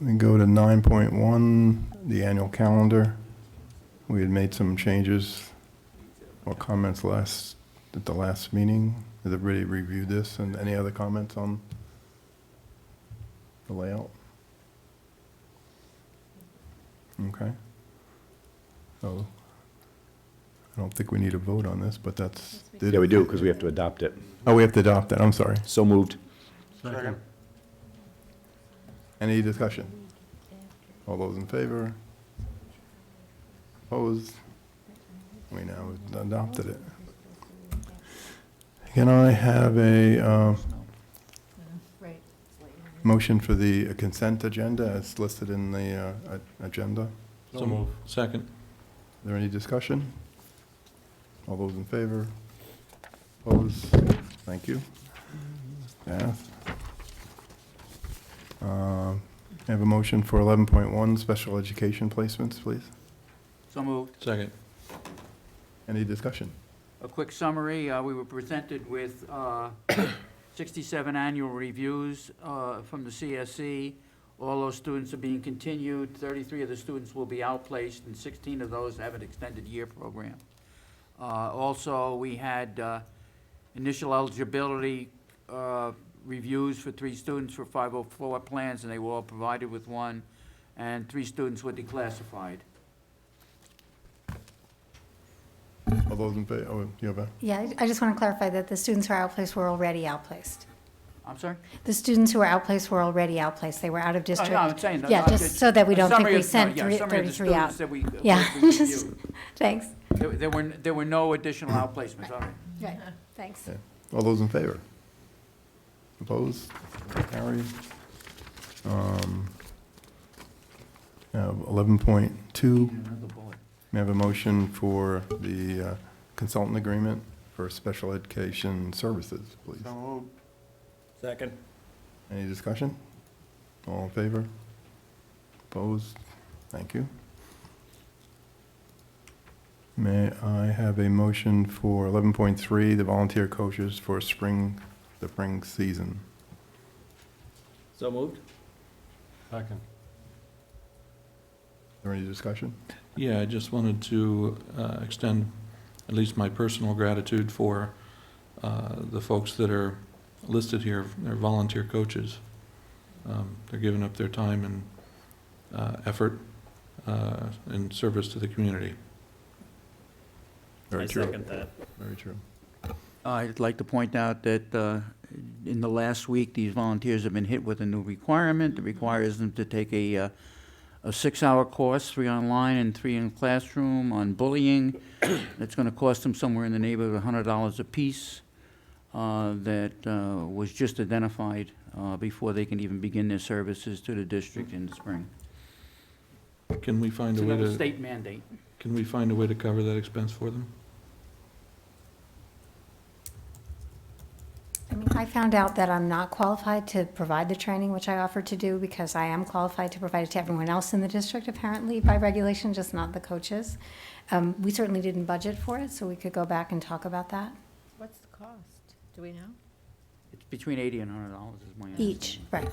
We go to 9.1, the annual calendar. We had made some changes or comments at the last meeting. Has everybody reviewed this, and any other comments on the layout? Okay. So, I don't think we need a vote on this, but that's. Yeah, we do, because we have to adopt it. Oh, we have to adopt that, I'm sorry. So moved. Second. Any discussion? All those in favor? Opposed? We now adopted it. Can I have a motion for the consent agenda as listed in the agenda? So move. Second. Is there any discussion? All those in favor? Opposed? Thank you. Passed. I have a motion for 11.1, special education placements, please. So moved. Second. Any discussion? A quick summary, we were presented with 67 annual reviews from the CSE. All those students are being continued. 33 of the students will be outplaced, and 16 of those have an extended year program. Also, we had initial eligibility reviews for 3 students for 504 plans, and they were all provided with one, and 3 students were declassified. All those in favor, oh, you have a, Yeah, I just want to clarify that the students who are outplaced were already outplaced. I'm sorry? The students who were outplaced were already outplaced. They were out of district. No, I'm saying, Yeah, just so that we don't think we sent summary of the 33 out. students that we Yeah, we just, reviewed. thanks. There were no additional outplacements, all right. Right, thanks. Okay. All those in favor? Opposed? Carried. 11.2, may I have a motion for the consultant agreement for special education services, please? Second. Any discussion? All in favor? Opposed? Thank you. May I have a motion for 11.3, the volunteer coaches for the spring season? So moved? Second. Is there any discussion? Yeah, I just wanted to extend at least my personal gratitude for the folks that are listed here. They're volunteer coaches. They're giving up their time and effort in service to the community. Very I true. second that. Very true. I'd like to point out that in the last week, these volunteers have been hit with a new requirement. It requires them to take a 6-hour course, 3 online and 3 in classroom, on bullying. It's going to cost them somewhere in the neighborhood of $100 apiece. That was just identified before they can even begin their services to the district in the spring. Can we find It's a way another to, state mandate. can we find a way to cover that expense for them? I mean, I found out that I'm not qualified to provide the training, which I offered to do, because I am qualified to provide it to everyone else in the district, apparently, by regulation, just not the coaches. We certainly didn't budget for it, so we could go back and talk about that. What's the cost? Do we know? It's between $80 and $100 is my Each, right.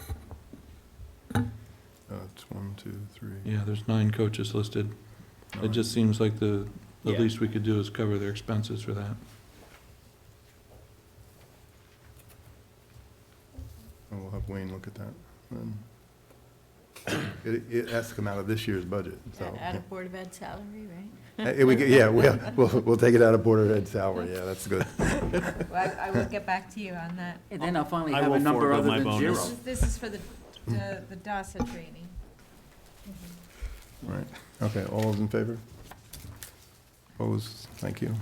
It's 1, 2, 3. Yeah, there's 9 coaches listed. It just seems like the Yeah. least we could do is cover their expenses for that. We'll have Wayne look at that. then. It has to come out of this year's budget, so. Out of Board of Ed salary, right? Yeah, we'll take it out of Board of Ed salary, yeah, that's good. Well, I will get back to you on that. And then I'll finally I have a will number forego other my than bonus. 0. This is for the DASA training. Right, okay, all those in favor? Opposed? Thank you.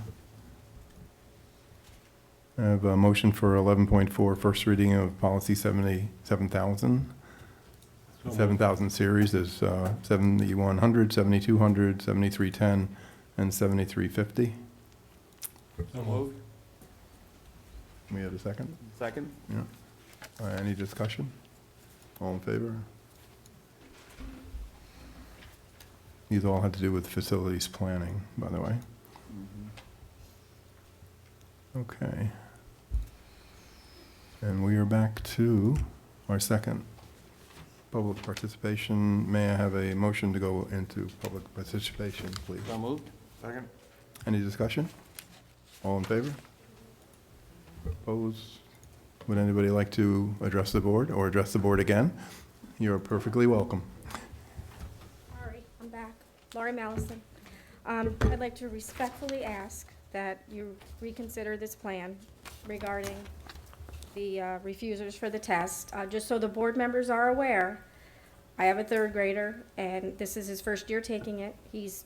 I have a motion for 11.4, first reading of policy 7000. 7,000 series is 7,100, 7,200, 7,310, and 7,350. So moved? We have a second? Second? Yeah. Any discussion? All in favor? These all had to do with facilities planning, by the way. Okay. And we are back to our second public participation. May I have a motion to go into public participation, please? So moved? Second? Any discussion? All in favor? Opposed? Would anybody like to address the board or address the board again? You're perfectly welcome. Sorry, I'm back. Laurie Mallison. I'd like to respectfully ask that you reconsider this plan regarding the refusers for the test. Just so the board members are aware, I have a 3rd grader, and this is his first year taking it. He's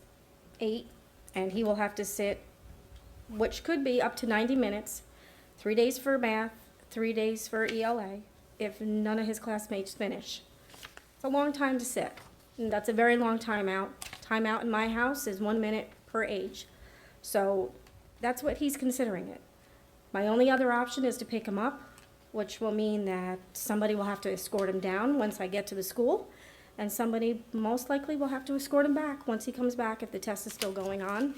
8, and he will have to sit, which could be up to 90 minutes, 3 days for math, 3 days for ELA, if none of his classmates finish. It's a long time to sit, and that's a very long timeout. Timeout in my house is 1 minute per age. So that's what he's considering it. My only other option is to pick him up, which will mean that somebody will have to escort him down once I get to the school, and somebody most likely will have to escort him back once he comes back if the test is still going on.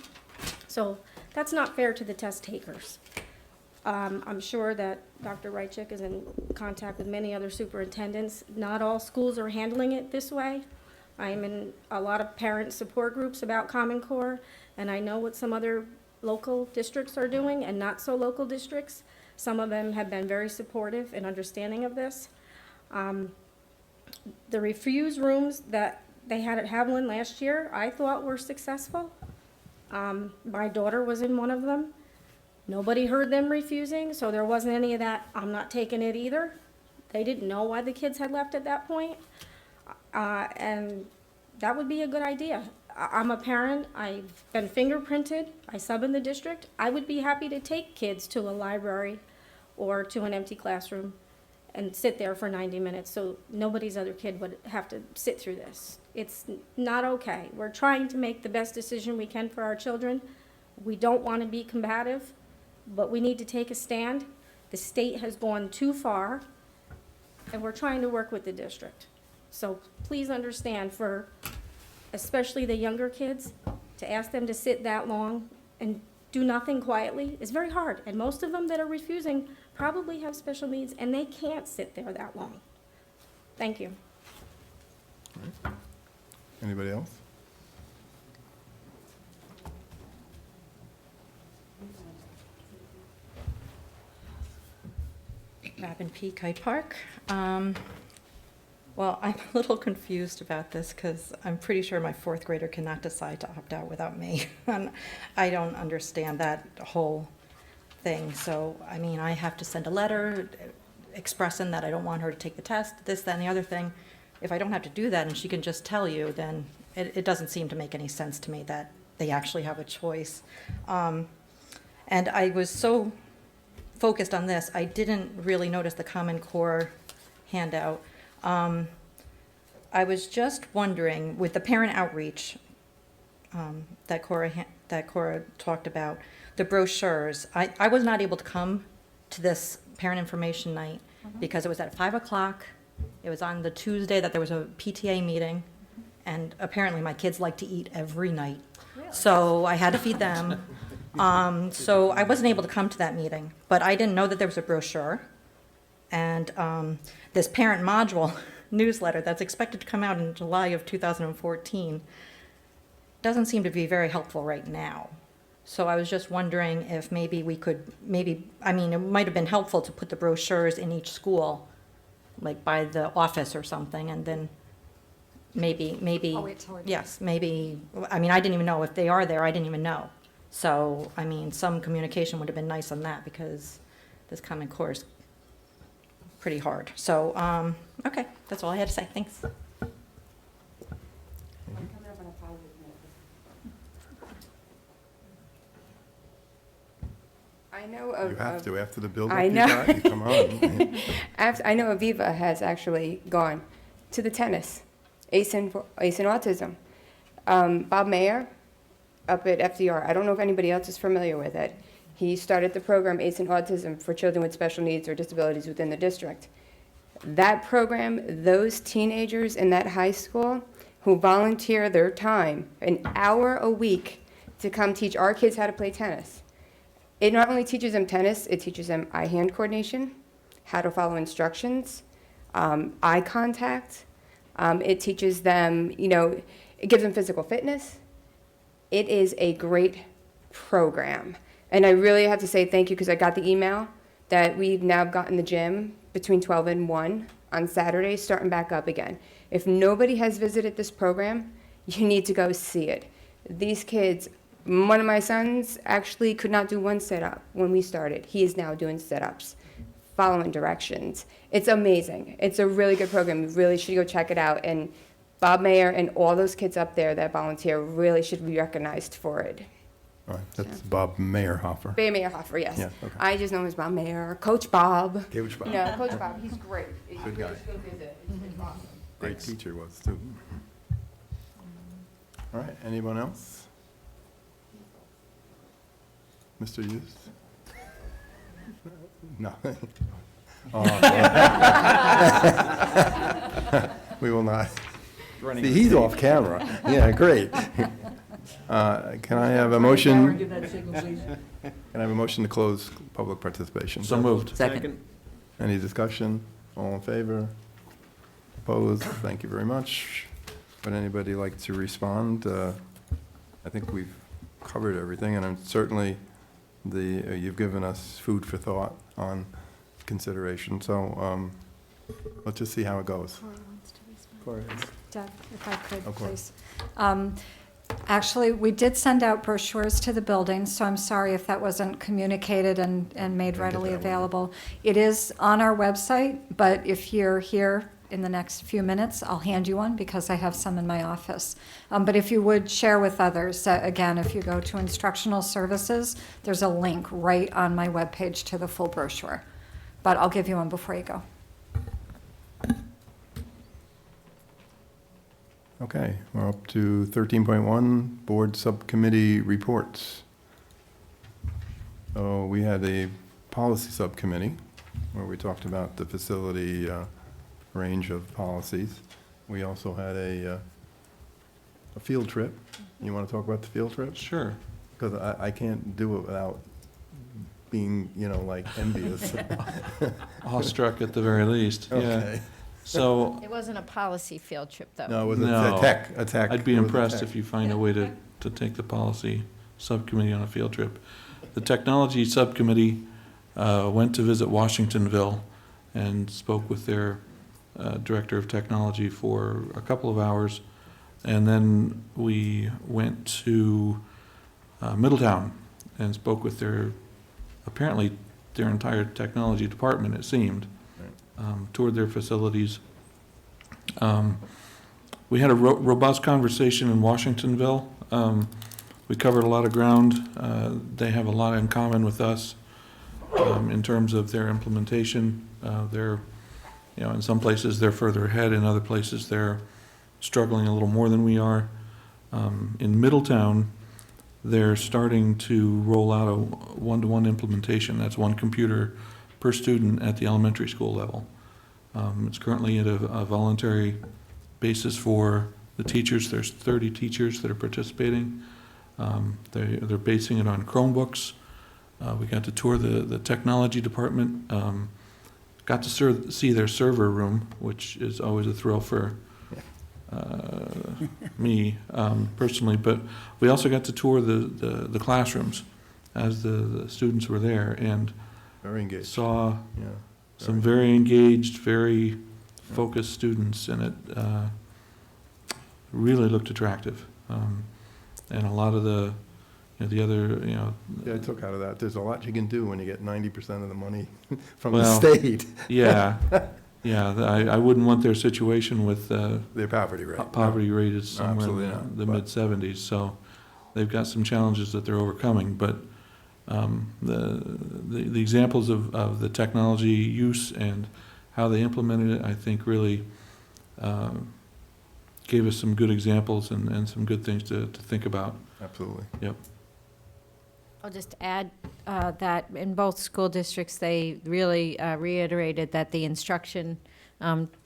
So that's not fair to the test takers. I'm sure that Dr. Reichik is in contact with many other superintendents. Not all schools are handling it this way. I'm in a lot of parent support groups about Common Core, and I know what some other local districts are doing and not so local districts. Some of them have been very supportive and understanding of this. The refuse rooms that they had at Haviland last year, I thought were successful. My daughter was in one of them. Nobody heard them refusing, so there wasn't any of that, I'm not taking it either. They didn't know why the kids had left at that point. And that would be a good idea. I'm a parent, I've been fingerprinted, I sub in the district. I would be happy to take kids to a library or to an empty classroom and sit there for 90 minutes so nobody's other kid would have to sit through this. It's not okay. We're trying to make the best decision we can for our children. We don't want to be combative, but we need to take a stand. The state has gone too far, and we're trying to work with the district. So please understand, for especially the younger kids, to ask them to sit that long and do nothing quietly is very hard. And most of them that are refusing probably have special needs, and they can't sit there that long. Thank you. Anybody else? Robin Peak, Hyde Park. Well, I'm a little confused about this because I'm pretty sure my fourth grader cannot decide to opt out without me. And I don't understand that whole thing. So, I mean, I have to send a letter expressing that I don't want her to take the test, this, that, and the other thing. If I don't have to do that and she can just tell you, then it doesn't seem to make any sense to me that they actually have a choice. And I was so focused on this, I didn't really notice the Common Core handout. I was just wondering, with the parent outreach that Cora talked about, the brochures, I was not able to come to this parent information night because it was at 5 o'clock. It was on the Tuesday that there was a PTA meeting, and apparently my kids like to eat every night. So I had to feed them. So I wasn't able to come to that meeting, but I didn't know that there was a brochure. And this parent module newsletter that's expected to come out in July of 2014 doesn't seem to be very helpful right now. So I was just wondering if maybe we could, I mean, it might have been helpful to put the brochures in each school, like by the office or something, and then maybe, yes, maybe, I mean, I didn't even know if they are there, I didn't even know. So, I mean, some communication would have been nice on that because this Common Core is pretty hard. So, okay, that's all I had to say. Thanks. I know of. You have to, after the build-up I you know. got, you come on. I know Aviva has actually gone to the tennis, ACE and Autism. Bob Mayer up at FDR, I don't know if anybody else is familiar with it. He started the program ACE and Autism for children with special needs or disabilities within the district. That program, those teenagers in that high school who volunteer their time, an hour a week, to come teach our kids how to play tennis. It not only teaches them tennis, it teaches them eye-hand coordination, how to follow instructions, eye contact. It teaches them, it gives them physical fitness. It is a great program. And I really have to say thank you because I got the email that we've now gotten the gym between 12 and 1 on Saturdays, starting back up again. If nobody has visited this program, you need to go see it. These kids, one of my sons actually could not do one sit-up when we started. He is now doing sit-ups, following directions. It's amazing. It's a really good program. You really should go check it out. And Bob Mayer and all those kids up there that volunteer really should be recognized for it. All right, that's Bob Meyerhofer. Bay Meyerhofer, yes. Yeah, okay. I just know him as Bob Mayer, Coach Bob. Coach Bob. No, Coach Bob, he's great. Good guy. You should go visit. It's awesome. Great teacher was, too. All right, anyone else? Mr. Hughes? No. We will not. See, he's off camera. Yeah, great. Can I have a motion? Can I have a motion to close public participation? So moved. Second. Any discussion? All in favor? Opposed? Thank you very much. Would anybody like to respond? I think we've covered everything, and I'm certainly you've given us food for thought on consideration. So let's just see how it goes. Deb, if I could, Of course. please. Actually, we did send out brochures to the building, so I'm sorry if that wasn't communicated and made readily available. It is on our website, but if you're here in the next few minutes. I'll hand you one because I have some in my office. But if you would share with others, again, if you go to instructional services, there's a link right on my webpage to the full brochure. But I'll give you one before you go. Okay, we're up to 13.1, Board Subcommittee Reports. So we had a policy subcommittee where we talked about the facility range of policies. We also had a field trip. You want to talk about the field trip? Sure. Because I can't do it without being, like envious. Awestruck at the very least, yeah. Okay. So, It wasn't a policy field trip, though. No, it was No. a tech. I'd be it was a impressed tech. if you find a way to take the policy subcommittee on a field trip. The technology subcommittee went to visit Washingtonville and spoke with their director of technology for a couple of hours. And then we went to Middletown and spoke with apparently their entire technology department, it seemed. Toured their facilities. We had a robust conversation in Washingtonville. We covered a lot of ground. They have a lot in common with us in terms of their implementation. They're, in some places they're further ahead, in other places they're struggling a little more than we are. In Middletown, they're starting to roll out a one-to-one implementation. That's one computer per student at the elementary school level. It's currently at a voluntary basis for the teachers. There's 30 teachers that are participating. They're basing it on Chromebooks. We got to tour the technology department. Got to see their server room, which is always a thrill for me personally. But we also got to tour the classrooms as the students were there, and Very engaged. saw some very engaged, very focused students, and it really looked attractive. And a lot of the other, Yeah, I took out of that. There's a lot you can do when you get 90% of the money from the Well, state. Yeah, I wouldn't want their situation with Their poverty rate. poverty rate is somewhere Absolutely in not, the but- mid-70s, so they've got some challenges that they're overcoming. But the examples of the technology use and how they implemented it, I think really gave us some good examples and some good things to think about. Absolutely. Yep. I'll just add that in both school districts, they really reiterated that the instruction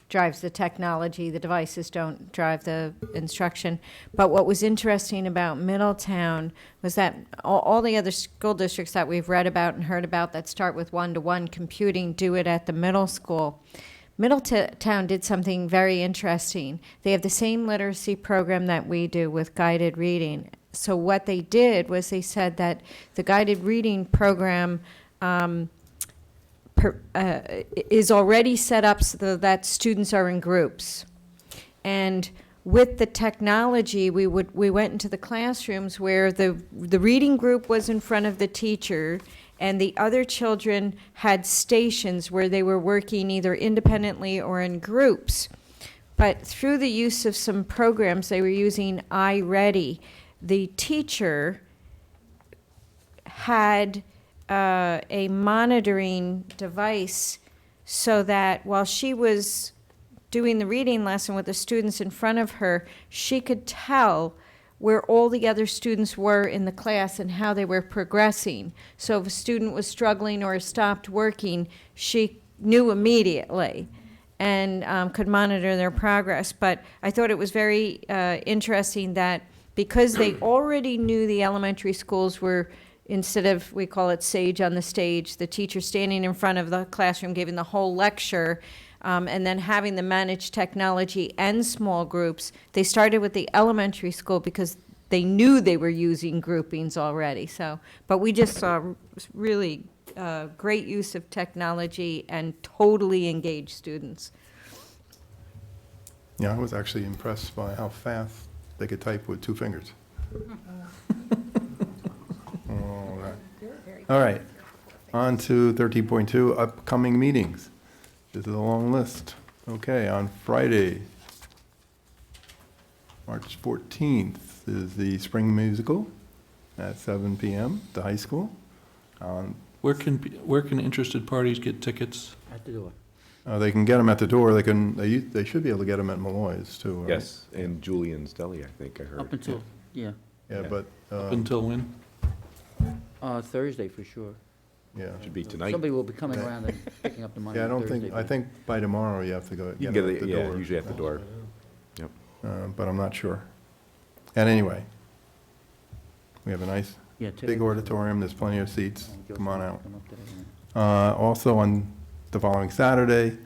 drives the technology, the devices don't drive the instruction. But what was interesting about Middletown was that all the other school districts that we've read about and heard about that start with one-to-one computing do it at the middle school. Middletown did something very interesting. They have the same literacy program that we do with guided reading. So what they did was they said that the guided reading program is already set up so that students are in groups. And with the technology, we went into the classrooms where the reading group was in front of the teacher, and the other children had stations where they were working either independently or in groups. But through the use of some programs, they were using iReady. The teacher had a monitoring device so that while she was doing the reading lesson with the students in front of her, she could tell where all the other students were in the class and how they were progressing. So if a student was struggling or stopped working, she knew immediately and could monitor their progress. But I thought it was very interesting that because they already knew the elementary schools were, instead of, we call it sage on the stage, the teacher standing in front of the classroom giving the whole lecture, and then having the managed technology and small groups, they started with the elementary school because they knew they were using groupings already. So, but we just saw really great use of technology and totally engaged students. Yeah, I was actually impressed by how fast they could type with 2 fingers. All right, on to 13.2, upcoming meetings. This is a long list. Okay, on Friday, March 14th is the spring musical at 7 PM at the high school. Where can interested parties get tickets? At the door. They can get them at the door. They should be able to get them at Malloy's too. Right? Yes, and Julian's Deli, I think I heard. Up until, yeah, Yeah, but, Up until when? Thursday for sure. yeah. Should be tonight. Somebody will be coming around and picking up the money Yeah, I on don't think, Thursday, I but- think by tomorrow you have to go You get can them get at it, the yeah, door. usually at the door. Yep. But I'm not sure. And anyway, we have a nice Yeah, today big was- auditorium, there's plenty of seats, come on out. Come up today, yeah. Also on the following Saturday,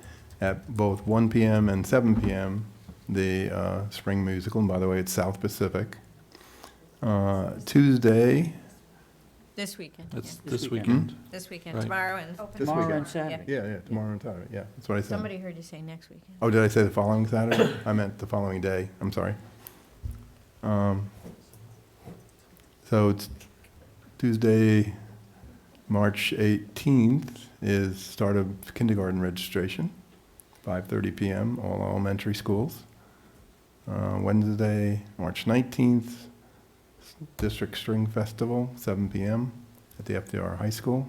at both 1 PM and 7 PM, the spring musical, and by the way, it's South Pacific. Tuesday, This weekend. That's This this weekend. weekend. This weekend, Right. tomorrow and. This Tomorrow weekend. and Saturday. yeah, tomorrow and Saturday, yeah, that's what I said. Somebody heard you say next weekend. Oh, did I say the following Saturday? I meant the following day, I'm sorry. So it's Tuesday, March 18th is start of kindergarten registration, 5:30 PM, all elementary schools. Wednesday, March 19th, District String Festival, 7 PM at the FDR High School.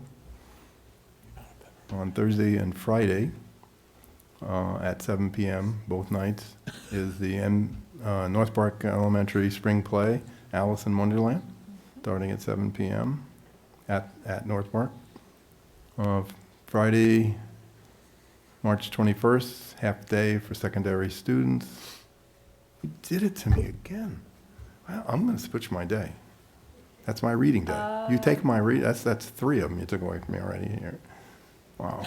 On Thursday and Friday, at 7 PM, both nights, is the North Park Elementary Spring Play, Alice in Wonderland, starting at 7 PM at North Park. Friday, March 21st, half-day for secondary students. You did it to me again. Well, I'm going to switch my day. That's my reading day. You take my that's 3 of them you took away from me already here. Wow.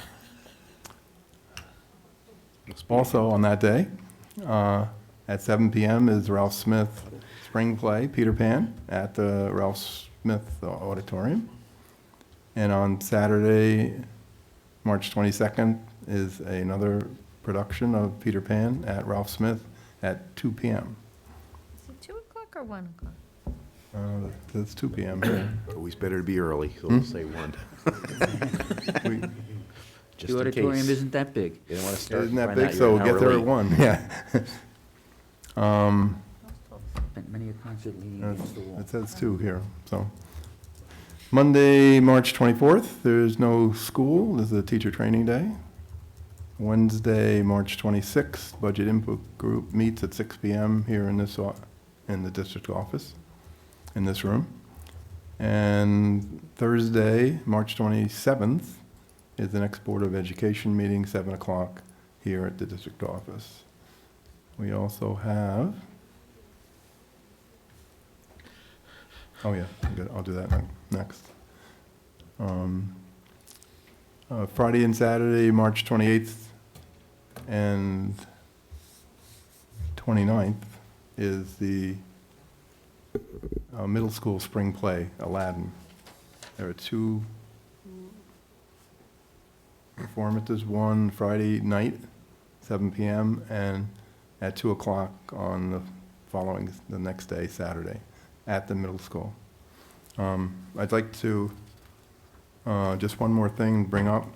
Also on that day, at 7 PM is Ralph Smith Spring Play, Peter Pan, at the Ralph Smith Auditorium. And on Saturday, March 22nd, is another production of Peter Pan at Ralph Smith at 2 PM. Is it 2 o'clock or 1 o'clock? It's 2 PM here. Always better to be early, so we'll say 1. We- Just The in auditorium case. isn't that big. You don't want to start. Isn't that find big, out so you're we'll an get hour there at late. 1, yeah. Spent many a concert leaning against the wall. It says 2 here, so. Monday, March 24th, there's no school, this is a teacher training day. Wednesday, March 26th, Budget Input Group meets at 6 PM here in this, in the district office, in this room. And Thursday, March 27th, is the next Board of Education meeting, 7 o'clock here at the district office. We also have, oh yeah, good, I'll do that next. Friday and Saturday, March 28th and 29th is the middle school spring play, Aladdin. There are 2 performances, one Friday night, 7 PM, and at 2 o'clock on the next day, Saturday, at the middle school. I'd like to, just one more thing, bring up.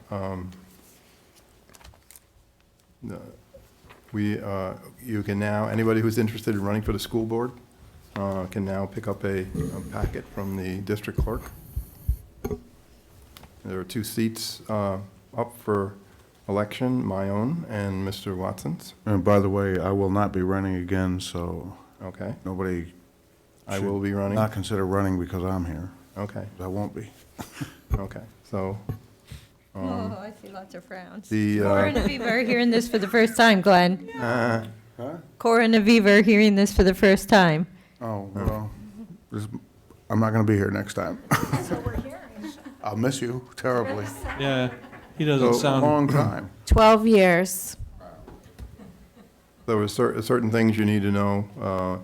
You can now, anybody who's interested in running for the school board can now pick up a packet from the district clerk. There are 2 seats up for election, my own and Mr. Watson's. And by the way, I will not be running again, so Okay, nobody I will be running. not consider running because I'm here. Okay, I won't be. okay, so. I see lots of frowns. The, Cora and Aviva are hearing this for the first time, Glenn. uh, Cora and Aviva are hearing this for the first time. Oh, well, I'm not going to be here next time. I'll miss you terribly. Yeah, he doesn't So, sound. long time. 12 years. There were certain things you need to know.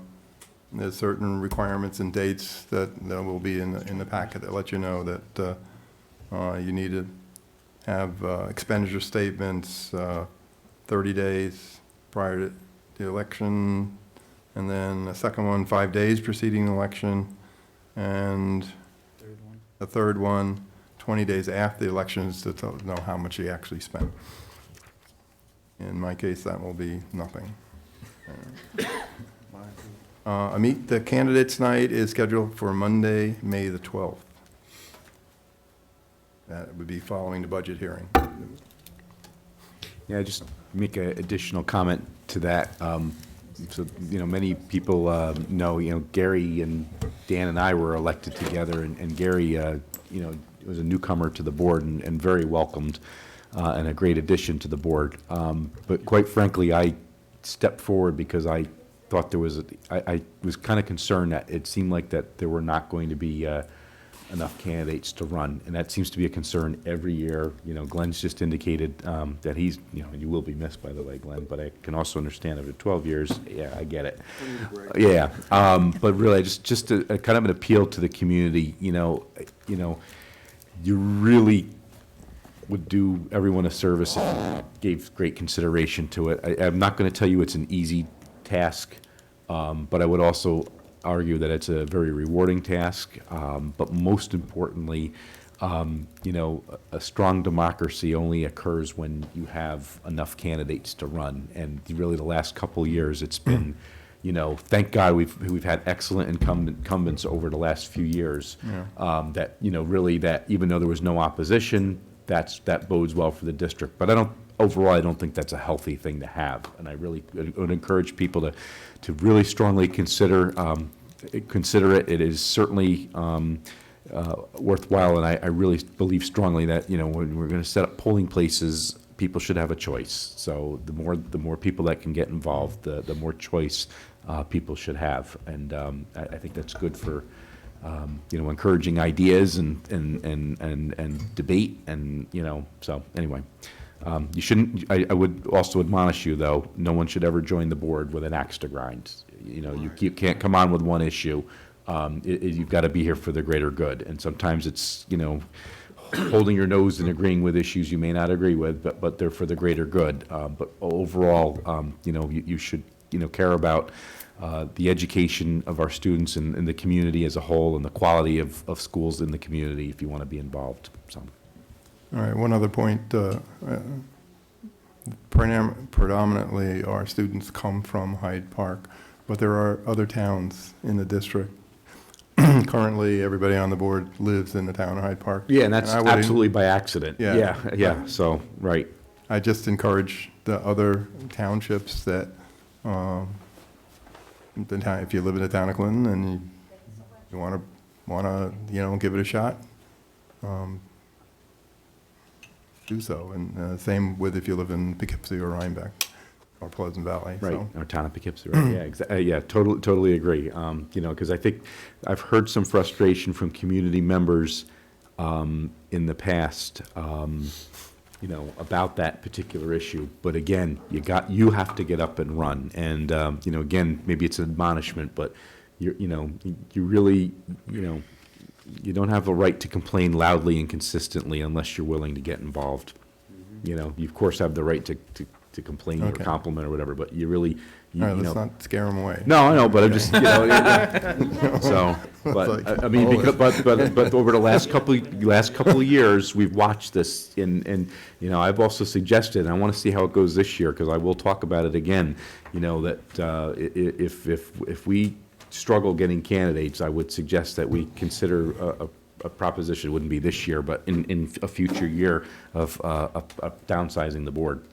There's certain requirements and dates that will be in the packet that let you know that you need to have expenditure statements 30 days prior to the election, and then a second one, 5 days preceding the election, and the third one, 20 days after the elections to know how much you actually spent. In my case, that will be nothing. Meet the candidates night is scheduled for Monday, May the 12th. That would be following the budget hearing. Yeah, just make an additional comment to that. So, many people know, Gary and Dan and I were elected together, and Gary, was a newcomer to the board and very welcomed and a great addition to the board. But quite frankly, I stepped forward because I thought I was kind of concerned that it seemed like that there were not going to be enough candidates to run, and that seems to be a concern every year. Glenn's just indicated that he's, and you will be missed, by the way, Glenn, but I can also understand after 12 years, yeah, I get it. Yeah, but really, just a kind of an appeal to the community. You really would do everyone a service if you gave great consideration to it. I'm not going to tell you it's an easy task, but I would also argue that it's a very rewarding task, but most importantly, a strong democracy only occurs when you have enough candidates to run. And really, the last couple of years, it's been, thank God we've had excellent incumbents over the last few years. Yeah. That really, that even though there was no opposition, that bodes well for the district. But overall, I don't think that's a healthy thing to have. And I really would encourage people to really strongly consider it. It is certainly worthwhile, and I really believe strongly that when we're going to set up polling places, people should have a choice. So the more people that can get involved, the more choice people should have, and I think that's good for encouraging ideas and debate, and so anyway. You shouldn't. I would also admonish you, though. No one should ever join the board with an axe to grind. You can't come on with one issue. You've got to be here for the greater good. And sometimes it's holding your nose and agreeing with issues you may not agree with, but they're for the greater good. But overall, you should care about the education of our students and the community as a whole, and the quality of schools in the community if you want to be involved. So. All right, one other point. Predominantly, our students come from Hyde Park, but there are other towns in the district. Currently, everybody on the board lives in the town of Hyde Park. Yeah, and that's absolutely by accident. Yeah. Yeah, so, right. I just encourage the other townships that, if you live in the town of Clinton and you want to, give it a shot, do so. And same with if you live in Poughkeepsie or Rhinebeck or Pleasant Valley. Right, So. or town of Poughkeepsie, right, yeah, yeah, totally agree. Because I think I've heard some frustration from community members in the past, about that particular issue. But again, you have to get up and run. And, again, maybe it's an admonishment, but you really, you don't have a right to complain loudly and consistently unless you're willing to get involved. You of course have the right to complain or compliment or whatever, but you really, All right, let's not scare them away. No, I know, but I'm just, so, but, I mean, but over the last couple of years, we've watched this, and, I've also suggested, and I want to see how it goes this year, because I will talk about it again, that if we struggle getting candidates, I would suggest that we consider a proposition, it wouldn't be this year, but in a future year of downsizing the board.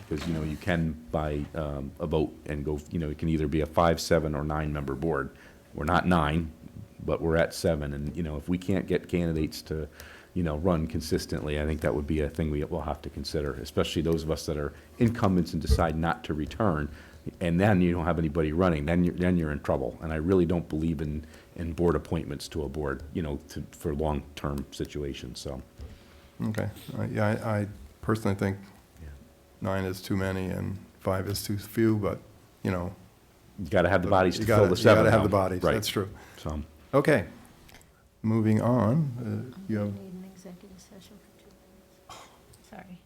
Because, you can by a vote and go, it can either be a 5, 7, or 9-member board. We're not 9, but we're at 7. And, if we can't get candidates to, run consistently, I think that would be a thing we'll have to consider, especially those of us that are incumbents and decide not to return. And then you don't have anybody running, then you're in trouble. And I really don't believe in board appointments to a board, for long-term situations, so. Okay, yeah, I personally think 9 is too many and 5 is too few, but, You got to have the bodies to fill the 7. You got to have now. the bodies, Right. that's true. So, Okay, moving on, you have. Need an executive session for 2 minutes. Sorry.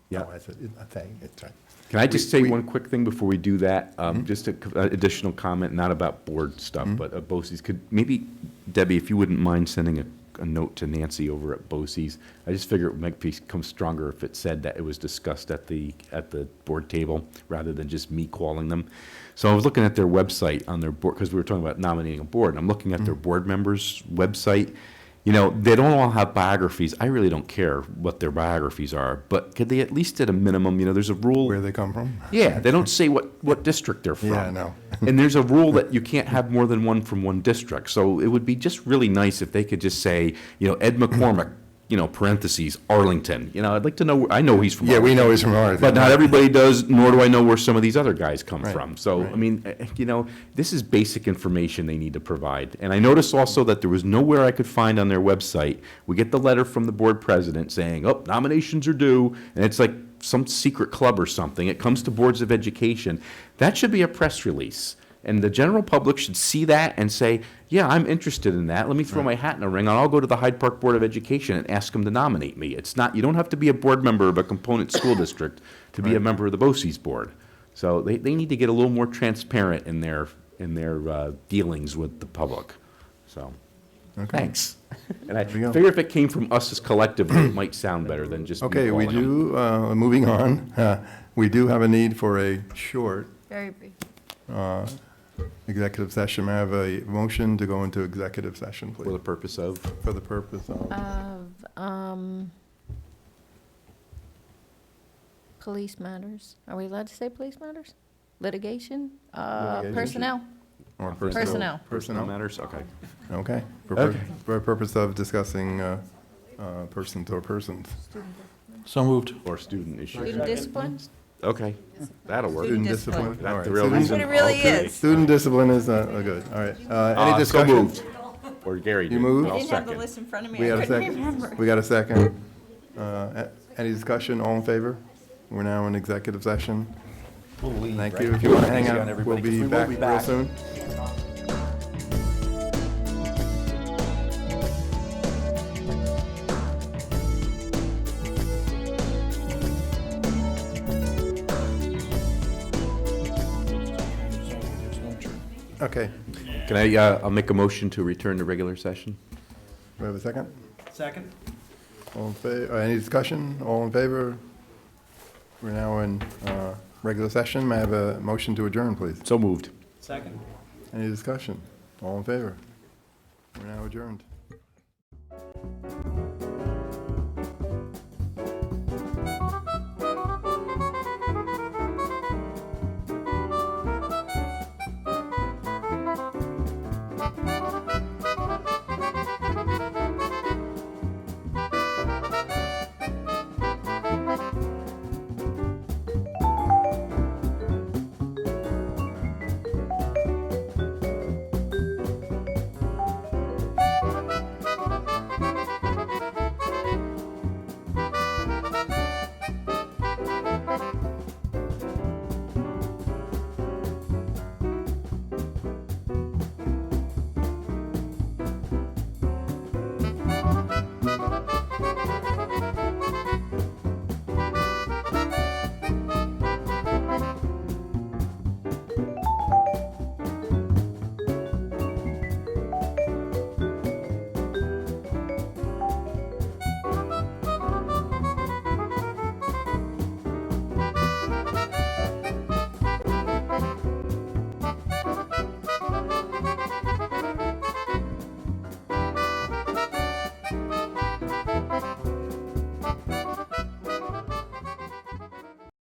yeah. Oh, it's a thing, it's right. Can I just say one quick thing before we do that? Just an additional comment, not about board stuff, but BOCES. Could maybe, Debbie, if you wouldn't mind sending a a note to Nancy over at BOCES. I just figure it might become stronger if it said that it was discussed at the board table, rather than just me calling them. So I was looking at their website on their board, because we were talking about nominating a board, and I'm looking at their board members' website. You know, they don't all have biographies. I really don't care what their biographies are, but could they at least at a minimum, you know, there's a rule. Where they come from? Yeah, they don't say what district they're from. Yeah, no. And there's a rule that you can't have more than one from one district. So it would be just really nice if they could just say, you know, Ed McCormick, you know, parentheses, Arlington. You know, I'd like to know, I know he's from Yeah, Arlington. we know he's from Arlington. But not everybody does, nor do I know where some of these other guys come Right, from. So, right. I mean, you know, this is basic information they need to provide. And I noticed also that there was nowhere I could find on their website, we get the letter from the board president saying, oh, nominations are due, and it's like some secret club or something. It comes to boards of education. That should be a press release. And the general public should see that and say, yeah, I'm interested in that. Let me throw my hat in the ring, and I'll go to the Hyde Park Board of Education and ask them to nominate me. It's not, you don't have to be a board member of a component school district to be a member of the BOCES board. So they need to get a little more transparent in their dealings with the public. So, Okay. thanks. And I There we go. figure if it came from us as collectively, it might sound better than just me Okay, we calling them. do, moving on, we do have a need for a short Very brief. executive session. May I have a motion to go into executive session, please? For the purpose of? For the purpose of? Police matters. Are we allowed to say police matters? Litigation? Litigation. Personnel. Or Personnel. Personnel matters, okay. Okay. Okay. For the purpose of discussing persons or persons. So moved. Or student issues. Student discipline? Okay, that'll work. Student discipline. That's All right. the real Student- reason. That's what it really Okay. is. Student discipline is good. All right. Any So discussion? moved. Or Gary did. You moved? I'll I didn't have the second. list in front of me. We I got a couldn't second. remember. We got a second. Any discussion? All in favor? We're now in executive session. Thank you. If you want to hang out, we'll be back real soon. Okay. Can I, I'll make a motion to return to regular session? We have a second? Second? All in favor? Any discussion? All in favor? We're now in regular session. May I have a motion to adjourn, please? So moved. Second. Any discussion? All in favor? We're now adjourned.